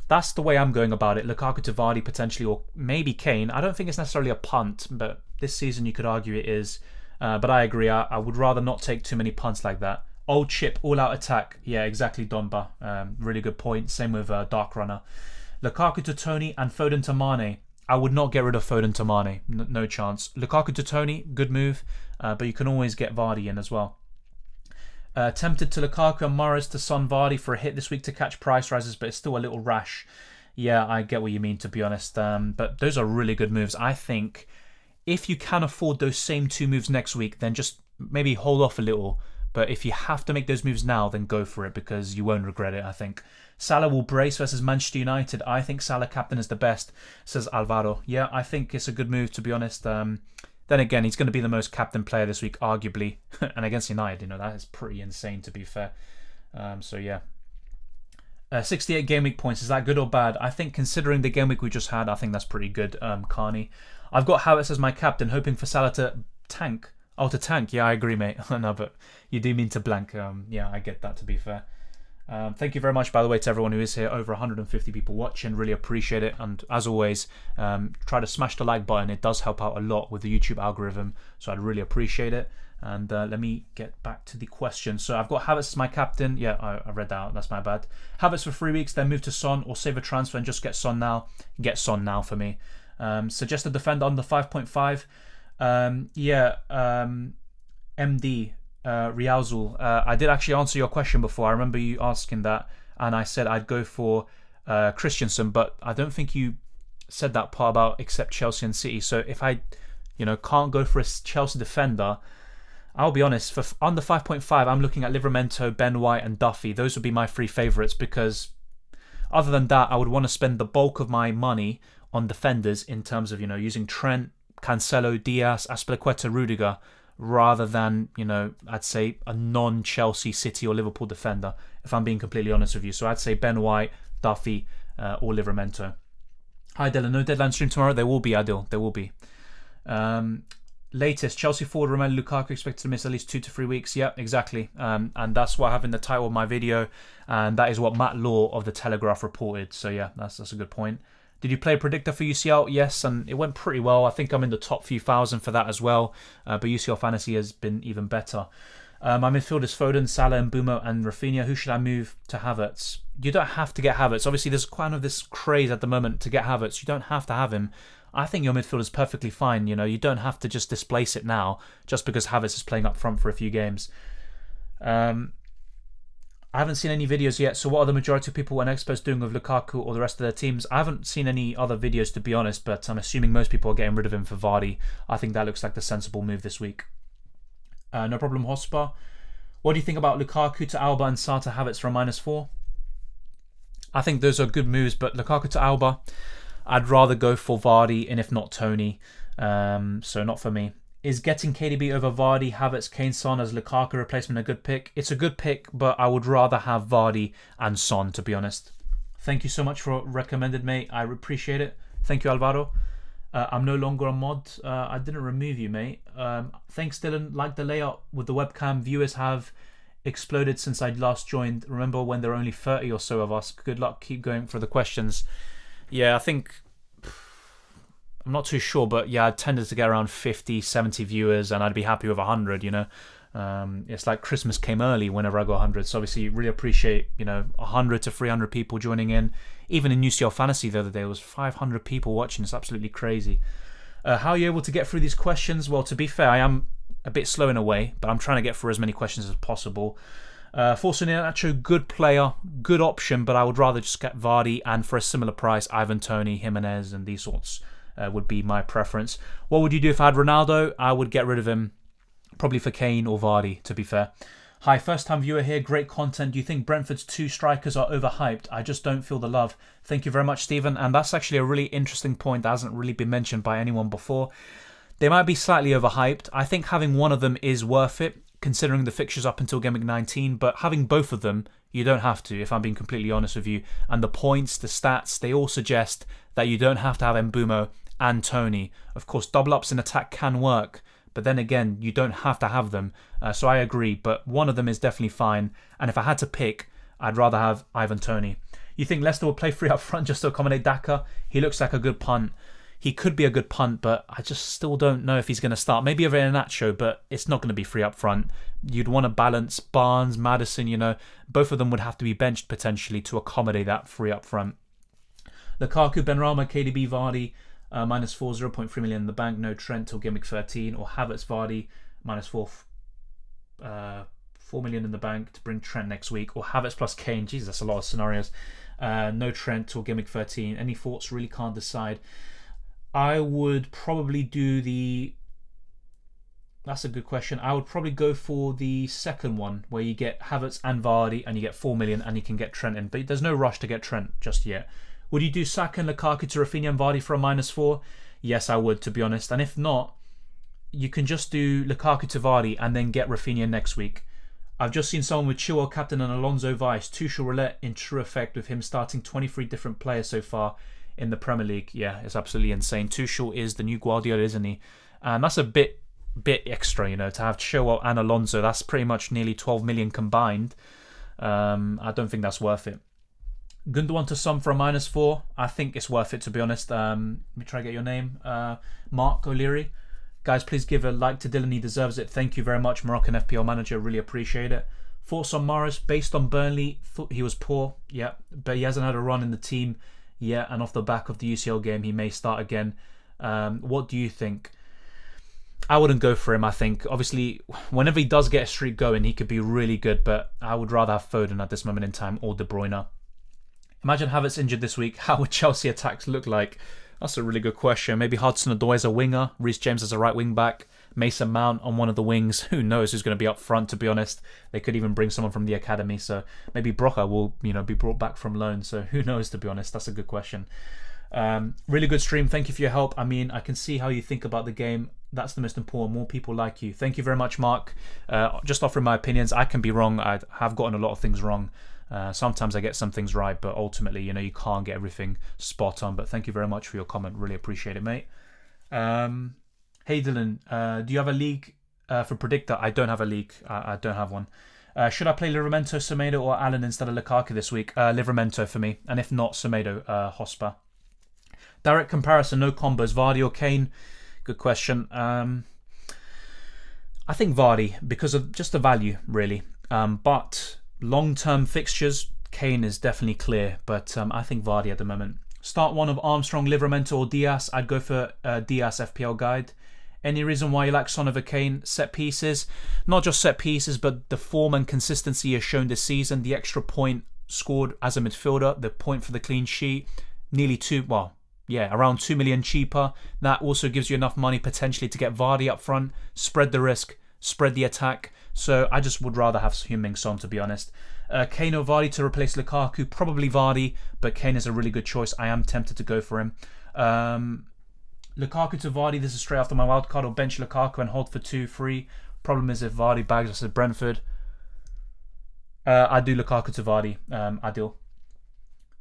that's the way I'm going about it. Lukaku to Vardy potentially, or maybe Kane. I don't think it's necessarily a punt, but this season you could argue it is. But I agree. I would rather not take too many punts like that. Old chip, all-out attack. Yeah, exactly, Donba. Really good point. Same with Dark Runner. Lukaku to Tony and Fodon to Mane. I would not get rid of Fodon to Mane. No chance. Lukaku to Tony, good move. But you can always get Vardy in as well. Tempted to Lukaku and Mahrez to Son Vardy for a hit this week to catch price rises, but it's still a little rash. Yeah, I get what you mean, to be honest. But those are really good moves. I think if you can afford those same 2 moves next week, then just maybe hold off a little. But if you have to make those moves now, then go for it because you won't regret it, I think. Salah will brace versus Manchester United. I think Salah captain is the best, says Alvaro. Yeah, I think it's a good move, to be honest. Then again, he's going to be the most captain player this week, arguably. And against United, that is pretty insane, to be fair. So, yeah. 68 game week points. Is that good or bad? I think considering the game week we just had, I think that's pretty good, Carney. I've got Havertz as my captain, hoping for Salah to tank. Oh, to tank. Yeah, I agree, mate. No, but you do mean to blank. Yeah, I get that, to be fair. Thank you very much, by the way, to everyone who is here. Over 150 people watching. Really appreciate it. And as always, try to smash the like button. It does help out a lot with the YouTube algorithm. So I'd really appreciate it. And let me get back to the question. So I've got Havertz as my captain. Yeah, I read that out. That's my bad. Havertz for 3 weeks, then move to Son, or save a transfer and just get Son now. Get Son now for me. Suggested defender under 5.5. MD Rialzul. I did actually answer your question before. I remember you asking that, and I said I'd go for Christensen, but I don't think you said that part about except Chelsea and City. So if I, can't go for a Chelsea defender, I'll be honest. For under 5.5, I'm looking at Livramento, Ben White, and Duffy. Those would be my 3 favourites because other than that, I would want to spend the bulk of my money on defenders in terms of using Trent, Cancelo, Diaz, Azpilicueta, Rudiger, rather than, I'd say a non-Chelsea, City or Liverpool defender, if I'm being completely honest with you. So I'd say Ben White, Duffy, or Livramento. Hi Dylan, no deadline stream tomorrow? There will be, Adil, there will be. Latest, Chelsea forward Romelu Lukaku expected to miss at least 2 to 3 weeks. Yeah, exactly. And that's what I have in the title of my video, and that is what Matt Law of The Telegraph reported. So yeah, that's a good point. Did you play a predictor for UCL? Yes, and it went pretty well. I think I'm in the top few thousand for that as well. But UCL Fantasy has been even better. My midfield is Fodon, Salah, and Mbeumo, and Rafinha. Who should I move to Havertz? You don't have to get Havertz. Obviously, there's kind of this craze at the moment to get Havertz. You don't have to have him. I think your midfield is perfectly fine. You don't have to just displace it now just because Havertz is playing up front for a few games. I haven't seen any videos yet, so what are the majority of people and experts doing with Lukaku or the rest of their teams? I haven't seen any other videos, to be honest, but I'm assuming most people are getting rid of him for Vardy. I think that looks like the sensible move this week. No problem, Hospa. What do you think about Lukaku to Alba and Sarr to Havertz for a -4? I think those are good moves, but Lukaku to Alba, I'd rather go for Vardy, and if not Tony. So not for me. Is getting KDB over Vardy, Havertz, Kane, Son as Lukaku replacement a good pick? It's a good pick, but I would rather have Vardy and Son, to be honest. Thank you so much for recommended, mate. I appreciate it. Thank you, Alvaro. I'm no longer a mod. I didn't remove you, mate. Thanks, Dylan. Like the layout with the webcam. Viewers have exploded since I last joined. Remember when there were only 30 or so of us? Good luck. Keep going for the questions. Yeah, I think... I'm not too sure, but yeah, I tended to get around 50, 70 viewers, and I'd be happy with 100, It's like Christmas came early whenever I got 100, so obviously really appreciate, 100 to 300 people joining in. Even in UCL Fantasy the other day, there was 500 people watching. It's absolutely crazy. How are you able to get through these questions? Well, to be fair, I am a bit slow in a way, but I'm trying to get through as many questions as possible. Forza Nacho, good player, good option, but I would rather just get Vardy, and for a similar price, Ivan Toney, Jimenez, and these sorts. Would be my preference. What would you do if I had Ronaldo? I would get rid of him, probably for Kane or Vardy, to be fair. Hi, first time viewer here, great content. Do you think Brentford's 2 strikers are overhyped? I just don't feel the love. Thank you very much, Stephen. And that's actually a really interesting point that hasn't really been mentioned by anyone before. They might be slightly overhyped. I think having one of them is worth it, considering the fixtures up until Game Week 19, but having both of them, you don't have to, if I'm being completely honest with you. And the points, the stats, they all suggest that you don't have to have Mbeumo and Tony. Of course, double ups in attack can work, but then again, you don't have to have them. So I agree, but one of them is definitely fine. And if I had to pick, I'd rather have Ivan Toney. You think Leicester will play free up front just to accommodate Daka? He looks like a good punt. He could be a good punt, but I just still don't know if he's going to start. Maybe a Iheanacho, but it's not going to be free up front. You'd want to balance Barnes, Maddison, both of them would have to be benched potentially to accommodate that free up front. Lukaku, Benrahma, KDB, Vardy, -4, 0.3 million in the bank. No Trent till Gameweek 13. Or Havertz, Vardy, -4, 4 million in the bank to bring Trent next week. Or Havertz plus Kane. Jesus, that's a lot of scenarios. No Trent till Gameweek 13. Any thoughts? Really can't decide. I would probably do the... That's a good question. I would probably go for the second one, where you get Havertz and Vardy, and you get 4 million, and you can get Trent in. But there's no rush to get Trent just yet. Would you do Saka and Lukaku to Rafinha and Vardy for a -4? Yes, I would, to be honest. And if not, you can just do Lukaku to Vardy and then get Rafinha next week. I've just seen someone with Chilwell captain and Alonso vice. Tuchel roulette in true effect, with him starting 23 different players so far in the Premier League. Yeah, it's absolutely insane. Tuchel is the new Guardiola, isn't he? And that's a bit extra, to have Chilwell and Alonso. That's pretty much nearly 12 million combined. I don't think that's worth it. Gundogan to Son for a -4. I think it's worth it, to be honest. Let me try to get your name. Mark O'Leary. Guys, please give a like to Dylan. He deserves it. Thank you very much, Moroccan FPL manager. Really appreciate it. Thoughts on Morris? Based on Burnley, thought he was poor. Yeah, but he hasn't had a run in the team yet. And off the back of the UCL game, he may start again. What do you think? I wouldn't go for him, I think. Obviously, whenever he does get a streak going, he could be really good. But I would rather have Fodon at this moment in time, or De Bruyne. Imagine Havertz injured this week. How would Chelsea attacks look like? That's a really good question. Maybe Hudson-Odoi as a winger, Reece James as a right wing back, Mason Mount on one of the wings. Who knows who's going to be up front, to be honest. They could even bring someone from the academy. So maybe Broca will be brought back from loan. So who knows, to be honest. That's a good question. Really good stream. Thank you for your help. I mean, I can see how you think about the game. That's the most important. More people like you. Thank you very much, Mark. Just offering my opinions. I can be wrong. I have gotten a lot of things wrong. Sometimes I get some things right, but ultimately, you can't get everything spot on. But thank you very much for your comment. Really appreciate it, mate. Hey, Dylan, do you have a league for Predictor? I don't have a league. I don't have one. Should I play Livramento, Semedo, or Allen instead of Lukaku this week? Livramento for me. And if not, Semedo, Hosper. Direct comparison, no combos. Vardy or Kane? Good question. I think Vardy, because of just the value, really. But long-term fixtures, Kane is definitely clear. But I think Vardy at the moment. Start one of Armstrong, Livramento, or Diaz. I'd go for Diaz FPL guide. Any reason why you like Son over Kane? Set pieces. Not just set pieces, but the form and consistency has shown this season. The extra point scored as a midfielder. The point for the clean sheet. Nearly around 2 million cheaper. That also gives you enough money potentially to get Vardy up front, spread the risk, spread the attack. So I just would rather have Heung-min Son, to be honest. Kane or Vardy to replace Lukaku? Probably Vardy, but Kane is a really good choice. I am tempted to go for him. Lukaku to Vardy, this is straight after my wildcard, or bench Lukaku and hold for 2 free. Problem is if Vardy bags us at Brentford. I do Lukaku to Vardy, ideal.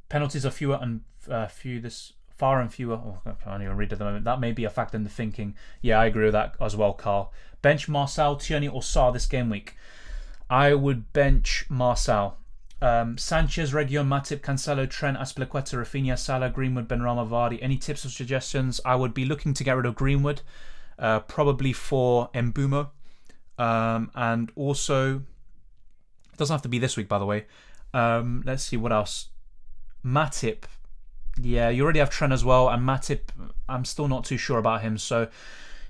Penalties are far and fewer. Oh, I can't even read at the moment. That may be a factor in the thinking. Yeah, I agree with that as well, Carl. Bench Marcel, Tierney, or Sarr this game week? I would bench Marcel. Sanchez, Reguilon, Matip, Cancelo, Trent, Azpilicueta, Rafinha, Salah, Greenwood, Benrahma, Vardy. Any tips or suggestions? I would be looking to get rid of Greenwood, probably for Mbumo. And also, it doesn't have to be this week, by the way. Let's see what else. Matip. Yeah, you already have Trent as well, and Matip, I'm still not too sure about him. So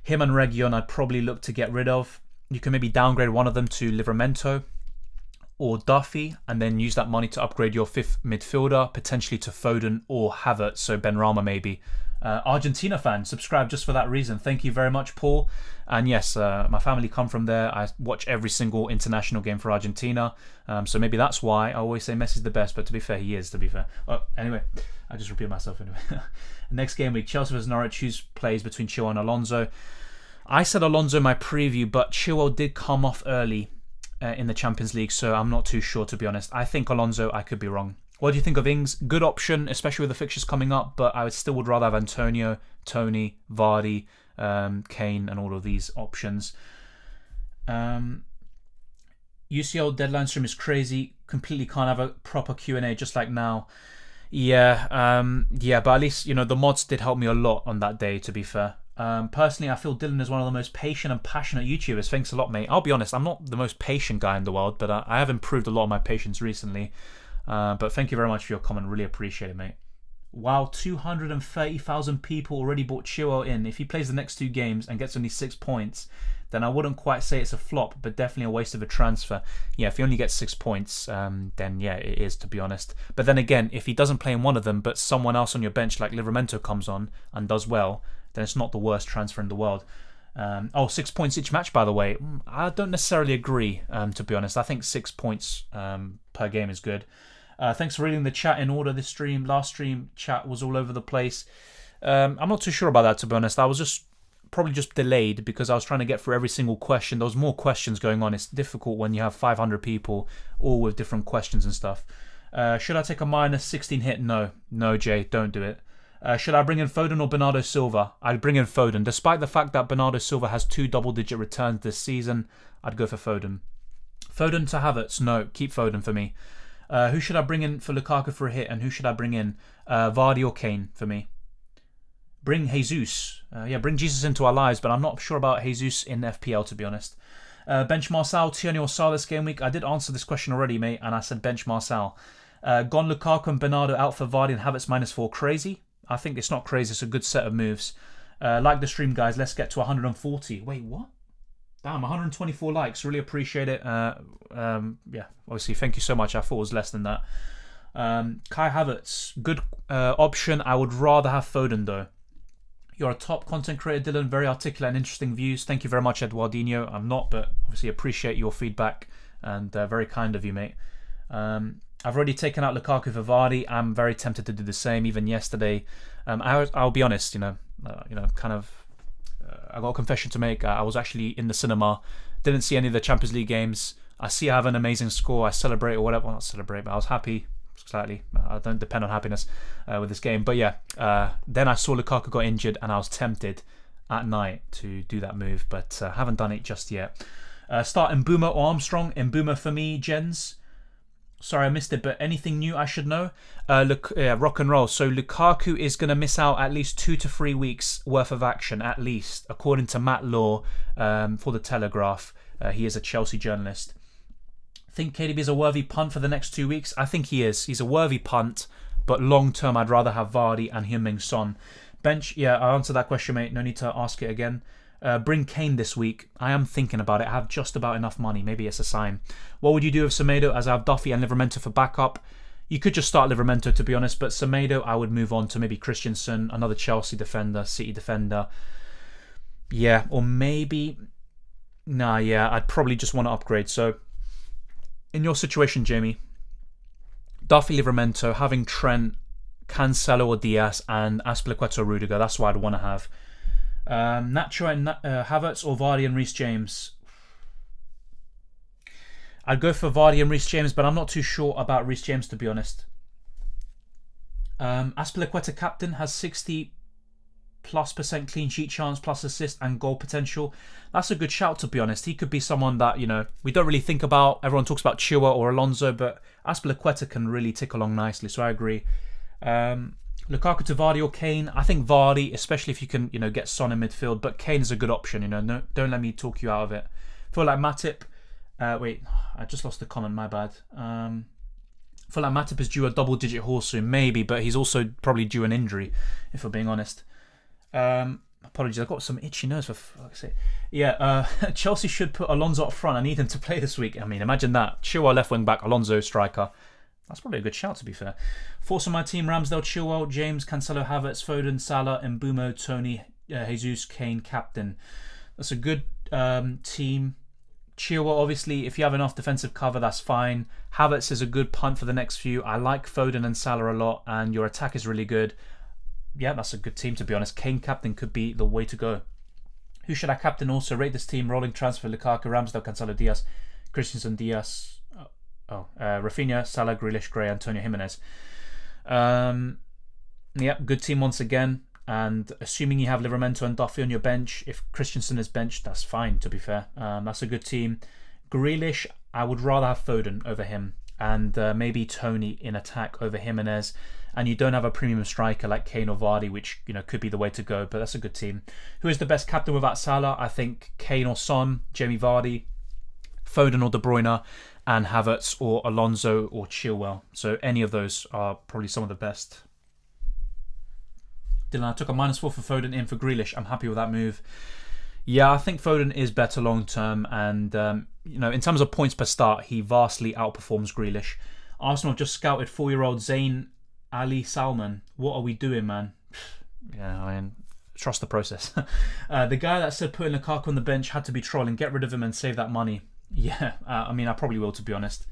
him and Reguilon, I'd probably look to get rid of. You can maybe downgrade one of them to Livramento or Duffy, and then use that money to upgrade your 5th midfielder, potentially to Fodon or Havertz, so Benrahma maybe. Argentina fan, subscribe just for that reason. Thank you very much, Paul. And yes, my family come from there. I watch every single international game for Argentina, so maybe that's why I always say Messi's the best, but to be fair, he is, to be fair. Anyway, I just repeat myself anyway. Next game week, Chelsea vs Norwich. Who plays between Chilwell and Alonso? I said Alonso in my preview, but Chilwell did come off early in the Champions League, so I'm not too sure, to be honest. I think Alonso, I could be wrong. What do you think of Ings? Good option, especially with the fixtures coming up, but I still would rather have Antonio, Tony, Vardy, Kane, and all of these options. UCL deadline stream is crazy. Completely can't have a proper Q&A just like now. Yeah, yeah, but at least, you know, the mods did help me a lot on that day, to be fair. Personally, I feel Dylan is one of the most patient and passionate YouTubers. Thanks a lot, mate. I'll be honest, I'm not the most patient guy in the world, but I have improved a lot of my patience recently. But thank you very much for your comment. Really appreciate it, mate. Wow, 230,000 people already bought Chilwell in. If he plays the next 2 games and gets only 6 points, then I wouldn't quite say it's a flop, but definitely a waste of a transfer. Yeah, if he only gets 6 points, then yeah, it is, to be honest. But then again, if he doesn't play in one of them, but someone else on your bench like Livramento comes on and does well, then it's not the worst transfer in the world. 6 points each match, by the way. I don't necessarily agree, to be honest. I think 6 points per game is good. Thanks for reading the chat in order this stream. Last stream, chat was all over the place. I'm not too sure about that, to be honest. I was probably just delayed because I was trying to get through every single question. There was more questions going on. It's difficult when you have 500 people all with different questions and stuff. Should I take a minus 16 hit? No, Jay, don't do it. Should I bring in Fodon or Bernardo Silva? I'd bring in Fodon. Despite the fact that Bernardo Silva has 2 double-digit returns this season, I'd go for Fodon. Fodon to Havertz? No, keep Fodon for me. Who should I bring in for Lukaku for a hit, and who should I bring in? Vardy or Kane for me? Bring Jesus. Bring Jesus into our lives, but I'm not sure about Jesus in FPL, to be honest. Bench Marcel, Tierney or Salah this game week? I did answer this question already, mate, and I said bench Marcel. Gone Lukaku and Bernardo out for Vardy and Havertz -4. Crazy? I think it's not crazy. It's a good set of moves. Like the stream, guys. Let's get to 140. Wait, what? Damn, 124 likes. Really appreciate it. Yeah, obviously, thank you so much. I thought it was less than that. Kai Havertz, good option. I would rather have Fodon, though. You're a top content creator, Dylan. Very articulate and interesting views. Thank you very much, Eduardinho. I'm not, but obviously appreciate your feedback and very kind of you, mate. I've already taken out Lukaku for Vardy. I'm very tempted to do the same. Even yesterday, I'll be honest. I got a confession to make. I was actually in the cinema, didn't see any of the Champions League games. I see I have an amazing score. I celebrate or whatever. Well, not celebrate, but I was happy. Slightly. I don't depend on happiness with this game. But yeah, then I saw Lukaku got injured and I was tempted at night to do that move, but haven't done it just yet. Start Mbeumo or Armstrong. Mbeumo for me, Jens. Sorry, I missed it, but anything new I should know? Rock and roll. So Lukaku is going to miss out at least 2 to 3 weeks worth of action, at least, according to Matt Law for The Telegraph. He is a Chelsea journalist. Think KDB is a worthy punt for the next 2 weeks? I think he is. He's a worthy punt, but long term I'd rather have Vardy and Heung-min Son. Bench, yeah, I answered that question, mate. No need to ask it again. Bring Kane this week. I am thinking about it. I have just about enough money. Maybe it's a sign. What would you do with Semedo, as I have Duffy and Livramento for backup? You could just start Livramento, to be honest, but Semedo I would move on to maybe Christensen, another Chelsea defender, City defender. Yeah, or maybe... Nah, yeah, I'd probably just want to upgrade. So, in your situation, Jamie, Duffy, Livramento, having Trent, Cancelo or Diaz, and Azpilicueta or Rudiger, that's what I'd want to have. Nacho and Havertz or Vardy and Reece James? I'd go for Vardy and Reece James, but I'm not too sure about Reece James, to be honest. Azpilicueta captain, has 60+% clean sheet chance plus assist and goal potential. That's a good shout, to be honest. He could be someone that, we don't really think about. Everyone talks about Chilwell or Alonso, but Azpilicueta can really tick along nicely, so I agree. Lukaku to Vardy or Kane? I think Vardy, especially if you can, get Son in midfield, but Kane is a good option, No, don't let me talk you out of it. Feel like Matip... wait, I just lost the comment, my bad. Feel like Matip is due a double-digit horse soon, maybe, but he's also probably due an injury, if we're being honest. Apologies, I've got some itchy nose, for fuck's sake. Yeah, Chelsea should put Alonso up front. I need him to play this week. I mean, imagine that. Chilwell left wing back, Alonso striker. That's probably a good shout, to be fair. Force on my team: Ramsdale, Chilwell, James, Cancelo, Havertz, Fodon, Salah, Mbeumo, Tony, Jesus, Kane, captain. That's a good team. Chilwell, obviously, if you have enough defensive cover, that's fine. Havertz is a good punt for the next few. I like Fodon and Salah a lot, and your attack is really good. Yeah, that's a good team, to be honest. Kane captain could be the way to go. Who should I captain also? Rate this team: rolling transfer, Lukaku, Ramsdale, Cancelo, Diaz, Christensen, Diaz, Rafinha, Salah, Grealish, Gray, Antonio Jimenez. Yeah, good team once again. And assuming you have Livramento and Duffy on your bench, if Christensen is benched, that's fine, to be fair. That's a good team. Grealish, I would rather have Fodon over him, and maybe Tony in attack over Jimenez. And you don't have a premium striker like Kane or Vardy, which could be the way to go, but that's a good team. Who is the best captain without Salah? I think Kane or Son, Jamie Vardy, Fodon or De Bruyne, and Havertz or Alonso or Chilwell. So any of those are probably some of the best. Dylan, I took a -4 for Fodon in for Grealish. I'm happy with that move. Yeah, I think Fodon is better long term, and in terms of points per start, he vastly outperforms Grealish. Arsenal have just scouted 4-year-old Zayn Ali Salman. What are we doing, man? Yeah, I mean, trust the process. The guy that said putting Lukaku on the bench had to be trolling. Get rid of him and save that money. Yeah, I mean, I probably will, to be honest.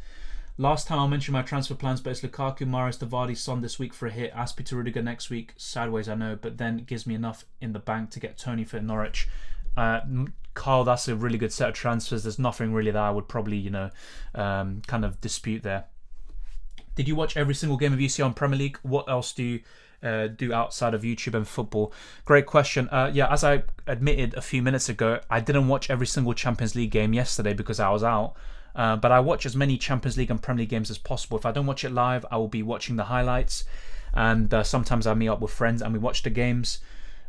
Last time I'll mention my transfer plans, but it's Lukaku, Mahrez, Vardy, Son this week for a hit. Aspi to Rudiger next week. Sideways, I know, but then it gives me enough in the bank to get Tony for Norwich. Carl, that's a really good set of transfers. There's nothing really that I would probably, kind of dispute there. Did you watch every single game of UCL Premier League? What else do you do outside of YouTube and football? Great question. Yeah, as I admitted a few minutes ago, I didn't watch every single Champions League game yesterday because I was out. But I watch as many Champions League and Premier League games as possible. If I don't watch it live, I will be watching the highlights. And sometimes I meet up with friends and we watch the games.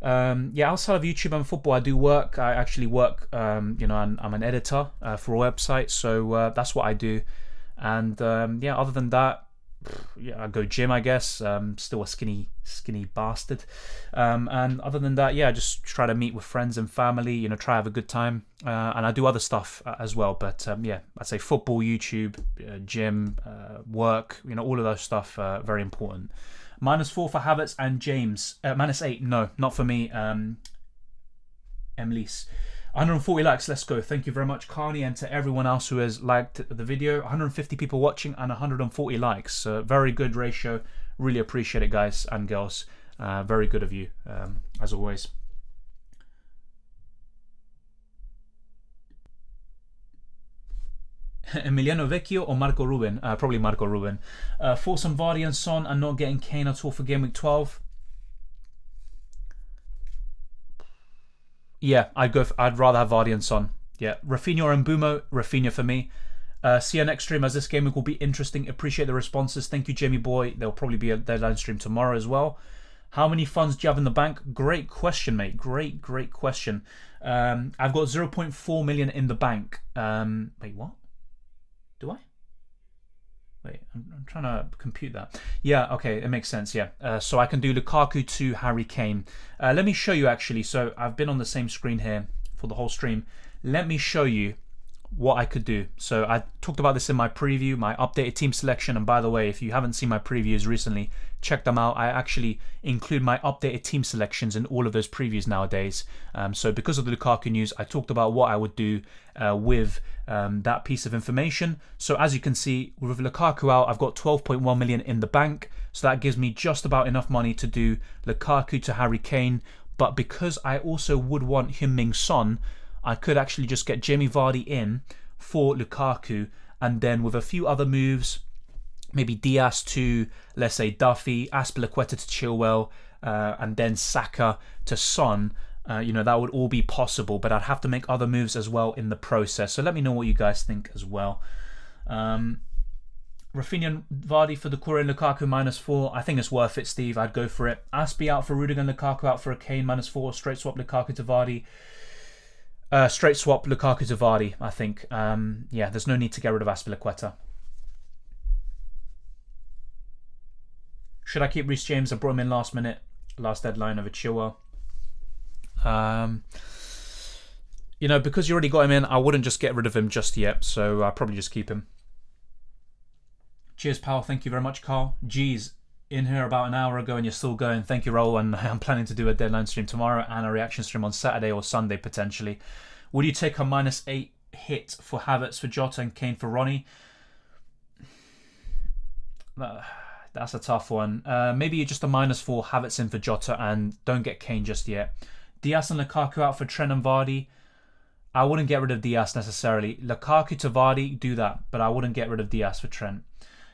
Yeah, outside of YouTube and football, I do work. I actually work, I'm an editor for a website. So that's what I do. And yeah, other than that, yeah, I go gym, I guess. Still a skinny bastard. And other than that, yeah, I just try to meet with friends and family, try to have a good time. And I do other stuff as well. But yeah, I'd say football, YouTube, gym, work, all of those stuff, very important. -4 for Havertz and James. -8, no, not for me. Emlise. 140 likes, let's go. Thank you very much, Carney, and to everyone else who has liked the video. 150 people watching and 140 likes. Very good ratio. Really appreciate it, guys and girls. Very good of you, as always. Emiliano Vecchio or Marco Ruben? Probably Marco Ruben. For some Vardy and Son and not getting Kane at all for Game Week 12. Yeah, I'd rather have Vardy and Son. Yeah, Rafinha and Mbumo. Rafinha for me. See you next stream, as this game will be interesting. Appreciate the responses. Thank you, Jamie Boy. There'll probably be a deadline stream tomorrow as well. How many funds do you have in the bank? Great question, mate. Great question. I've got 0.4 million in the bank. Wait, what? Do I? Wait, I'm trying to compute that. Yeah, okay, it makes sense, yeah. So I can do Lukaku to Harry Kane. Let me show you, actually. So I've been on the same screen here for the whole stream. Let me show you what I could do. So I talked about this in my preview, my updated team selection. And by the way, if you haven't seen my previews recently, check them out. I actually include my updated team selections in all of those previews nowadays. So because of the Lukaku news, I talked about what I would do with that piece of information. So as you can see, with Lukaku out, I've got 12.1 million in the bank. So that gives me just about enough money to do Lukaku to Harry Kane. But because I also would want Heung-min Son, I could actually just get Jamie Vardy in for Lukaku, and then with a few other moves, maybe Diaz to, let's say, Duffy, Azpilicueta to Chilwell, and then Saka to Son. That would all be possible, but I'd have to make other moves as well in the process. So let me know what you guys think as well. Rafinha and Vardy for the Kure and Lukaku -4. I think it's worth it, Steve. I'd go for it. Aspi out for Rudiger and Lukaku out for a Kane -4. Straight swap Lukaku to Vardy. Straight swap Lukaku to Vardy, I think. Yeah, there's no need to get rid of Azpilicueta. Should I keep Reece James? I brought him in last minute, last deadline over Chilwell. Because you already got him in, I wouldn't just get rid of him just yet, so I'll probably just keep him. Cheers, pal. Thank you very much, Carl. Geez, in here about an hour ago and you're still going. Thank you, Raul, and I'm planning to do a deadline stream tomorrow and a reaction stream on Saturday or Sunday, potentially. Would you take a -8 hit for Havertz for Jota and Kane for Ronnie? That's a tough one. Maybe just a -4 Havertz in for Jota and don't get Kane just yet. Diaz and Lukaku out for Trent and Vardy. I wouldn't get rid of Diaz necessarily. Lukaku to Vardy, do that, but I wouldn't get rid of Diaz for Trent,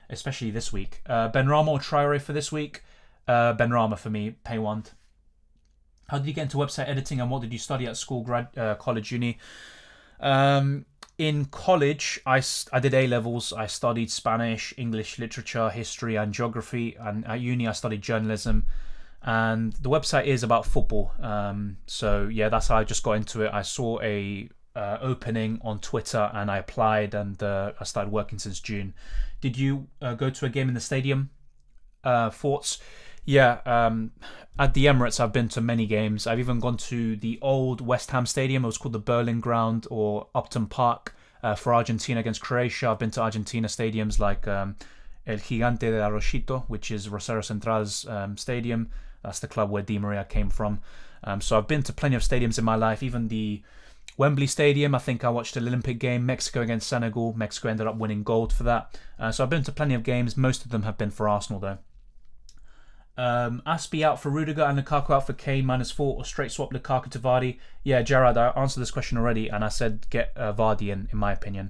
especially this week. Benrahma or Traore for this week? Benrahma for me, pay one. How did you get into website editing and what did you study at school, college, uni? In college, I did A-levels. I studied Spanish, English literature, history, and geography. And at uni, I studied journalism. And the website is about football. So yeah, that's how I just got into it. I saw a opening on Twitter and I applied, and I started working since June. Did you go to a game in the stadium, Thoughts? Yeah, at the Emirates, I've been to many games. I've even gone to the old West Ham Stadium. It was called the Berlin Ground or Upton Park for Argentina against Croatia. I've been to Argentina stadiums like El Gigante de Arroyito, which is Rosario Central's stadium. That's the club where Di Maria came from. So I've been to plenty of stadiums in my life, even the Wembley Stadium. I think I watched an Olympic game, Mexico against Senegal. Mexico ended up winning gold for that. So I've been to plenty of games. Most of them have been for Arsenal, though. Aspi out for Rudiger and Lukaku out for Kane, -4, or straight swap Lukaku to Vardy. Yeah, Gerard, I answered this question already, and I said get Vardy in my opinion.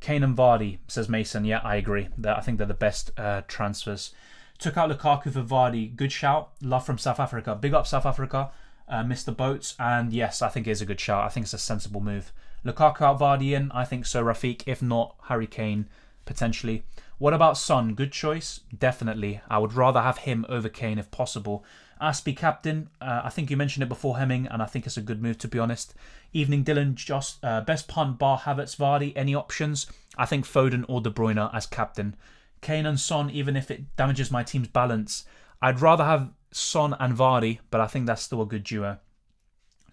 Kane and Vardy, says Mason. Yeah, I agree. I think they're the best transfers. Took out Lukaku for Vardy. Good shout. Love from South Africa. Big up South Africa. Missed the boats. And yes, I think it is a good shout. I think it's a sensible move. Lukaku out, Vardy in. I think so, Rafiq. If not, Harry Kane, potentially. What about Son? Good choice? Definitely. I would rather have him over Kane if possible. Aspi captain. I think you mentioned it before, Hemming, and I think it's a good move, to be honest. Evening Dylan, just best punt bar Havertz, Vardy. Any options? I think Fodon or De Bruyne as captain. Kane and Son, even if it damages my team's balance. I'd rather have Son and Vardy, but I think that's still a good duo.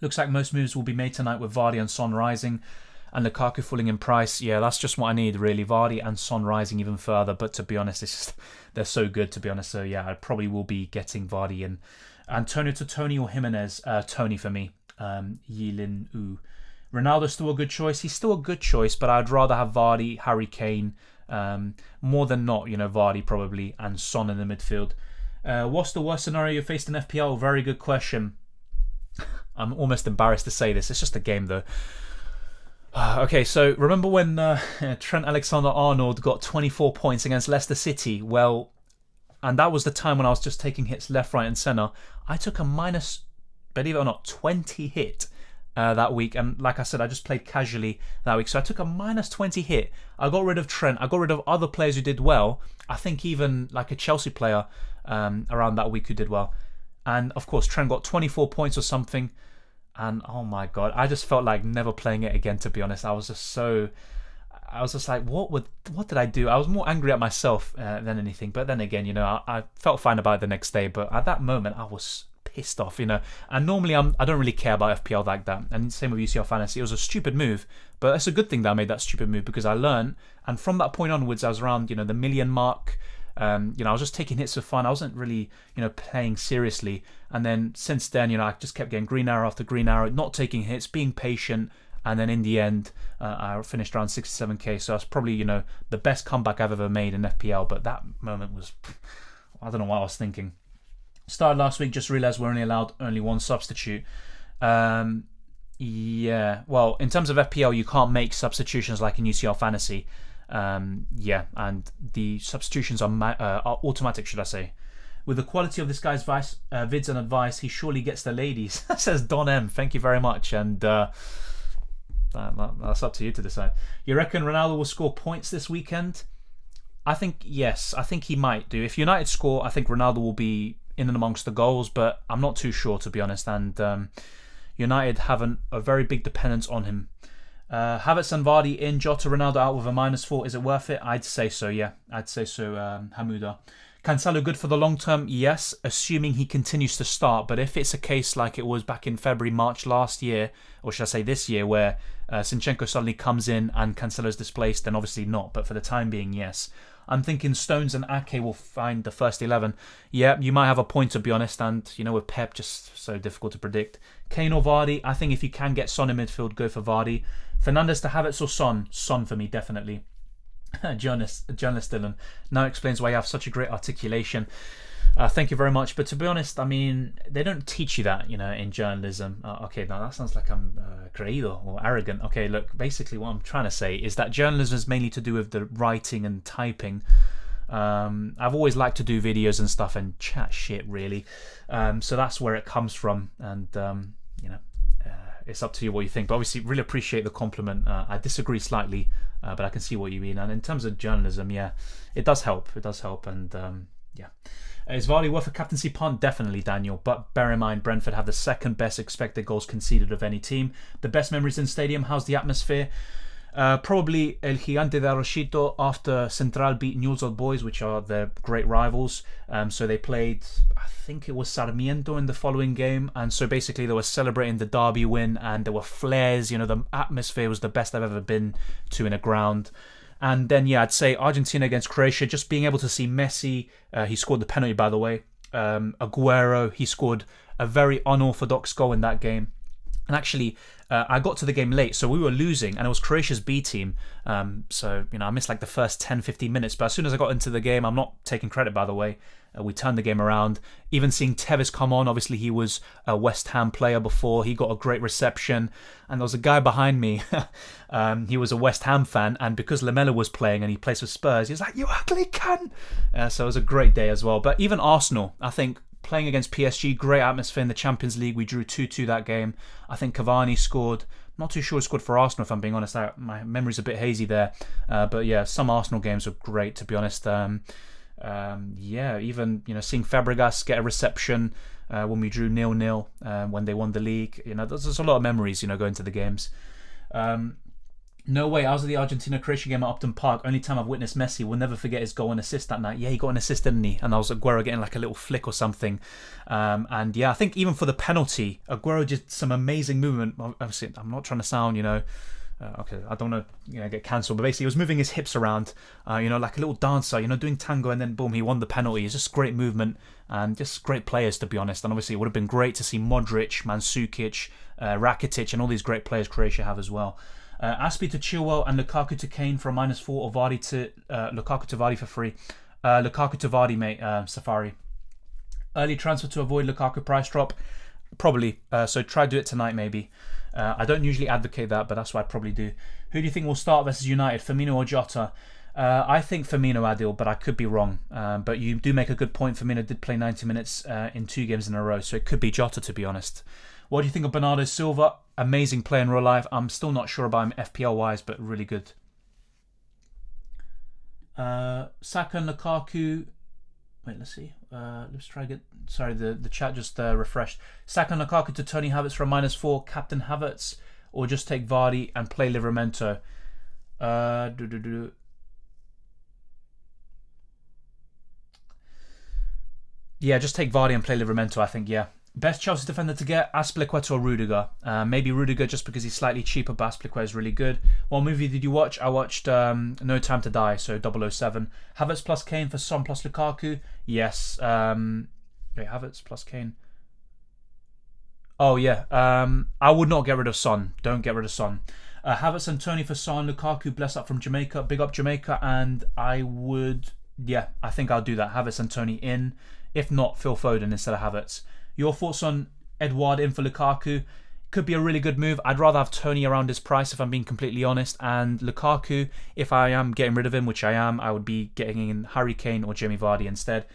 Looks like most moves will be made tonight with Vardy and Son rising and Lukaku falling in price. Yeah, that's just what I need, really. Vardy and Son rising even further, but to be honest, it's just, they're so good, to be honest. So yeah, I probably will be getting Vardy in. Antonio to Tony or Jimenez? Tony for me. Yilin U. Ronaldo's still a good choice. He's still a good choice, but I'd rather have Vardy, Harry Kane, more than not, Vardy probably, and Son in the midfield. What's the worst scenario you faced in FPL? Very good question. I'm almost embarrassed to say this. It's just a game, though. Okay, so remember when Trent Alexander-Arnold got 24 points against Leicester City? Well, and that was the time when I was just taking hits left, right and centre. I took a minus, believe it or not, 20 hit that week. And like I said, I just played casually that week. So I took a minus 20 hit. I got rid of Trent. I got rid of other players who did well. I think even like a Chelsea player around that week who did well. And of course, Trent got 24 points or something. And oh my God, I just felt like never playing it again, to be honest. I was just like, what did I do? I was more angry at myself than anything. But then again, I felt fine about it the next day. But at that moment, I was pissed off, And normally I don't really care about FPL like that. And same with UCL Fantasy. It was a stupid move. But it's a good thing that I made that stupid move because I learned. And from that point onwards, I was around, the million mark. I was just taking hits for fun. I wasn't really, playing seriously. And then since then, I just kept getting green arrow after green arrow, not taking hits, being patient. And then in the end, I finished around 67k. So that's probably, the best comeback I've ever made in FPL. But that moment was, I don't know what I was thinking. Started last week, just realised we're only allowed one substitute. Yeah, well, in terms of FPL, you can't make substitutions like in UCL Fantasy. And the substitutions are automatic, should I say. With the quality of this guy's vids and advice, he surely gets the ladies, says Don M. Thank you very much. And that's up to you to decide. You reckon Ronaldo will score points this weekend? I think yes. I think he might do. If United score, I think Ronaldo will be in and amongst the goals, but I'm not too sure, to be honest. And United have a very big dependence on him. Havertz and Vardy in, Jota, Ronaldo out with a -4. Is it worth it? I'd say so, yeah. I'd say so, Hamuda. Cancelo good for the long term? Yes, assuming he continues to start. But if it's a case like it was back in February, March last year, or should I say this year, where Zinchenko suddenly comes in and Cancelo's displaced, then obviously not. But for the time being, yes. I'm thinking Stones and Ake will find the first 11. Yeah, you might have a point, to be honest. And, with Pep, just so difficult to predict. Kane or Vardy? I think if you can get Son in midfield, go for Vardy. Fernandes to Havertz or Son? Son for me, definitely. Journalist Dylan now explains why you have such a great articulation. Thank you very much. But to be honest, I mean, they don't teach you that, in journalism. Okay, now that sounds like I'm creído or arrogant. Okay, look, basically what I'm trying to say is that journalism is mainly to do with the writing and typing. I've always liked to do videos and stuff and chat shit, really. So that's where it comes from. And, it's up to you what you think. But obviously, really appreciate the compliment. I disagree slightly, but I can see what you mean. And in terms of journalism, yeah, it does help. It does help. And yeah. Is Vardy worth a captaincy punt? Definitely, Daniel. But bear in mind, Brentford have the second best expected goals conceded of any team. The best memories in stadium. How's the atmosphere? Probably El Gigante de Arrochito after Central beat Newell's Old Boys, which are their great rivals. So they played, I think it was Sarmiento in the following game. And so basically they were celebrating the derby win and there were flares. You know, the atmosphere was the best I've ever been to in a ground. And then, yeah, I'd say Argentina against Croatia, just being able to see Messi, he scored the penalty, by the way. Aguero, he scored a very unorthodox goal in that game. And actually, I got to the game late, so we were losing, and it was Croatia's B team. So, you know, I missed like the first 10, 15 minutes. But as soon as I got into the game, I'm not taking credit, by the way, we turned the game around. Even seeing Tevez come on, obviously he was a West Ham player before. He got a great reception. And there was a guy behind me. He was a West Ham fan. And because Lamela was playing and he plays for Spurs, he was like, "You ugly cunt!" So it was a great day as well. But even Arsenal, I think, playing against PSG, great atmosphere in the Champions League. We drew 2-2 that game. I think Cavani scored. Not too sure he scored for Arsenal, if I'm being honest. My memory's a bit hazy there. But yeah, some Arsenal games were great, to be honest. Yeah, even, you know, seeing Fabregas get a reception when we drew 0-0 when they won the league. You know, there's a lot of memories, you know, going to the games. No way, I was at the Argentina-Croatia game at Upton Park. Only time I've witnessed Messi. We'll never forget his goal and assist that night. Yeah, he got an assist, didn't he? And I was Aguero getting like a little flick or something. And yeah, I think even for the penalty, Aguero did some amazing movement. Obviously, I'm not trying to sound, you know, okay, I don't want to, you know, get cancelled, but basically he was moving his hips around, you know, like a little dancer, you know, doing tango, and then boom, he won the penalty. It's just great movement and just great players, to be honest. And obviously it would have been great to see Modric, Mandzukic, Rakitic, and all these great players Croatia have as well. Aspi to Chilwell and Lukaku to Kane for a -4, or Vardy to Lukaku to Vardy for free. Lukaku to Vardy, mate. Safari. Early transfer to avoid Lukaku price drop, probably. So try do it tonight, maybe. I don't usually advocate that, but that's what I'd probably do. Who do you think will start versus United, Firmino or Jota? I think Firmino, Adil, but I could be wrong. But you do make a good point. Firmino did play 90 minutes in 2 games in a row, so it could be Jota, to be honest. What do you think of Bernardo Silva? Amazing player in real life. I'm still not sure about him FPL-wise, but really good. Saka and Lukaku. Wait, let's see. Let's try to get... Sorry, the chat just refreshed. Saka and Lukaku to Tony Havertz for a -4. Captain Havertz, or just take Vardy and play Livramento. Yeah, just take Vardy and play Livramento, I think, yeah. Best Chelsea defender to get, Azpilicueta or Rudiger. Maybe Rudiger just because he's slightly cheaper, but Azpilicueta is really good. What movie did you watch? I watched No Time to Die, so 007. Havertz plus Kane for Son plus Lukaku? Yes. Wait, Havertz plus Kane. Oh, yeah. I would not get rid of Son. Don't get rid of Son. Havertz and Tony for Son. Lukaku, bless up from Jamaica. Big up Jamaica. And I would... Yeah, I think I'll do that. Havertz and Tony in. If not, Phil Foden instead of Havertz. Your thoughts on Edouard in for Lukaku? Could be a really good move. I'd rather have Tony around his price, if I'm being completely honest. And Lukaku, if I am getting rid of him, which I am, I would be getting in Harry Kane or Jamie Vardy instead.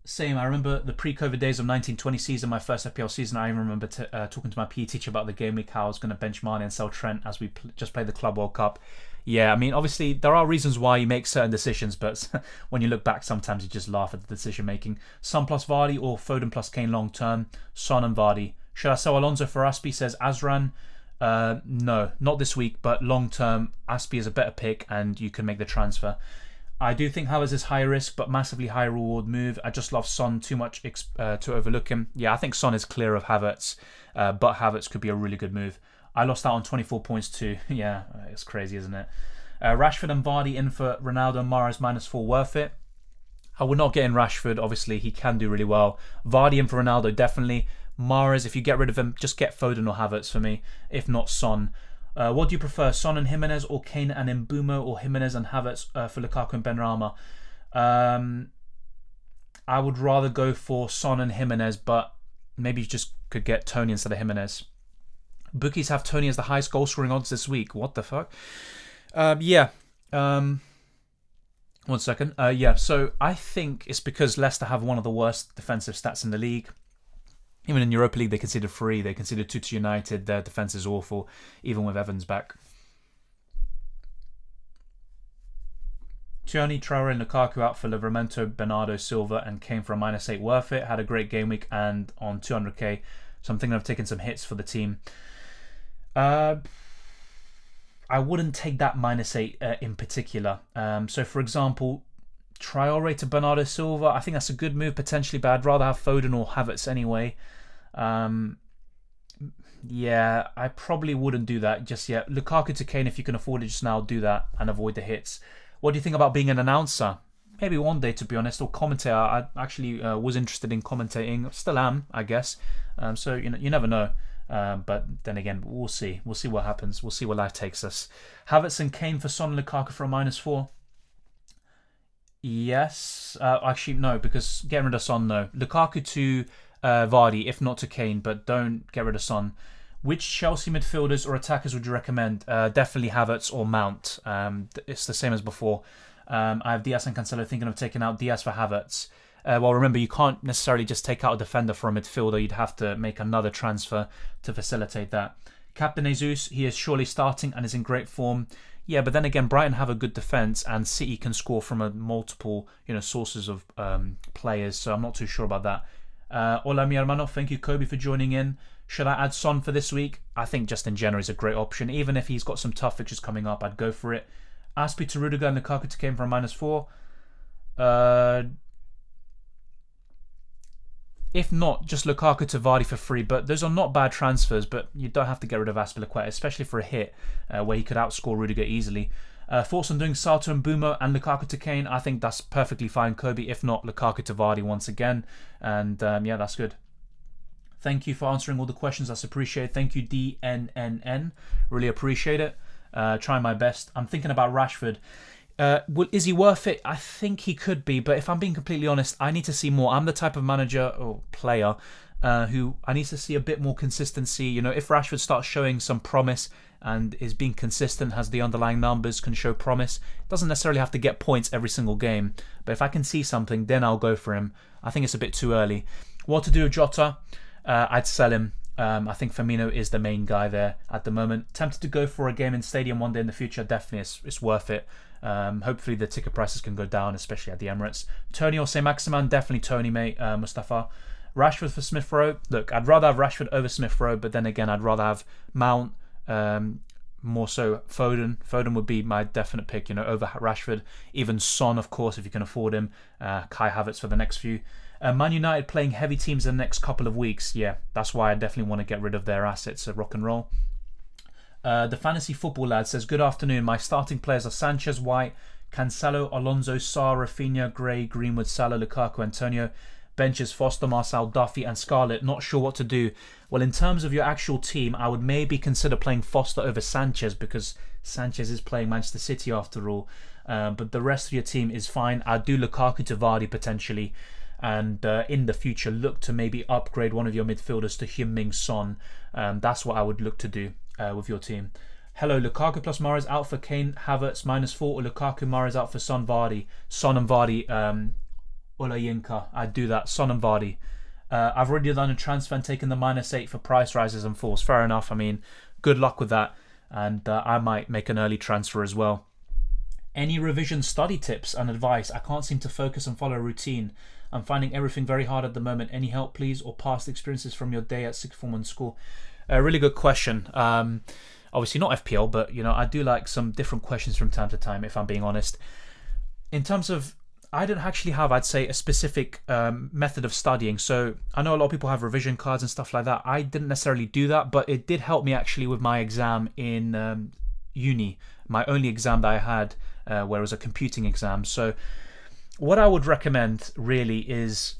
Same, I remember the pre-COVID days of 1920 season, my first FPL season. I even remember talking to my PE teacher about the game week, how I was going to bench Mane and sell Trent as we just played the Club World Cup. Yeah, I mean, obviously, there are reasons why you make certain decisions, but when you look back, sometimes you just laugh at the decision-making. Son plus Vardy or Foden plus Kane long-term? Son and Vardy. Should I sell Alonso for Aspi, says Azran? No, not this week, but long-term, Aspi is a better pick, and you can make the transfer. I do think Havertz is high risk, but massively high reward move. I just love Son too much to overlook him. Yeah, I think Son is clear of Havertz, but Havertz could be a really good move. I lost out on 24 points too. Yeah, it's crazy, isn't it? Rashford and Vardy in for Ronaldo and Mahrez -4, worth it. I would not get in Rashford, obviously. He can do really well. Vardy in for Ronaldo, definitely. Mahrez, if you get rid of him, just get Foden or Havertz for me. If not, Son. What do you prefer, Son and Jimenez or Kane and Mbumo, or Jimenez and Havertz for Lukaku and Benrahma? I would rather go for Son and Jimenez, but maybe you just could get Tony instead of Jimenez. Bookies have Tony as the highest goal scoring odds this week. What the fuck? Yeah. 1 second. Yeah, so I think it's because Leicester have one of the worst defensive stats in the league. Even in Europa League, they conceded 3. They conceded 2 to United. Their defence is awful, even with Evans back. Tierney, Traore and Lukaku out for Livramento, Bernardo, Silva and Kane for a -8. Worth it. Had a great game week and on 200k. So I'm thinking of taking some hits for the team. I wouldn't take that -8 in particular. So for example, Traore to Bernardo Silva, I think that's a good move potentially, but I'd rather have Fodon or Havertz anyway. Yeah, I probably wouldn't do that just yet. Lukaku to Kane, if you can afford it just now, do that and avoid the hits. What do you think about being an announcer? Maybe one day, to be honest, or commentator. I actually was interested in commentating. Still am, I guess. So you never know. But then again, we'll see. We'll see what happens. We'll see where life takes us. Havertz and Kane for Son and Lukaku for a -4. Yes. Actually, no, because getting rid of Son, no. Lukaku to Vardy, if not to Kane, but don't get rid of Son. Which Chelsea midfielders or attackers would you recommend? Definitely Havertz or Mount. It's the same as before. I have Diaz and Cancelo, thinking of taking out Diaz for Havertz. Well, remember, you can't necessarily just take out a defender for a midfielder. You'd have to make another transfer to facilitate that. Captain Jesus, he is surely starting and is in great form. Yeah, but then again, Brighton have a good defence and City can score from a multiple sources of players, so I'm not too sure about that. Hola, mi hermano. Thank you, Kobe, for joining in. Should I add Son for this week? I think Justin Jenner is a great option. Even if he's got some tough fixtures coming up, I'd go for it. Aspi to Rudiger and Lukaku to Kane for a -4. If not, just Lukaku to Vardy for free. But those are not bad transfers, but you don't have to get rid of Azpilicueta, especially for a hit where he could outscore Rudiger easily. Thoughts on doing Sato and Bumo and Lukaku to Kane? I think that's perfectly fine, Kobe. If not, Lukaku to Vardy once again. And yeah, that's good. Thank you for answering all the questions. That's appreciated. Thank you, DNNN. Really appreciate it. Trying my best. I'm thinking about Rashford. Is he worth it? I think he could be, but if I'm being completely honest, I need to see more. I'm the type of manager or player who I need to see a bit more consistency. If Rashford starts showing some promise and is being consistent, has the underlying numbers, can show promise, doesn't necessarily have to get points every single game. But if I can see something, then I'll go for him. I think it's a bit too early. What to do with Jota? I'd sell him. I think Firmino is the main guy there at the moment. Tempted to go for a game in Stadium one day in the future. Definitely, it's worth it. Hopefully the ticket prices can go down, especially at the Emirates. Tony or say Maximan? Definitely Tony, mate. Mustafa. Rashford for Smith Rowe. Look, I'd rather have Rashford over Smith Rowe, but then again, I'd rather have Mount. More so Fodon. Fodon would be my definite pick, over Rashford. Even Son, of course, if you can afford him. Kai Havertz for the next few. Man United playing heavy teams in the next couple of weeks. Yeah, that's why I definitely want to get rid of their assets. Rock and roll. The Fantasy Football Lad says, good afternoon. My starting players are Sanchez, White, Cancelo, Alonso, Sarr, Rafinha, Gray, Greenwood, Salah, Lukaku, Antonio. Benches Foster, Marcel, Duffy and Scarlett. Not sure what to do. Well, in terms of your actual team, I would maybe consider playing Foster over Sanchez because Sanchez is playing Manchester City after all. But the rest of your team is fine. I'd do Lukaku to Vardy potentially. And in the future, look to maybe upgrade one of your midfielders to Heung-min Son. That's what I would look to do with your team. Hello, Lukaku plus Mahrez out for Kane, Havertz -4, or Lukaku, Mahrez out for Son, Vardy. Son and Vardy, Olayinka. I'd do that, Son and Vardy. I've already done a transfer and taken the -8 for price rises and falls. Fair enough. I mean, good luck with that. And I might make an early transfer as well. Any revision study tips and advice? I can't seem to focus and follow a routine. I'm finding everything very hard at the moment. Any help, please, or past experiences from your day at sixth form and school? A really good question. Obviously not FPL, but I do like some different questions from time to time, if I'm being honest. In terms of, I don't actually have, I'd say, a specific method of studying. So I know a lot of people have revision cards and stuff like that. I didn't necessarily do that, but it did help me actually with my exam in uni. My only exam that I had, where it was a computing exam. So what I would recommend really is,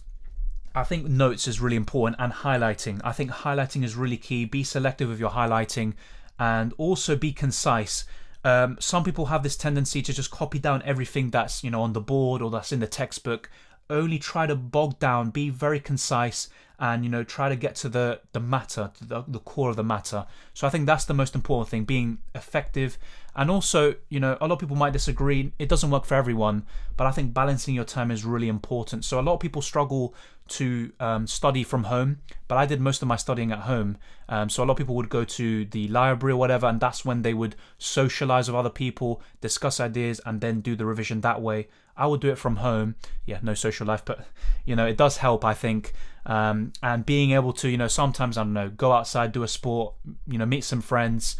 I think notes is really important, and highlighting. I think highlighting is really key. Be selective with your highlighting and also be concise. Some people have this tendency to just copy down everything that's on the board or that's in the textbook. Only try to bog down, be very concise, and try to get to the matter, to the core of the matter. So I think that's the most important thing, being effective And also, you know, a lot of people might disagree. It doesn't work for everyone, but I think balancing your time is really important. So a lot of people struggle to study from home, but I did most of my studying at home. So a lot of people would go to the library or whatever, and that's when they would socialize with other people, discuss ideas, and then do the revision that way. I would do it from home. Yeah, no social life, but you know, it does help, I think. And being able to, you know, sometimes, I don't know, go outside, do a sport, you know, meet some friends,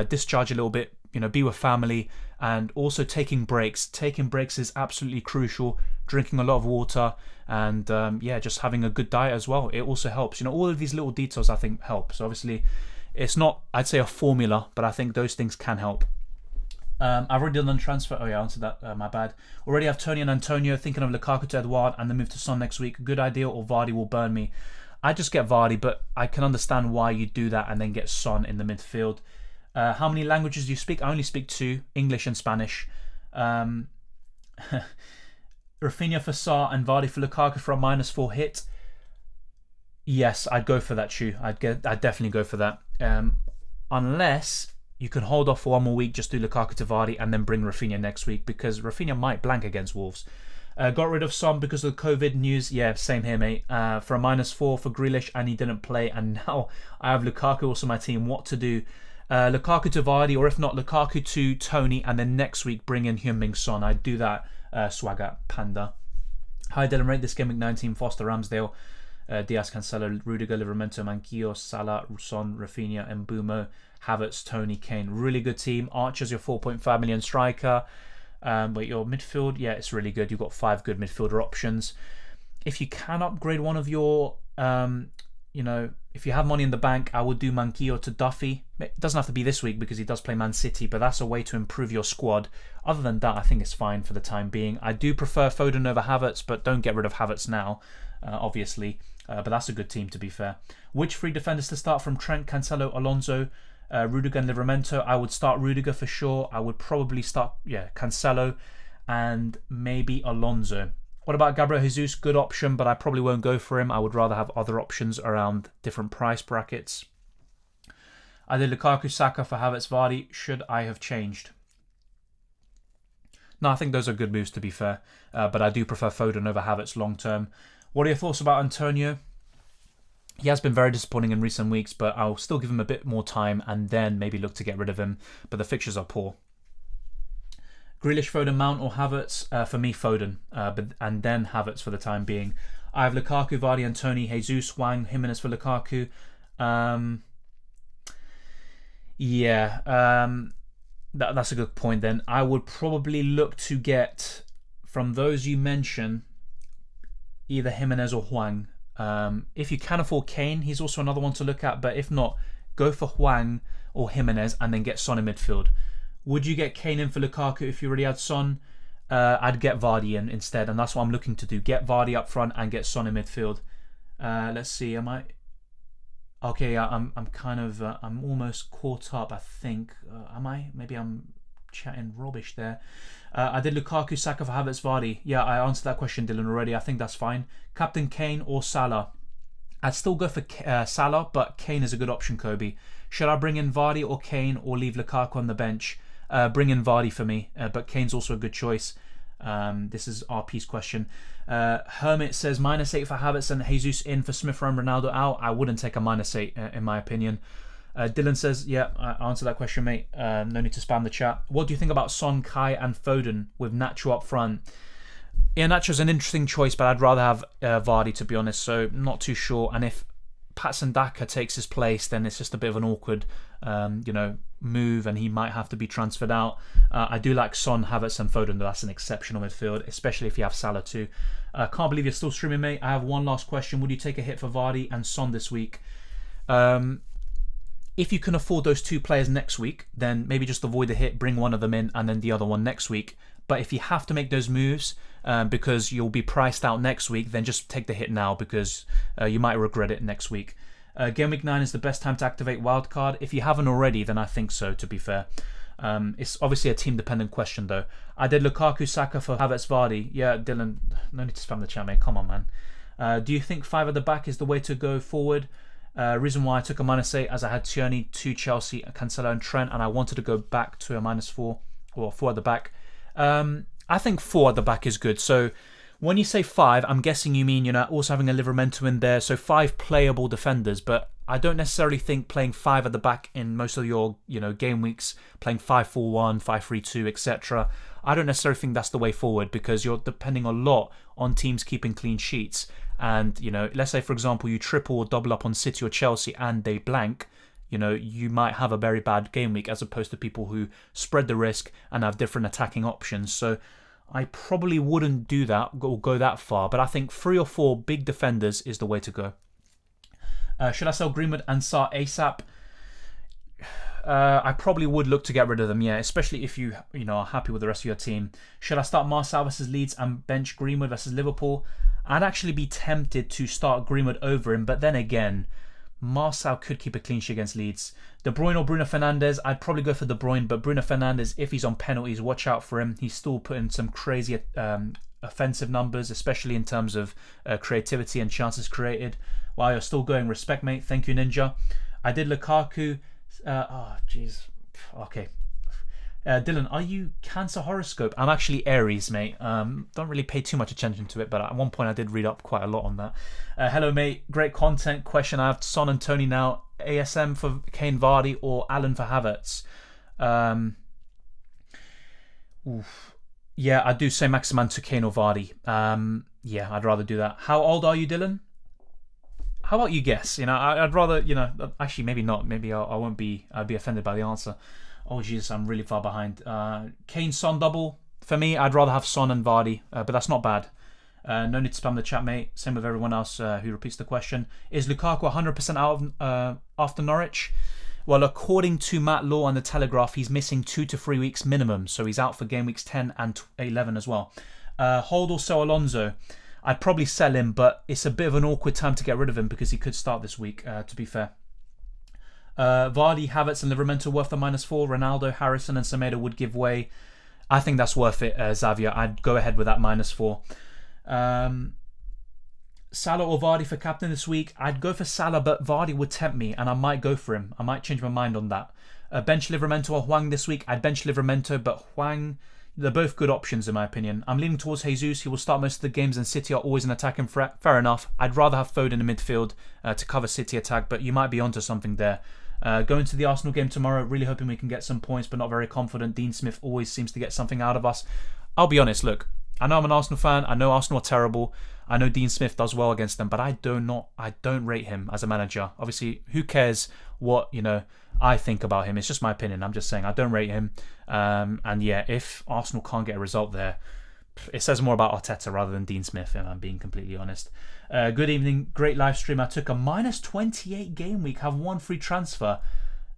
discharge a little bit, you know, be with family, and also taking breaks. Taking breaks is absolutely crucial. Drinking a lot of water, and yeah, just having a good diet as well. It also helps. You know, all of these little details I think help. So obviously, it's not, I'd say, a formula, but I think those things can help. I've already done transfer. Oh yeah, I answered that. My bad. Already have Tony and Antonio. Thinking of Lukaku to Edouard and then move to Son next week. Good idea, or Vardy will burn me. I just get Vardy, but I can understand why you do that and then get Son in the midfield. How many languages do you speak? I only speak 2, English and Spanish. Rafinha for Sarr and Vardy for Lukaku for a -4 hit. Yes, I'd go for that, Chu. I'd definitely go for that. Unless you can hold off for one more week, just do Lukaku to Vardy and then bring Rafinha next week, because Rafinha might blank against Wolves. Got rid of Son because of the COVID news. Yeah, same here, mate. For a -4 for Grealish, and he didn't play, and now I have Lukaku also my team. What to do? Lukaku to Vardy, or if not, Lukaku to Tony, and then next week bring in Heung-min Son. I'd do that, Swagger Panda. Hi Dylan, rate this game week 19, Foster, Ramsdale, Diaz, Cancelo, Rudiger, Livramento, Manquillo, Salah, Son, Rafinha, Mbeumo, Havertz, Tony, Kane. Really good team. Archer's your 4.5 million striker. But your midfield, yeah, it's really good. You've got 5 good midfielder options. If you can upgrade one of your, you know, if you have money in the bank, I would do Manquillo to Duffy. It doesn't have to be this week because he does play Man City, but that's a way to improve your squad. Other than that, I think it's fine for the time being. I do prefer Fodon over Havertz, but don't get rid of Havertz now, obviously. But that's a good team, to be fair. Which 3 defenders to start from Trent, Cancelo, Alonso, Rudiger and Livramento? I would start Rudiger for sure. I would probably start, Cancelo and maybe Alonso. What about Gabriel Jesus? Good option, but I probably won't go for him. I would rather have other options around different price brackets. I did Lukaku, Saka for Havertz, Vardy. Should I have changed? No, I think those are good moves, to be fair. But I do prefer Fodon over Havertz long term. What are your thoughts about Antonio? He has been very disappointing in recent weeks, but I'll still give him a bit more time and then maybe look to get rid of him. But the fixtures are poor. Grealish, Foden, Mount or Havertz? For me, Foden, and then Havertz for the time being. I have Lukaku, Vardy, and Tony, Jesus, Wang, Jimenez for Lukaku. That's a good point then. I would probably look to get, from those you mentioned, either Jimenez or Hwang. If you can afford Kane, he's also another one to look at, but if not, go for Hwang or Jimenez and then get Son in midfield. Would you get Kane in for Lukaku if you already had Son? I'd get Vardy in instead, and that's what I'm looking to do. Get Vardy up front and get Son in midfield. Let's see, am I... Okay, I'm kind of... I'm almost caught up, I think. Am I? Maybe I'm chatting rubbish there. I did Lukaku, Saka for Havertz, Vardy. Yeah, I answered that question, Dylan, already. I think that's fine. Captain Kane or Salah? I'd still go for Salah, but Kane is a good option, Kobe. Should I bring in Vardy or Kane or leave Lukaku on the bench? Bring in Vardy for me, but Kane's also a good choice. This is RP's question. Hermit says -8 for Havertz and Jesus in for Smith and Ronaldo out. I wouldn't take a -8 in my opinion. Dylan says, yeah, I answered that question, mate. No need to spam the chat. What do you think about Son, Kai and Foden with Nacho up front? Yeah, Nacho's an interesting choice, but I'd rather have Vardy, to be honest, so not too sure. And if Patson Daka takes his place, then it's just a bit of an awkward move, and he might have to be transferred out. I do like Son, Havertz and Foden, though that's an exceptional midfield, especially if you have Salah too. Can't believe you're still streaming, mate. I have one last question. Would you take a hit for Vardy and Son this week? If you can afford those 2 players next week, then maybe just avoid the hit, bring one of them in, and then the other one next week. But if you have to make those moves because you'll be priced out next week, then just take the hit now, because you might regret it next week. Game week 9 is the best time to activate wildcard. If you haven't already, then I think so, to be fair. It's obviously a team-dependent question, though. I did Lukaku, Saka for Havertz, Vardy. Yeah, Dylan, no need to spam the chat, mate. Come on, man. Do you think 5 at the back is the way to go forward? Reason why I took a -8 as I had Tierney, 2 Chelsea, Cancelo and Trent, and I wanted to go back to a -4 or 4 at the back. I think 4 at the back is good. So when you say 5, I'm guessing you mean you're also having a Livramento in there, so 5 playable defenders. But I don't necessarily think playing 5 at the back in most of your game weeks, playing 5-4-1, 5-3-2, etc. I don't necessarily think that's the way forward, because you're depending a lot on teams keeping clean sheets. And let's say for example you triple or double up on City or Chelsea and they blank. You might have a very bad game week, as opposed to people who spread the risk and have different attacking options. So I probably wouldn't do that or go that far, but I think 3 or 4 big defenders is the way to go. Should I sell Greenwood and Sarr ASAP? I probably would look to get rid of them, yeah, especially if you are happy with the rest of your team. Should I start Martial versus Leeds and bench Greenwood versus Liverpool? I'd actually be tempted to start Greenwood over him, but then again, Martial could keep a clean sheet against Leeds. De Bruyne or Bruno Fernandes? I'd probably go for De Bruyne, but Bruno Fernandes, if he's on penalties, watch out for him. He's still putting some crazy offensive numbers, especially in terms of creativity and chances created. While you're still going, respect, mate. Thank you, Ninja. I did Lukaku. Oh, jeez. Okay. Dylan, are you Cancer horoscope? I'm actually Aries, mate. Don't really pay too much attention to it, but at one point I did read up quite a lot on that. Hello, mate. Great content. Question. I have Son and Tony now. ASM for Kane Vardy or Allen for Havertz? Yeah, I'd do say Maximan to Kane or Vardy. Yeah, I'd rather do that. How old are you, Dylan? How about you guess? I'd rather, actually maybe not. Maybe I won't be. I'd be offended by the answer. Oh Jesus, I'm really far behind. Kane Son double. For me, I'd rather have Son and Vardy, but that's not bad. No need to spam the chat, mate. Same with everyone else who repeats the question. Is Lukaku 100% out of, after Norwich? Well, according to Matt Law on the Telegraph, he's missing 2 to 3 weeks minimum, so he's out for game weeks 10 and 11 as well. Hold or sell Alonso? I'd probably sell him, but it's a bit of an awkward time to get rid of him because he could start this week, to be fair. Vardy, Havertz and Livramento worth the -4. Ronaldo, Harrison and Semedo would give way. I think that's worth it, Xavier. I'd go ahead with that -4. Salah or Vardy for captain this week? I'd go for Salah, but Vardy would tempt me and I might go for him. I might change my mind on that. Bench Livramento or Hwang this week? I'd bench Livramento, but Hwang, they're both good options in my opinion. I'm leaning towards Jesus. He will start most of the games and City are always an attacking threat. Fair enough. I'd rather have Fodon in midfield to cover City attack, but you might be onto something there. Going to the Arsenal game tomorrow, really hoping we can get some points, but not very confident. Dean Smith always seems to get something out of us. I'll be honest, look, I know I'm an Arsenal fan. I know Arsenal are terrible. I know Dean Smith does well against them, but I don't rate him as a manager. Obviously, who cares what I think about him? It's just my opinion. I'm just saying I don't rate him. And yeah, if Arsenal can't get a result there, it says more about Arteta rather than Dean Smith, if I'm being completely honest. Good evening, great live stream. I took a -28 game week, have 1 free transfer.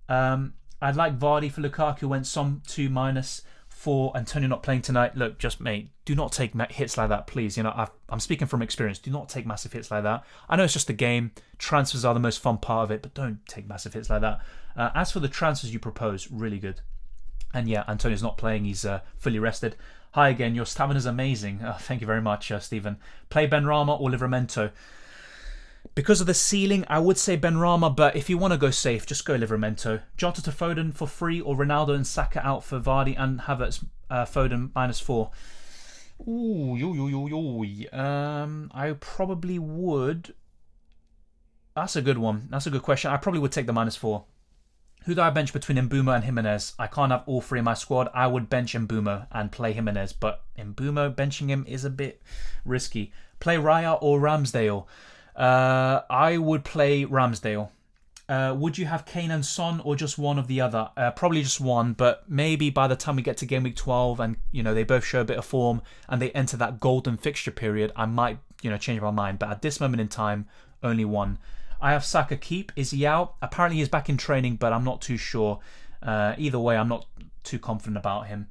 I'd like Vardy for Lukaku, went some to -4. Antonio not playing tonight. Look, just mate, do not take hits like that, please. I'm speaking from experience. Do not take massive hits like that. I know it's just a game. Transfers are the most fun part of it, but don't take massive hits like that. As for the transfers you propose, really good. And yeah, Antonio's not playing. He's fully rested. Hi again, your stamina's amazing. Thank you very much, Stephen. Play Benrahma or Livramento? Because of the ceiling, I would say Benrahma, but if you want to go safe, just go Livramento. Jota to Fodon for free or Ronaldo and Saka out for Vardy and Havertz Fodon -4? I probably would. That's a good one. That's a good question. I probably would take the -4. Who do I bench between Mbeumo and Jimenez? I can't have all 3 in my squad. I would bench Mbeumo and play Jimenez, but Mbeumo, benching him is a bit risky. Play Raya or Ramsdale? I would play Ramsdale. Would you have Kane and Son or just one of the other? Probably just one, but maybe by the time we get to game week 12 and they both show a bit of form and they enter that golden fixture period, I might change my mind. But at this moment in time, only one. I have Saka keep. Is he out? Apparently he's back in training, but I'm not too sure. Either way, I'm not too confident about him.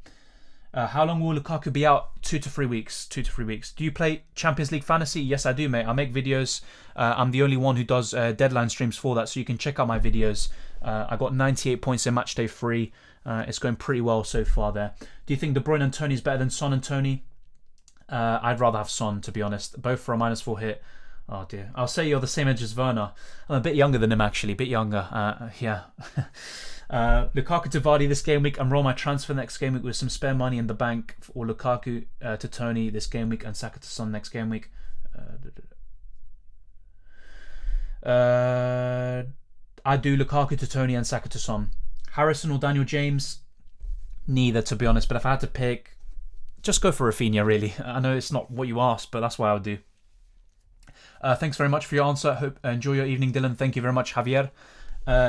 How long will Lukaku be out? 2 to 3 weeks. 2 to 3 weeks. Do you play Champions League Fantasy? Yes, I do, mate. I make videos. I'm the only one who does deadline streams for that, so you can check out my videos. I got 98 points in matchday 3. It's going pretty well so far there. Do you think De Bruyne and Tony is better than Son and Tony? I'd rather have Son, to be honest. Both for a -4 hit. Oh dear. I'll say you're the same age as Werner. I'm a bit younger than him, actually. A bit younger. Yeah. Lukaku to Vardy this game week, and roll my transfer next game week with some spare money in the bank, or Lukaku to Tony this game week and Saka to Son next game week. I do Lukaku to Tony and Saka to Son. Harrison or Daniel James? Neither, to be honest, but if I had to pick, just go for Rafinha, really. I know it's not what you asked, but that's what I would do. Thanks very much for your answer. Hope enjoy your evening, Dylan. Thank you very much, Javier.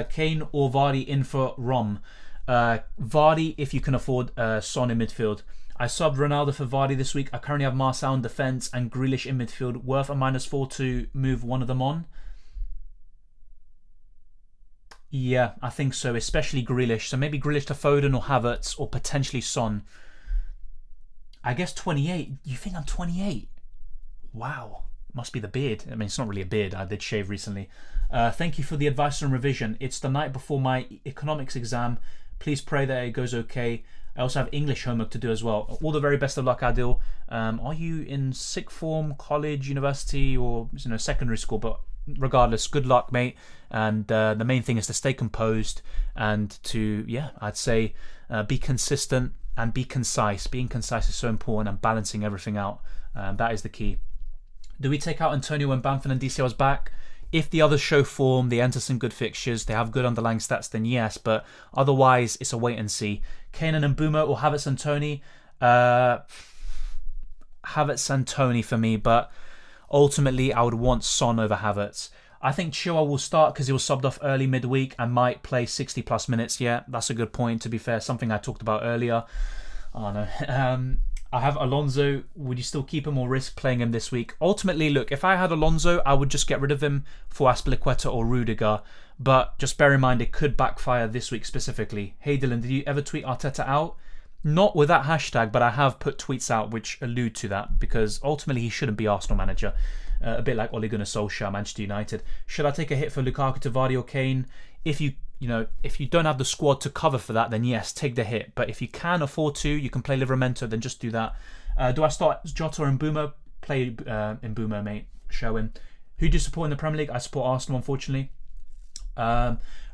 Kane or Vardy in for Rom? Vardy, if you can afford Son in midfield. I subbed Ronaldo for Vardy this week. I currently have Marcel in defence and Grealish in midfield. Worth a -4 to move one of them on? Yeah, I think so, especially Grealish. So maybe Grealish to Fodon or Havertz, or potentially Son. I guess 28. You think I'm 28? Wow. Must be the beard. I mean, it's not really a beard. I did shave recently. Thank you for the advice and revision. It's the night before my economics exam. Please pray that it goes okay. I also have English homework to do as well. All the very best of luck, Adil. Are you in sixth form, college, university, or secondary school? But regardless, good luck, mate. And the main thing is to stay composed and to, I'd say be consistent and be concise. Being concise is so important, and balancing everything out. That is the key. Do we take out Antonio when Bamford and DCL is back? If the others show form, they enter some good fixtures, they have good underlying stats, then yes. But otherwise, it's a wait and see. Kane and Mbeumo or Havertz and Tony? Havertz and Tony for me, but ultimately I would want Son over Havertz. I think Chilwell will start because he was subbed off early midweek and might play 60 plus minutes. Yeah, that's a good point, to be fair. Something I talked about earlier. Oh no. I have Alonso. Would you still keep him or risk playing him this week? Ultimately, look, if I had Alonso, I would just get rid of him for Azpilicueta or Rudiger. But just bear in mind, it could backfire this week specifically. Hey Dylan, did you ever tweet Arteta out? Not with that hashtag, but I have put tweets out which allude to that, because ultimately he shouldn't be Arsenal manager. A bit like Ole Gunnar Solskjaer, Manchester United. Should I take a hit for Lukaku to Vardy or Kane? If you don't have the squad to cover for that, then yes, take the hit. But if you can afford to, you can play Livramento, then just do that. Do I start Jota or Mbeumo? Play Mbeumo, mate. Show him. Who do you support in the Premier League? I support Arsenal, unfortunately.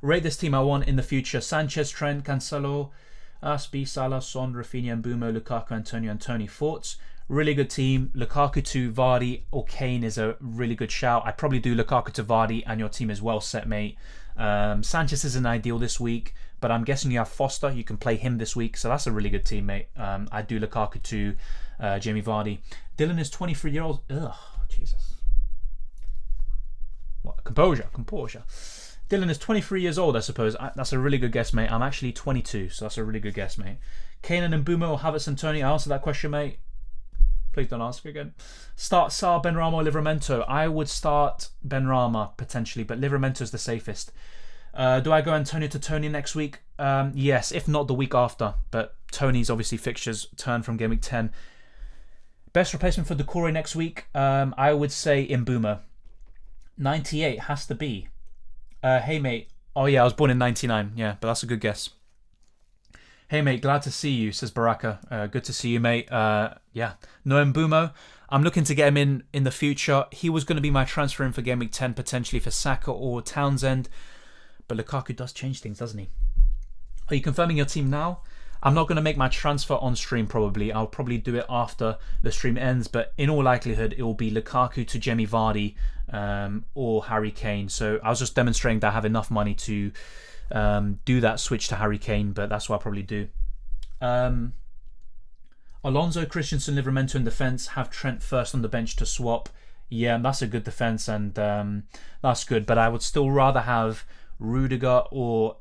Rate this team I want in the future. Sanchez, Trent, Cancelo, Aspi, Salah, Son, Rafinha, Mbeumo, Lukaku, Antonio, and Tony. Thoughts? Really good team. Lukaku to Vardy or Kane is a really good shout. I'd probably do Lukaku to Vardy, and your team is well set, mate. Sanchez isn't ideal this week, but I'm guessing you have Foster. You can play him this week, so that's a really good team, mate. I do Lukaku to Jamie Vardy. Dylan is 23 years old. Ugh, Jesus. What? Composure. Dylan is 23 years old, I suppose. That's a really good guess, mate. I'm actually 22, so that's a really good guess, mate. Kane and Mbeumo or Havertz and Tony? I answered that question, mate. Please don't ask again. Start Saar, Benrahma or Livramento? I would start Benrahma potentially, but Livramento is the safest. Do I go Antonio to Tony next week? Yes, if not the week after. But Tony's obviously fixtures turn from game week 10. Best replacement for Doucouré next week? I would say Mbeumo. 98 has to be. Hey mate. Oh yeah, I was born in 99. Yeah, but that's a good guess. Hey mate, glad to see you, says Baraka. Good to see you, mate. Yeah, no Mbeumo. I'm looking to get him in the future. He was going to be my transfer in for Game Week 10, potentially for Saka or Townsend. But Lukaku does change things, doesn't he? Are you confirming your team now? I'm not going to make my transfer on stream probably. I'll probably do it after the stream ends. But in all likelihood, it will be Lukaku to Jamie Vardy or Harry Kane. So I was just demonstrating that I have enough money to do that switch to Harry Kane, but that's what I'll probably do. Alonso, Christensen, Livramento in defence. Have Trent first on the bench to swap. Yeah, that's a good defence, and that's good. But I would still rather have Rudiger or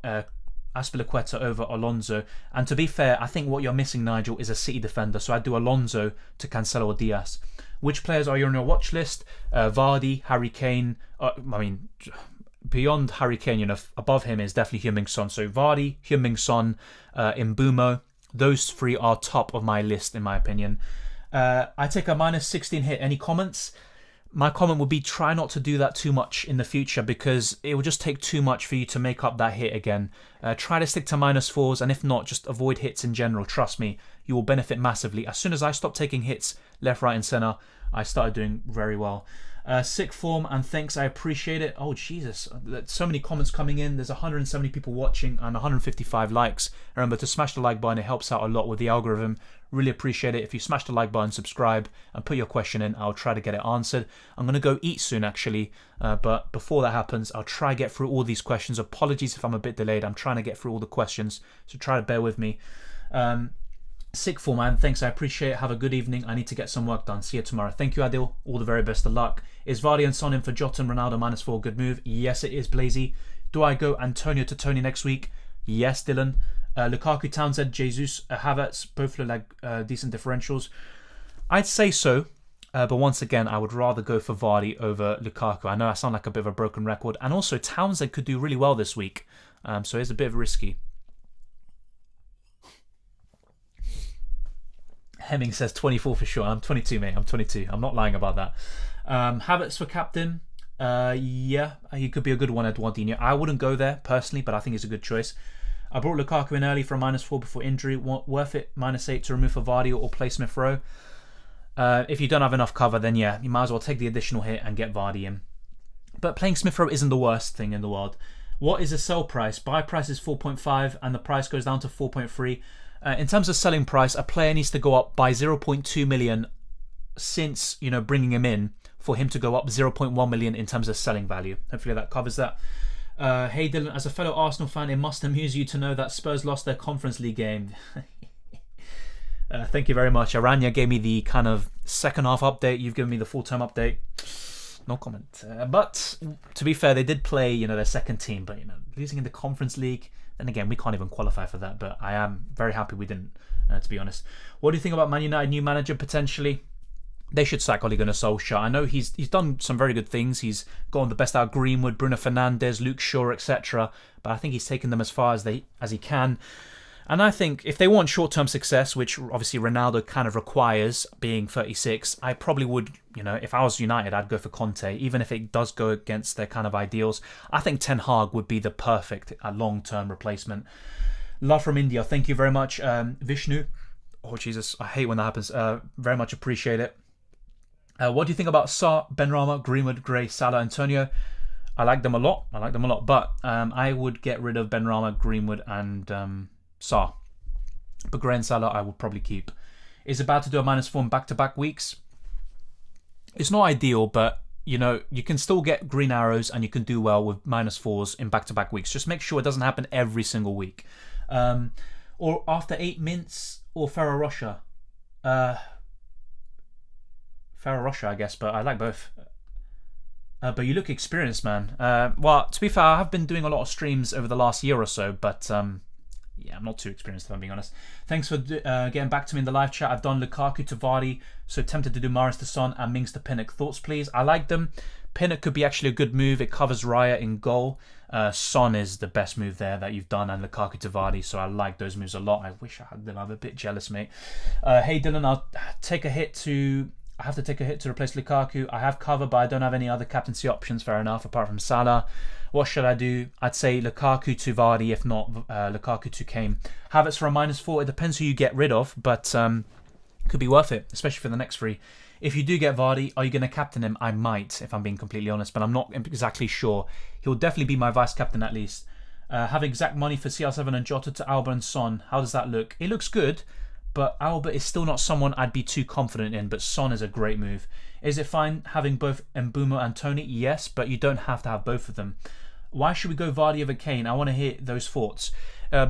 Azpilicueta over Alonso. And to be fair, I think what you're missing, Nigel, is a City defender. So I'd do Alonso to Cancelo or Diaz. Which players are you on your watch list? Vardy, Harry Kane. Beyond Harry Kane, above him is definitely Heung-min Son. So Vardy, Heung-min Son, Mbeumo, those three are top of my list in my opinion. I take a -16 hit. Any comments? My comment would be try not to do that too much in the future, because it will just take too much for you to make up that hit again. Try to stick to -4s, and if not, just avoid hits in general. Trust me, you will benefit massively. As soon as I stopped taking hits left, right and centre, I started doing very well. Sick form and thanks, I appreciate it. Oh Jesus, so many comments coming in. There's 170 people watching and 155 likes. Remember to smash the like button, it helps out a lot with the algorithm. Really appreciate it. If you smash the like button, subscribe and put your question in, I'll try to get it answered. I'm going to go eat soon actually, but before that happens, I'll try to get through all these questions. Apologies if I'm a bit delayed, I'm trying to get through all the questions, so try to bear with me. Sick form, man. Thanks, I appreciate it. Have a good evening. I need to get some work done. See you tomorrow. Thank you, Adil. All the very best of luck. Is Vardy and Son in for Jota and Ronaldo -4? Good move. Yes, it is, Blazy. Do I go Antonio to Tony next week? Yes, Dylan. Lukaku, Townsend, Jesus, Havertz, both look like decent differentials. I'd say so, but once again, I would rather go for Vardy over Lukaku. I know I sound like a bit of a broken record, and also Townsend could do really well this week, so it's a bit risky. Hemming says 24 for sure. I'm 22, mate. I'm 22. I'm not lying about that. Havertz for captain. Yeah, he could be a good one, Eduardinho. I wouldn't go there personally, but I think it's a good choice. I brought Lukaku in early for a -4 before injury. Worth it, -8 to remove for Vardy or play Smith Rowe. If you don't have enough cover, then yeah, you might as well take the additional hit and get Vardy in. But playing Smith Rowe isn't the worst thing in the world. What is the sell price? Buy price is 4.5 and the price goes down to 4.3. In terms of selling price, a player needs to go up by 0.2 million since, bringing him in for him to go up 0.1 million in terms of selling value. Hopefully that covers that. Hey Dylan, as a fellow Arsenal fan, it must amuse you to know that Spurs lost their Conference League game. Thank you very much. Aranya gave me the kind of second half update. You've given me the full-time update. No comment. But to be fair, they did play, their second team. But, losing in the Conference League, then again, we can't even qualify for that. But I am very happy we didn't, to be honest. What do you think about Man United new manager potentially? They should sack Ole Gunnar Solskjaer. I know he's done some very good things. He's gotten the best out of Greenwood, Bruno Fernandes, Luke Shaw, etc. But I think he's taken them as far as he can. And I think if they want short-term success, which obviously Ronaldo kind of requires, being 36, I probably would, if I was United, I'd go for Conte, even if it does go against their kind of ideals. I think Ten Hag would be the perfect long-term replacement. Love from India. Thank you very much, Vishnu. Oh, Jesus. I hate when that happens. Very much appreciate it. What do you think about Salah, Benrahma, Greenwood, Gray, Salah, Antonio? I like them a lot. But I would get rid of Benrahma, Greenwood, and Salah. But Gray and Salah I would probably keep. Is it bad to do a -4 in back-to-back weeks? It's not ideal, but you can still get green arrows and you can do well with -4s in back-to-back weeks. Just make sure it doesn't happen every single week. Or after 8 mints or Ferro Rocher. Ferro Rocher, I guess, but I like both. But you look experienced, man. Well, to be fair, I have been doing a lot of streams over the last year or so, but yeah, I'm not too experienced if I'm being honest. Thanks for getting back to me in the live chat. I've done Lukaku to Vardy, so tempted to do Maris to Son and Mings to Pinnock. Thoughts, please? I like them. Pinnock could be actually a good move. It covers Raya in goal. Son is the best move there that you've done, and Lukaku to Vardy, so I like those moves a lot. I wish I had them. I'm a bit jealous, mate. Hey, Dylan, I have to take a hit to replace Lukaku. I have cover, but I don't have any other captaincy options, fair enough, apart from Salah. What should I do? I'd say Lukaku to Vardy, if not Lukaku to Kane. Havertz for a -4. It depends who you get rid of, but could be worth it, especially for the next 3. If you do get Vardy, are you going to captain him? I might, if I'm being completely honest, but I'm not exactly sure. He'll definitely be my vice-captain at least. Have exact money for CR7 and Jota to Alba and Son. How does that look? It looks good, but Alba is still not someone I'd be too confident in, but Son is a great move. Is it fine having both Mbeumo and Tony? Yes, but you don't have to have both of them. Why should we go Vardy over Kane? I want to hear those thoughts.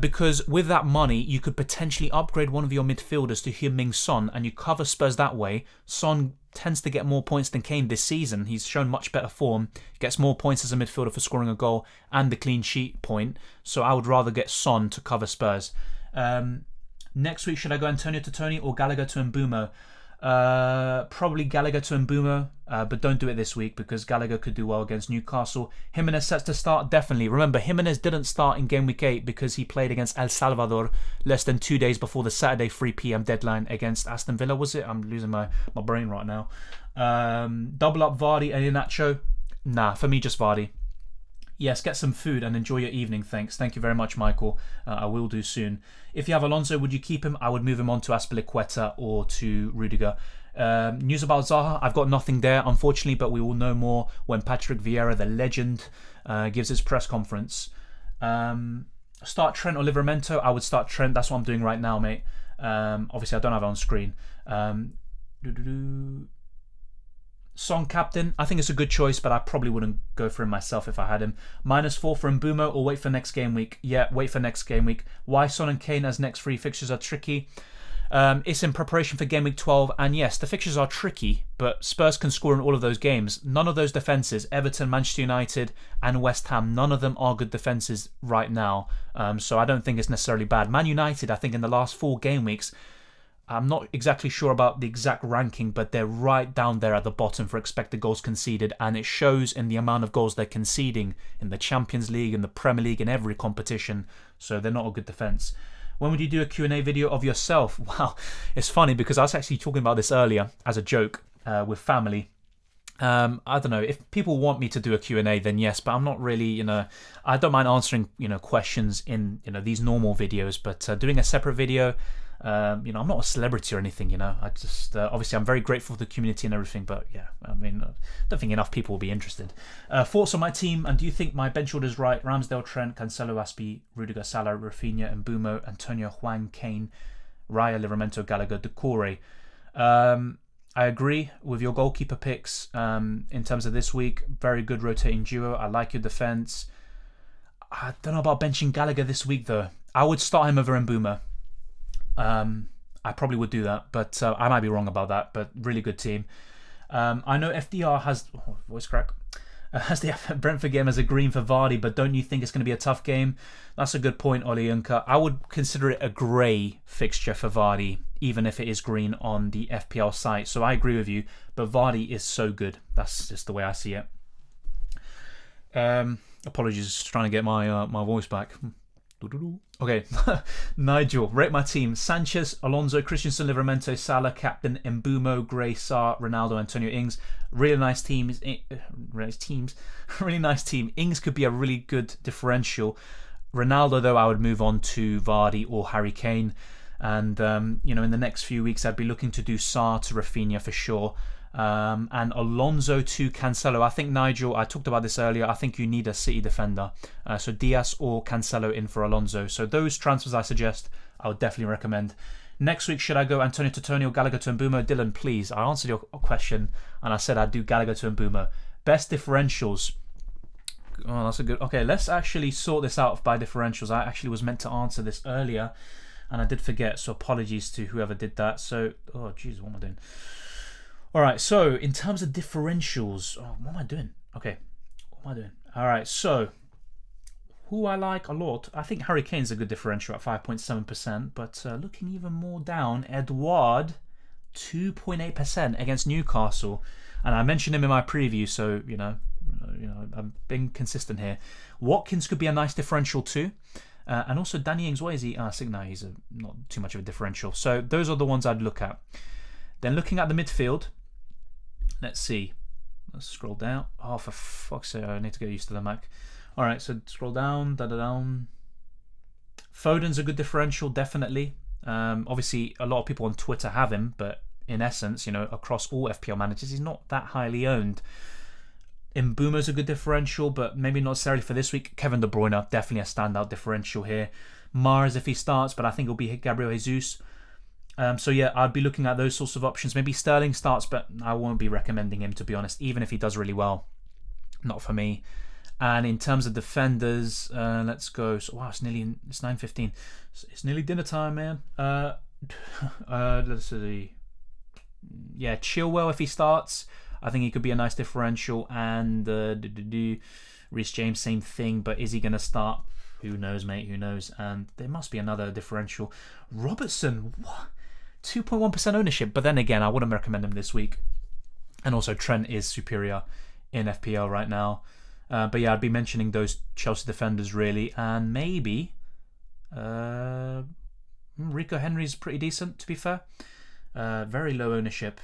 Because with that money, you could potentially upgrade one of your midfielders to Heung-min Son, and you cover Spurs that way. Son tends to get more points than Kane this season. He's shown much better form, gets more points as a midfielder for scoring a goal and the clean sheet point. So I would rather get Son to cover Spurs. Next week, should I go Antonio to Tony or Gallagher to Mbeumo? Probably Gallagher to Mbeumo, but don't do it this week because Gallagher could do well against Newcastle. Jimenez sets to start, definitely. Remember, Jimenez didn't start in Game Week 8 because he played against El Salvador less than 2 days before the Saturday 3 p.m. deadline against Aston Villa, was it? I'm losing my brain right now. Double up Vardy and Iheanacho? Nah, for me, just Vardy. Yes, get some food and enjoy your evening, thanks. Thank you very much, Michael. I will do soon. If you have Alonso, would you keep him? I would move him on to Azpilicueta or to Rudiger. News about Zaha, I've got nothing there, unfortunately, but we will know more when Patrick Vieira, the legend, gives his press conference. Start Trent or Livramento? I would start Trent. That's what I'm doing right now, mate. Obviously, I don't have it on screen. Song captain, I think it's a good choice, but I probably wouldn't go for him myself if I had him. -4 for Mbumo or wait for next game week? Yeah, wait for next game week. Why Son and Kane as next 3 fixtures are tricky? It's in preparation for game week 12, and yes, the fixtures are tricky, but Spurs can score in all of those games. None of those defences, Everton, Manchester United and West Ham, none of them are good defences right now, so I don't think it's necessarily bad. Man United, I think in the last 4 game weeks, I'm not exactly sure about the exact ranking, but they're right down there at the bottom for expected goals conceded, and it shows in the amount of goals they're conceding in the Champions League, in the Premier League, in every competition, so they're not a good defence. When would you do a Q&A video of yourself? Wow, it's funny because I was actually talking about this earlier as a joke with family. I don't know, if people want me to do a Q&A, then yes, but I'm not really, I don't mind answering, questions in, these normal videos, but doing a separate video, I'm not a celebrity or anything, I just, obviously I'm very grateful for the community and everything, but yeah, I mean, I don't think enough people will be interested. Thoughts on my team, and do you think my bench order is right? Ramsdale, Trent, Cancelo, Aspi, Rudiger, Salah, Rafinha, Mbumo, Antonio, Hwang, Kane, Raya, Livramento, Gallagher, Decore. I agree with your goalkeeper picks in terms of this week. Very good rotating duo. I like your defence. I don't know about benching Gallagher this week, though. I would start him over Mbumo. I probably would do that, but I might be wrong about that, but really good team. I know FDR has... voice crack. Has the Brentford game as a green for Vardy, but don't you think it's going to be a tough game? That's a good point, Oli Juncker. I would consider it a grey fixture for Vardy, even if it is green on the FPL site. So I agree with you, but Vardy is so good. That's just the way I see it. Apologies, trying to get my my voice back. Okay, Nigel, rate my team. Sanchez, Alonso, Christensen, Livramento, Salah, Captain, Mbumo, Gray, Sarr, Ronaldo, Antonio, Ings. Really nice teams. Really nice team. Ings could be a really good differential. Ronaldo, though, I would move on to Vardy or Harry Kane. And, in the next few weeks, I'd be looking to do Sarr to Rafinha for sure. And Alonso to Cancelo. I think, Nigel, I talked about this earlier, I think you need a City defender. So Diaz or Cancelo in for Alonso. So those transfers I suggest, I would definitely recommend. Next week, should I go Antonio to Tony or Gallagher to Mbumo? Dylan, please. I answered your question and I said I'd do Gallagher to Mbumo. Best differentials. Oh, that's a good... Okay, let's actually sort this out by differentials. I actually was meant to answer this earlier and I did forget, so apologies to whoever did that. So, oh, jeez, what am I doing? Alright, so in terms of differentials, what am I doing? Okay, what am I doing? Alright, so who I like a lot, I think Harry Kane's a good differential at 5.7%, but looking even more down, Edouard, 2.8% against Newcastle. And I mentioned him in my preview, so, I'm being consistent here. Watkins could be a nice differential too. And also Danny Ings, what is he? Signa, he's not too much of a differential. So those are the ones I'd look at. Then looking at the midfield, let's see. Let's scroll down. Oh, for fuck's sake, I need to get used to the Mac. All right, so scroll down, down. Foden's a good differential, definitely. Obviously, a lot of people on Twitter have him, but in essence, across all FPL managers, he's not that highly owned. Mbumo's a good differential, but maybe not necessarily for this week. Kevin De Bruyne, definitely a standout differential here. Mars if he starts, but I think it'll be Gabriel Jesus. So yeah, I'd be looking at those sorts of options. Maybe Sterling starts, but I won't be recommending him, to be honest, even if he does really well. Not for me. And in terms of defenders, let's go. So, wow, it's 9:15. It's nearly dinner time, man. Let's see. Yeah, Chilwell if he starts. I think he could be a nice differential. And Reece James, same thing. But is he going to start? Who knows, mate? Who knows? And there must be another differential. Robertson, what? 2.1% ownership. But then again, I wouldn't recommend him this week. And also, Trent is superior in FPL right now. But yeah, I'd be mentioning those Chelsea defenders really. And maybe Rico Henry's pretty decent, to be fair. Very low ownership.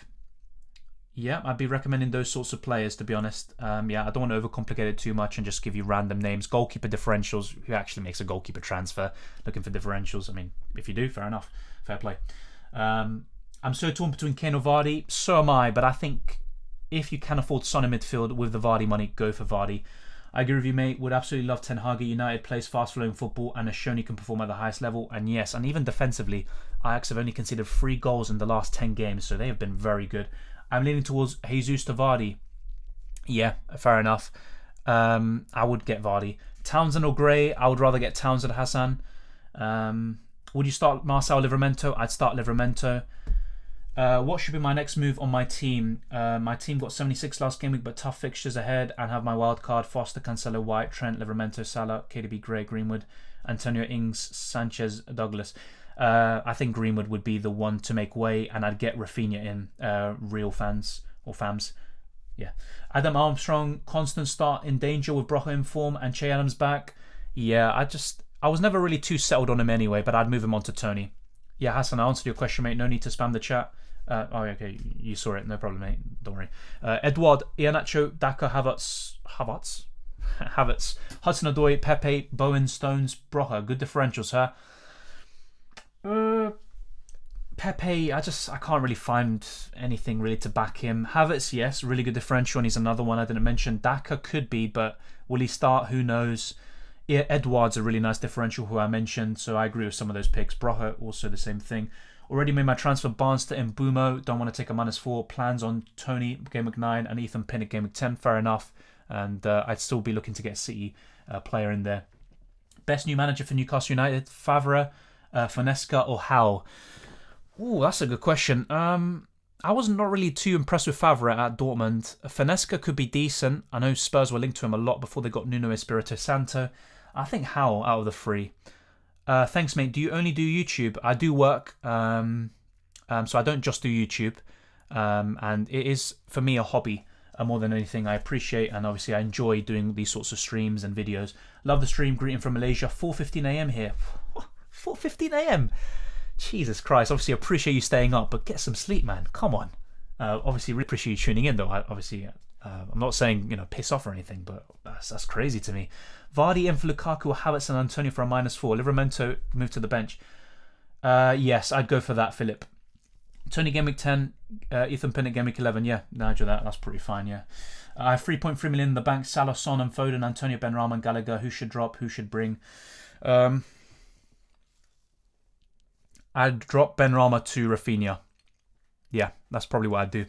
Yeah, I'd be recommending those sorts of players, to be honest. Yeah, I don't want to overcomplicate it too much and just give you random names. Goalkeeper differentials. Who actually makes a goalkeeper transfer? Looking for differentials. I mean, if you do, fair enough. Fair play. I'm so torn between Kane or Vardy. So am I, but I think if you can afford Son in midfield with the Vardy money, go for Vardy. I agree with you, mate. Would absolutely love Ten Hag at United. Plays fast-flowing football and has shown he can perform at the highest level. And yes, and even defensively, Ajax have only conceded 3 goals in the last 10 games, so they have been very good. I'm leaning towards Jesus to Vardy. Yeah, fair enough. I would get Vardy. Townsend or Gray? I would rather get Townsend, Hassan. Would you start Marcel Livramento? I'd start Livramento. What should be my next move on my team? My team got 76 last game week, but tough fixtures ahead, and have my wild card: Foster, Cancelo, White, Trent, Livramento, Salah, KDB, Gray, Greenwood, Antonio, Ings, Sanchez, Douglas. I think Greenwood would be the one to make way, and I'd get Rafinha in. Real fans or fams. Yeah. Adam Armstrong, constant start in danger with Brocha in form and Che Adams back. Yeah, I was never really too settled on him anyway, but I'd move him on to Tony. Yeah, Hassan, I answered your question, mate. No need to spam the chat. Okay, you saw it. No problem, mate. Don't worry. Edouard, Iheanacho, Daka, Havertz, Hudson-Odoi, Pepe, Bowen, Stones, Brocha. Good differentials, huh? Pepe, I can't really find anything really to back him. Havertz, yes, really good differential, and he's another one I didn't mention. Daka could be, but will he start? Who knows? Yeah, Edouard's a really nice differential who I mentioned, so I agree with some of those picks. Brocha, also the same thing. Already made my transfer Barnes to Mbumo. Don't want to take a -4. Plans on Tony, Game Week 9, and Ethan Pinnock, Game Week 10. Fair enough. And I'd still be looking to get a City player in there. Best new manager for Newcastle United, Favre, Fonesca, or Howe? Ooh, that's a good question. I was not really too impressed with Favre at Dortmund. Fonesca could be decent. I know Spurs were linked to him a lot before they got Nuno Espirito Santo. I think Howe out of the 3. Thanks, mate. Do you only do YouTube? I do work, so I don't just do YouTube. And it is, for me, a hobby more than anything. I appreciate and obviously I enjoy doing these sorts of streams and videos. Love the stream. Greeting from Malaysia. 4:15 a.m. here. 4:15 a.m. Jesus Christ. Obviously, I appreciate you staying up, but get some sleep, man. Come on. Obviously, really appreciate you tuning in, though. I'm not saying, piss off or anything, but that's crazy to me. Vardy in for Lukaku or Havertz and Antonio for a -4. Livramento moved to the bench. Yes, I'd go for that, Philip. Tony Game Week 10, Ethan Pinnock Game Week 11. Yeah, Nigel, that's pretty fine, yeah. I have 3.3 million in the bank. Salah, Son and Fodon, Antonio, Benrahma and Gallagher. Who should drop? Who should bring? I'd drop Benrahma to Rafinha. Yeah, that's probably what I'd do.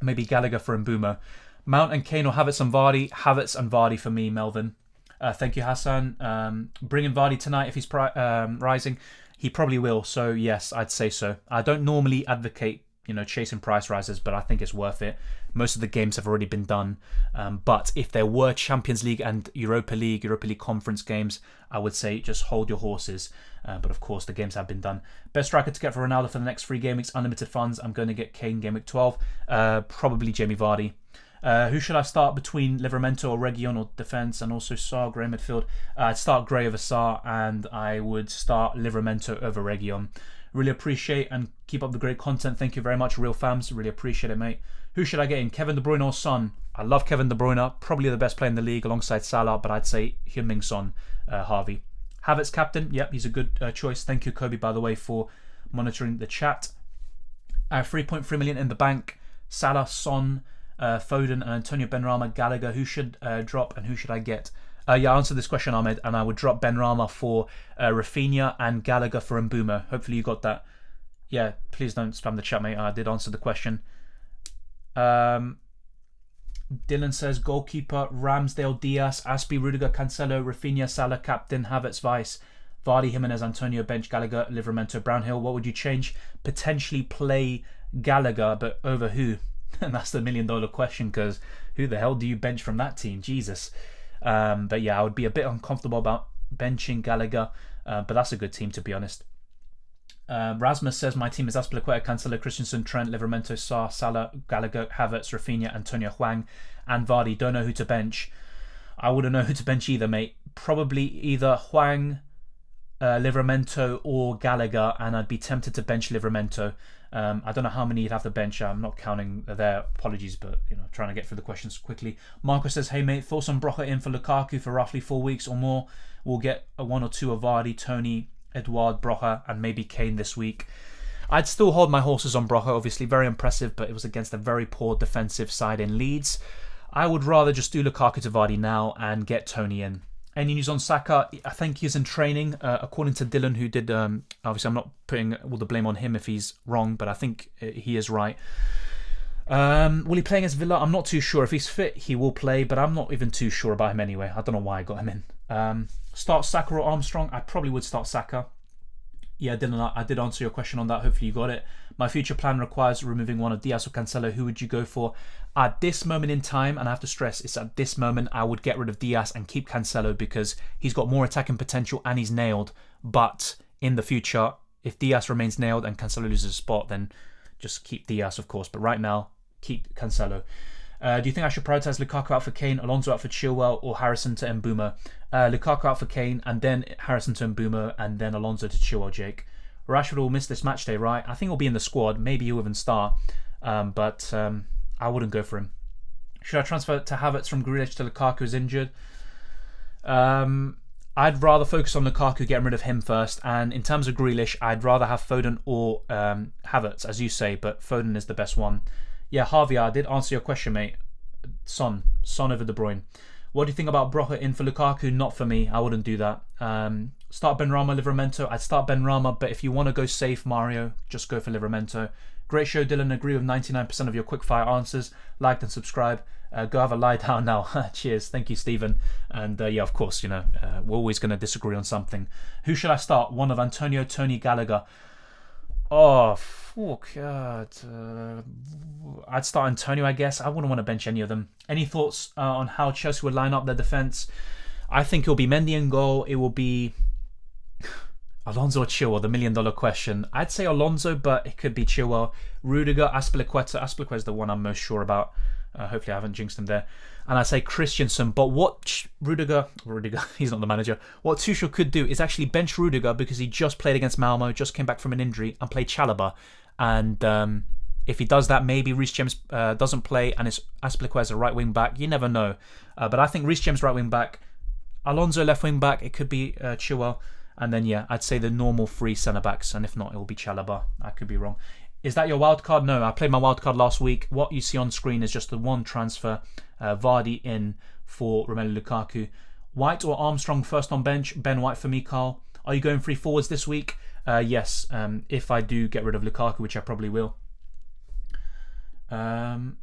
Maybe Gallagher for Mbumo. Mount and Kane or Havertz and Vardy. Havertz and Vardy for me, Melvin. Thank you, Hassan. Bring in Vardy tonight if he's rising. He probably will, so yes, I'd say so. I don't normally advocate, chasing price rises, but I think it's worth it. Most of the games have already been done. But if there were Champions League and Europa League Conference games, I would say just hold your horses. But of course, the games have been done. Best striker to get for Ronaldo for the next 3 game weeks, unlimited funds. I'm going to get Kane Game Week 12. Probably Jamie Vardy. Who should I start between Livramento or Reguilon or defence, and also Sarr, Gray midfield? I'd start Gray over Sarr, and I would start Livramento over Reguilon. Really appreciate and keep up the great content. Thank you very much, real fams. Really appreciate it, mate. Who should I get in? Kevin De Bruyne or Son? I love Kevin De Bruyne. Probably the best player in the league alongside Salah, but I'd say Heung-min Son, Harvey. Havertz captain. Yep, he's a good choice. Thank you, Kobe, by the way, for monitoring the chat. I have 3.3 million in the bank. Salah, Son, Foden and Antonio, Benrahma, Gallagher. Who should drop and who should I get? I answered this question, Ahmed, and I would drop Benrahma for Rafinha and Gallagher for Mbumo. Hopefully you got that. Yeah, please don't spam the chat, mate. I did answer the question. Dylan says goalkeeper, Ramsdale, Diaz, Aspie, Rudiger, Cancelo, Rafinha, Salah, captain, Havertz, vice, Vardy, Jimenez, Antonio, bench, Gallagher, Livramento, Brownhill. What would you change? Potentially play Gallagher, but over who? And that's the $1 million question, because who the hell do you bench from that team? Jesus. But yeah, I would be a bit uncomfortable about benching Gallagher, but that's a good team, to be honest. Rasmus says my team is Azpilicueta, Cancelo, Christensen, Trent, Livramento, Sarr, Salah, Gallagher, Havertz, Rafinha, Antonio, Hwang and Vardy. Don't know who to bench. I wouldn't know who to bench either, mate. Probably either Hwang, Livramento or Gallagher, and I'd be tempted to bench Livramento. I don't know how many you'd have to bench. I'm not counting there. Apologies, but trying to get through the questions quickly. Marco says, hey mate, throw some Brocha in for Lukaku for roughly 4 weeks or more. We'll get a 1 or 2 of Vardy, Tony, Edouard, Brocha, and maybe Kane this week. I'd still hold my horses on Broja, obviously very impressive, but it was against a very poor defensive side in Leeds. I would rather just do Lukaku to Vardy now and get Tony in. Any news on Saka? I think he's in training, according to Dylan, who did... obviously, I'm not putting all the blame on him if he's wrong, but I think he is right. Will he play against Villa? I'm not too sure. If he's fit, he will play, but I'm not even too sure about him anyway. I don't know why I got him in. Start Saka or Armstrong? I probably would start Saka. Yeah, Dylan, I did answer your question on that. Hopefully you got it. My future plan requires removing one of Diaz or Cancelo. Who would you go for? At this moment in time, and I have to stress, it's at this moment, I would get rid of Diaz and keep Cancelo because he's got more attacking potential and he's nailed. But in the future, if Diaz remains nailed and Cancelo loses a spot, then just keep Diaz, of course. But right now, keep Cancelo. Do you think I should prioritise Lukaku out for Kane, Alonso out for Chilwell, or Harrison to Mbeumo? Lukaku out for Kane, and then Harrison to Mbeumo, and then Alonso to Chilwell, Jake. Rashford will miss this match day, right? I think he'll be in the squad. Maybe he'll even start. But I wouldn't go for him. Should I transfer to Havertz from Grealish to Lukaku who's injured? I'd rather focus on Lukaku, getting rid of him first. And in terms of Grealish, I'd rather have Fodon or Havertz, as you say, but Fodon is the best one. Yeah, Harvey, I did answer your question, mate. Son over De Bruyne. What do you think about Broja in for Lukaku? Not for me. I wouldn't do that. Start Benrahma, Livramento. I'd start Benrahma, but if you want to go safe, Mario, just go for Livramento. Great show, Dylan. Agree with 99% of your quickfire answers. Liked and subscribe. Go have a lie down now. Cheers. Thank you, Stephen. And yeah, of course, you know, we're always going to disagree on something. Who should I start? One of Antonio, Tony, Gallagher. Oh, fuck. I'd start Antonio, I guess. I wouldn't want to bench any of them. Any thoughts on how Chelsea would line up their defence? I think it'll be Mendy in goal. It will be Alonso or Chilwell, the $1 million question. I'd say Alonso, but it could be Chilwell. Rudiger, Azpilicueta. Azpilicueta is the one I'm most sure about. Hopefully I haven't jinxed him there. And I say Christensen, but what Rudiger, he's not the manager. What Tuchel could do is actually bench Rudiger because he just played against Malmo, just came back from an injury, and played Chalobah. And if he does that, maybe Reece James doesn't play and it's Azpilicueta as a right wing back. You never know. But I think Reece James right wing back, Alonso left wing back. It could be Chilwell. And then, yeah, I'd say the normal three centre-backs. And if not, it will be Chalobah. I could be wrong. Is that your wild card? No, I played my wild card last week. What you see on screen is just the one transfer. Vardy in for Romelu Lukaku. White or Armstrong first on bench? Ben White for me, Carl. Are you going 3 forwards this week? Yes, if I do get rid of Lukaku, which I probably will. Who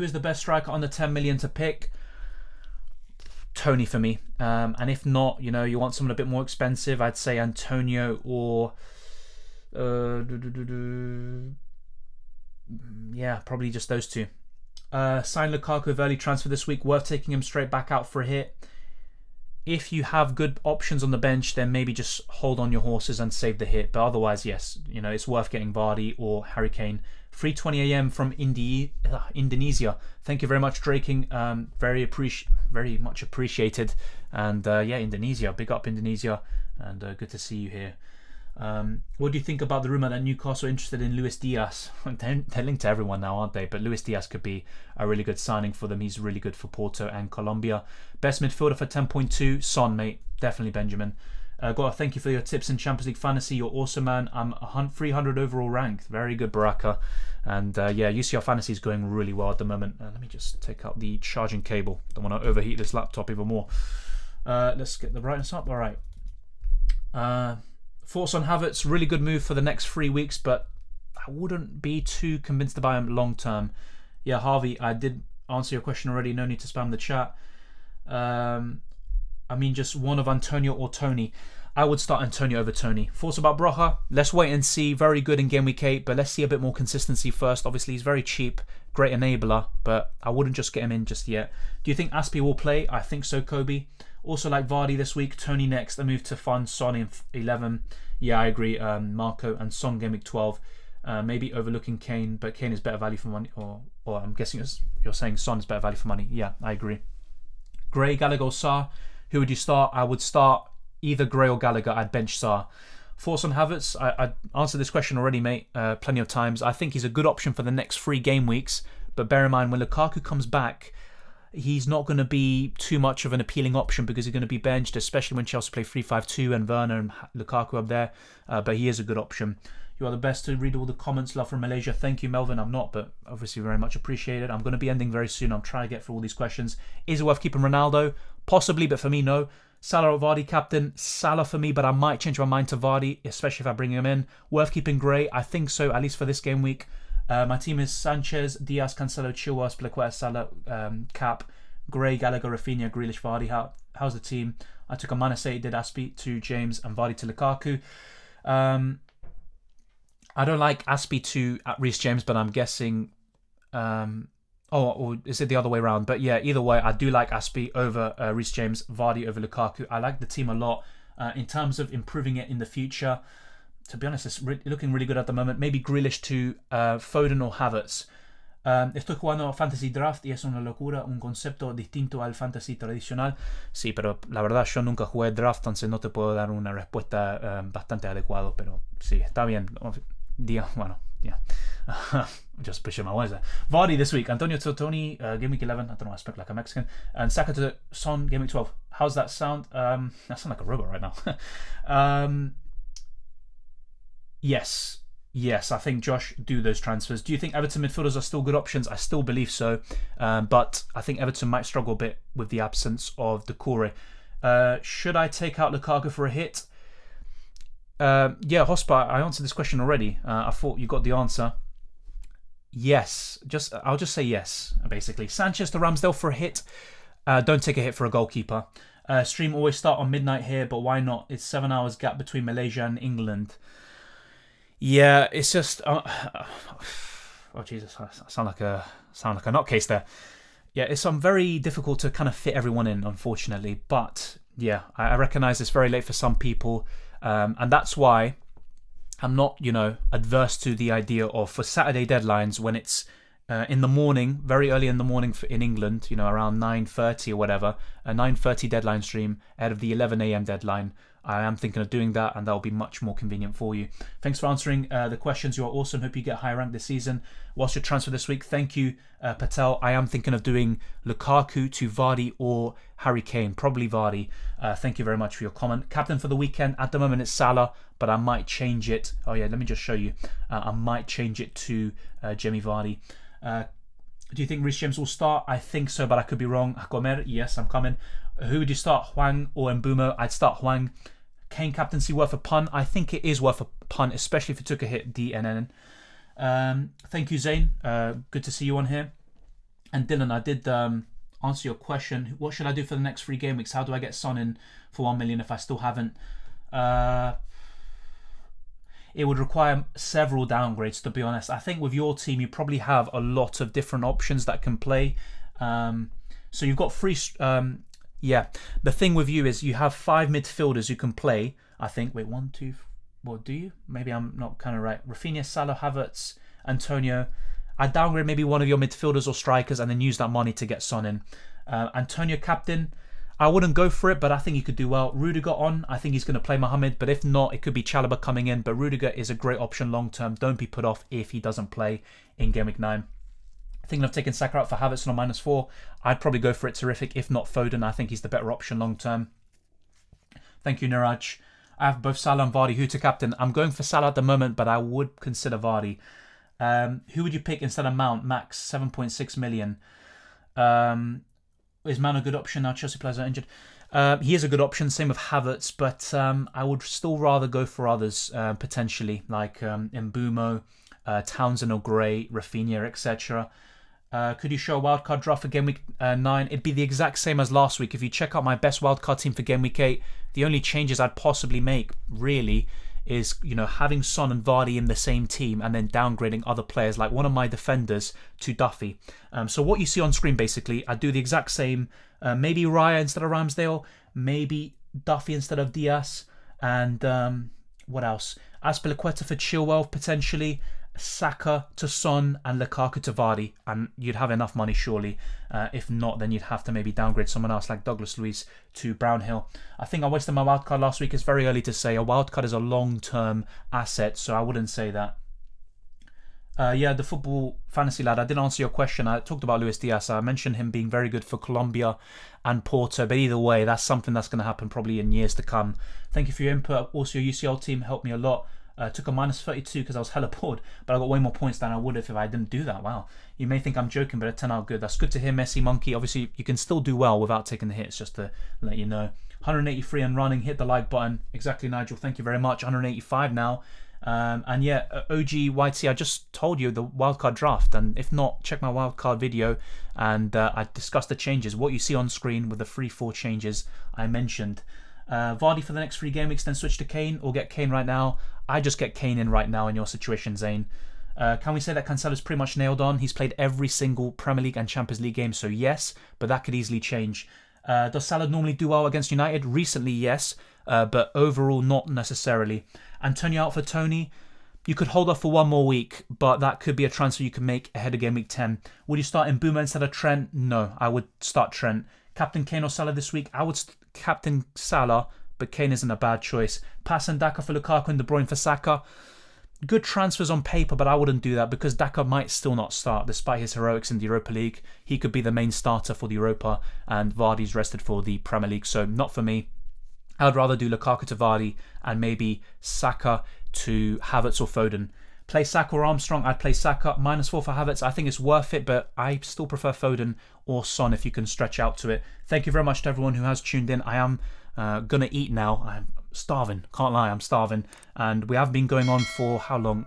is the best striker under 10 million to pick? Tony for me. And if not, you know, you want someone a bit more expensive, I'd say Antonio or yeah, probably just those two. Sign Lukaku with early transfer this week. Worth taking him straight back out for a hit. If you have good options on the bench, then maybe just hold on your horses and save the hit. But otherwise, yes, you know, it's worth getting Vardy or Harry Kane. 3:20 a.m. from Indonesia. Thank you very much, Draking. Very much appreciated. And yeah, Indonesia. Big up Indonesia. And good to see you here. What do you think about the rumour that Newcastle are interested in Luis Diaz? They're linked to everyone now, aren't they? But Luis Diaz could be a really good signing for them. He's really good for Porto and Colombia. Best midfielder for 10.2, Son, mate. Definitely Benjamin. Got to thank you for your tips in Champions League Fantasy. You're awesome, man. I'm 300 overall ranked. Very good, Baraka. And yeah, UCL Fantasy is going really well at the moment. Let me just take out the charging cable. Don't want to overheat this laptop even more. Let's get the brightness up. All right. Thoughts on Havertz? Really good move for the next 3 weeks, but I wouldn't be too convinced about him long term. Yeah, Harvey, I did answer your question already. No need to spam the chat. I mean, just one of Antonio or Tony. I would start Antonio over Tony. Thoughts about Broja? Let's wait and see. Very good in Game Week 8, but let's see a bit more consistency first. Obviously, he's very cheap. Great enabler, but I wouldn't just get him in just yet. Do you think Aspi will play? I think so, Kobe. Also like Vardy this week. Tony next. A move to fund Son in 11. Yeah, I agree. Marco and Son Game Week 12. Maybe overlooking Kane, but Kane is better value for money. Or I'm guessing you're saying Son is better value for money. Yeah, I agree. Gray, Gallagher, Sarr. Who would you start? I would start either Gray or Gallagher. I'd bench Sarr. Thoughts on Havertz? I answered this question already, mate, plenty of times. I think he's a good option for the next 3 game weeks. But bear in mind, when Lukaku comes back, he's not going to be too much of an appealing option because he's going to be benched, especially when Chelsea play 3-5-2 and Werner and Lukaku up there. But he is a good option. You are the best to read all the comments. Love from Malaysia. Thank you, Melvin. I'm not, but obviously very much appreciated. I'm going to be ending very soon. I'm trying to get through all these questions. Is it worth keeping Ronaldo? Possibly, but for me, no. Salah or Vardy captain? Salah for me, but I might change my mind to Vardy, especially if I bring him in. Worth keeping Gray? I think so, at least for this game week. My team is Sanchez, Diaz, Cancelo, Chilwell, Spilicueta, Salah, Cap, Gray, Gallagher, Rafinha, Grealish, Vardy. How's the team? I took a -8, did Aspi to James and Vardy to Lukaku. I don't like Aspi to Reece James, but I'm guessing... or is it the other way around? But yeah, either way, I do like Aspi over Reece James, Vardy over Lukaku. I like the team a lot. In terms of improving it in the future, to be honest, it's looking really good at the moment. Maybe Grealish to Fodon or Havertz. Estoy jugando Fantasy Draft y es una locura, un concepto distinto al Fantasy tradicional. Sí, pero la verdad yo nunca jugué Draft, entonces no te puedo dar una respuesta bastante adecuada, pero sí, está bien. Bueno, yeah. Just pushing my words there. Vardy this week. Antonio Totoni, Game Week 11. I don't know, I speak like a Mexican. And Saka to Son, Game Week 12. How's that sound? That sounds like a robot right now. Yes, I think Josh, do those transfers. Do you think Everton midfielders are still good options? I still believe so. But I think Everton might struggle a bit with the absence of Doucouré. Should I take out Lukaku for a hit? Yeah, Hospa, I answered this question already. I thought you got the answer. Yes. I'll just say yes, basically. Sanchez to Ramsdale for a hit. Don't take a hit for a goalkeeper. Stream always start on midnight here, but why not? It's 7 hours gap between Malaysia and England. Yeah, it's just... oh, Jesus, I sound like a nutcase there. Yeah, it's very difficult to kind of fit everyone in, unfortunately. But, yeah, I recognise it's very late for some people. And that's why I'm not, adverse to the idea of, for Saturday deadlines, when it's in the morning, very early in the morning in England, around 9:30 or whatever, a 9:30 deadline stream ahead of the 11 a.m. deadline. I am thinking of doing that, and that'll be much more convenient for you. Thanks for answering the questions. You are awesome. Hope you get high rank this season. What's your transfer this week? Thank you, Patel. I am thinking of doing Lukaku to Vardy or Harry Kane. Probably Vardy. Thank you very much for your comment. Captain for the weekend. At the moment, it's Salah, but I might change it. Oh, yeah, let me just show you. I might change it to Jamie Vardy. Do you think Reece James will start? I think so, but I could be wrong. Gomer, yes, I'm coming. Who would you start, Hwang or Mbumo? I'd start Hwang. Kane captaincy worth a punt? I think it is worth a punt, especially if it took a hit, DNN. Thank you, Zane. Good to see you on here. And Dylan, I did answer your question. What should I do for the next 3 game weeks? How do I get Son in for 1 million if I still haven't? It would require several downgrades, to be honest. I think with your team, you probably have a lot of different options that can play. So you've got 3... yeah, the thing with you is you have 5 midfielders who can play. I think, wait, 1, 2, what do you? Maybe I'm not kind of right. Rafinha, Salah, Havertz, Antonio. I downgrade maybe one of your midfielders or strikers and then use that money to get Son in. Antonio captain, I wouldn't go for it, but I think he could do well. Rudiger on, I think he's going to play Mohamed, but if not, it could be Chalobah coming in. But Rudiger is a great option long term. Don't be put off if he doesn't play in Game Week 9. Thinking of taking Saka out for Havertz on -4. I'd probably go for it. Terrific. If not Fodon, I think he's the better option long term. Thank you, Niraj. I have both Salah and Vardy. Who to captain? I'm going for Salah at the moment, but I would consider Vardy. Who would you pick instead of Mount? Max, 7.6 million. Is Mount a good option now Chelsea players are injured? He is a good option. Same with Havertz, but I would still rather go for others potentially, like Mbumo, Townsend or Gray, Rafinha, etc. Could you show a wildcard draft for Game Week 9? It'd be the exact same as last week. If you check out my best wildcard team for Game Week 8, the only changes I'd possibly make, really, is having Son and Vardy in the same team and then downgrading other players, like one of my defenders to Duffy. So what you see on screen, basically, I'd do the exact same. Maybe Raya instead of Ramsdale, maybe Duffy instead of Diaz, and what else? Aspilicueta for Chilwell, potentially. Saka to Son and Lukaku to Vardy, and you'd have enough money surely. If not, then you'd have to maybe downgrade someone else like Douglas Luiz to Brownhill. I think I wasted my wildcard last week. It's very early to say. A wildcard is a long-term asset, so I wouldn't say that. Yeah, the football fantasy lad. I did answer your question. I talked about Luis Diaz. I mentioned him being very good for Colombia and Porto. But either way, that's something that's going to happen probably in years to come. Thank you for your input. Also, your UCL team helped me a lot. Took a minus 32 because I was hella bored. But I got way more points than I would if I didn't do that. Wow. You may think I'm joking, but it turned out good. That's good to hear, Messi Monkey. Obviously, you can still do well without taking the hits, just to let you know. 183 and running. Hit the like button. Exactly, Nigel. Thank you very much. 185 now. And yeah, OG YT, I just told you the wildcard draft, and if not, check my wildcard video, and I discussed the changes, what you see on screen with the 3-4 changes I mentioned. Vardy for the next 3 game weeks, then switch to Kane, or get Kane right now. I just get Kane in right now in your situation, Zane. Can we say that Cancelo's pretty much nailed on? He's played every single Premier League and Champions League game, so yes, but that could easily change. Does Salah normally do well against United? Recently, yes, but overall, not necessarily. Antonio out for Tony. You could hold off for 1 more week, but that could be a transfer you can make ahead of game week 10. Would you start Mbuma instead of Trent? No, I would start Trent. Captain Kane or Salah this week? I would captain Salah, but Kane isn't a bad choice. Pass and Daka for Lukaku and De Bruyne for Saka. Good transfers on paper, but I wouldn't do that because Daka might still not start despite his heroics in the Europa League. He could be the main starter for the Europa, and Vardy's rested for the Premier League, so not for me. I'd rather do Lukaku to Vardy and maybe Saka to Havertz or Fodon. Play Saka or Armstrong, I'd play Saka. -4 for Havertz, I think it's worth it, but I still prefer Fodon or Son if you can stretch out to it. Thank you very much to everyone who has tuned in. I am going to eat now. I'm starving, can't lie, I'm starving. And we have been going on for how long?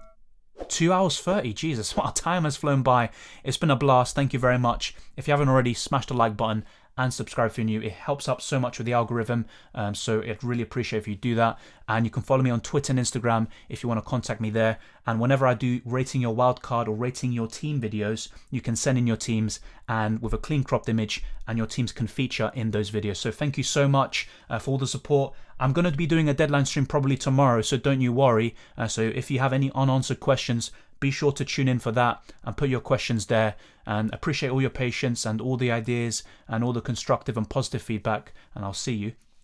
2 hours 30, Jesus, what time has flown by. It's been a blast, thank you very much. If you haven't already, smash the like button and subscribe if you're new. It helps out so much with the algorithm, so I'd really appreciate if you do that. And you can follow me on Twitter and Instagram if you want to contact me there. And whenever I do rating your wildcard or rating your team videos, you can send in your teams and with a clean cropped image, and your teams can feature in those videos. So thank you so much for all the support. I'm going to be doing a deadline stream probably tomorrow, so don't you worry. So if you have any unanswered questions, be sure to tune in for that and put your questions there, and appreciate all your patience and all the ideas and all the constructive and positive feedback, and I'll see you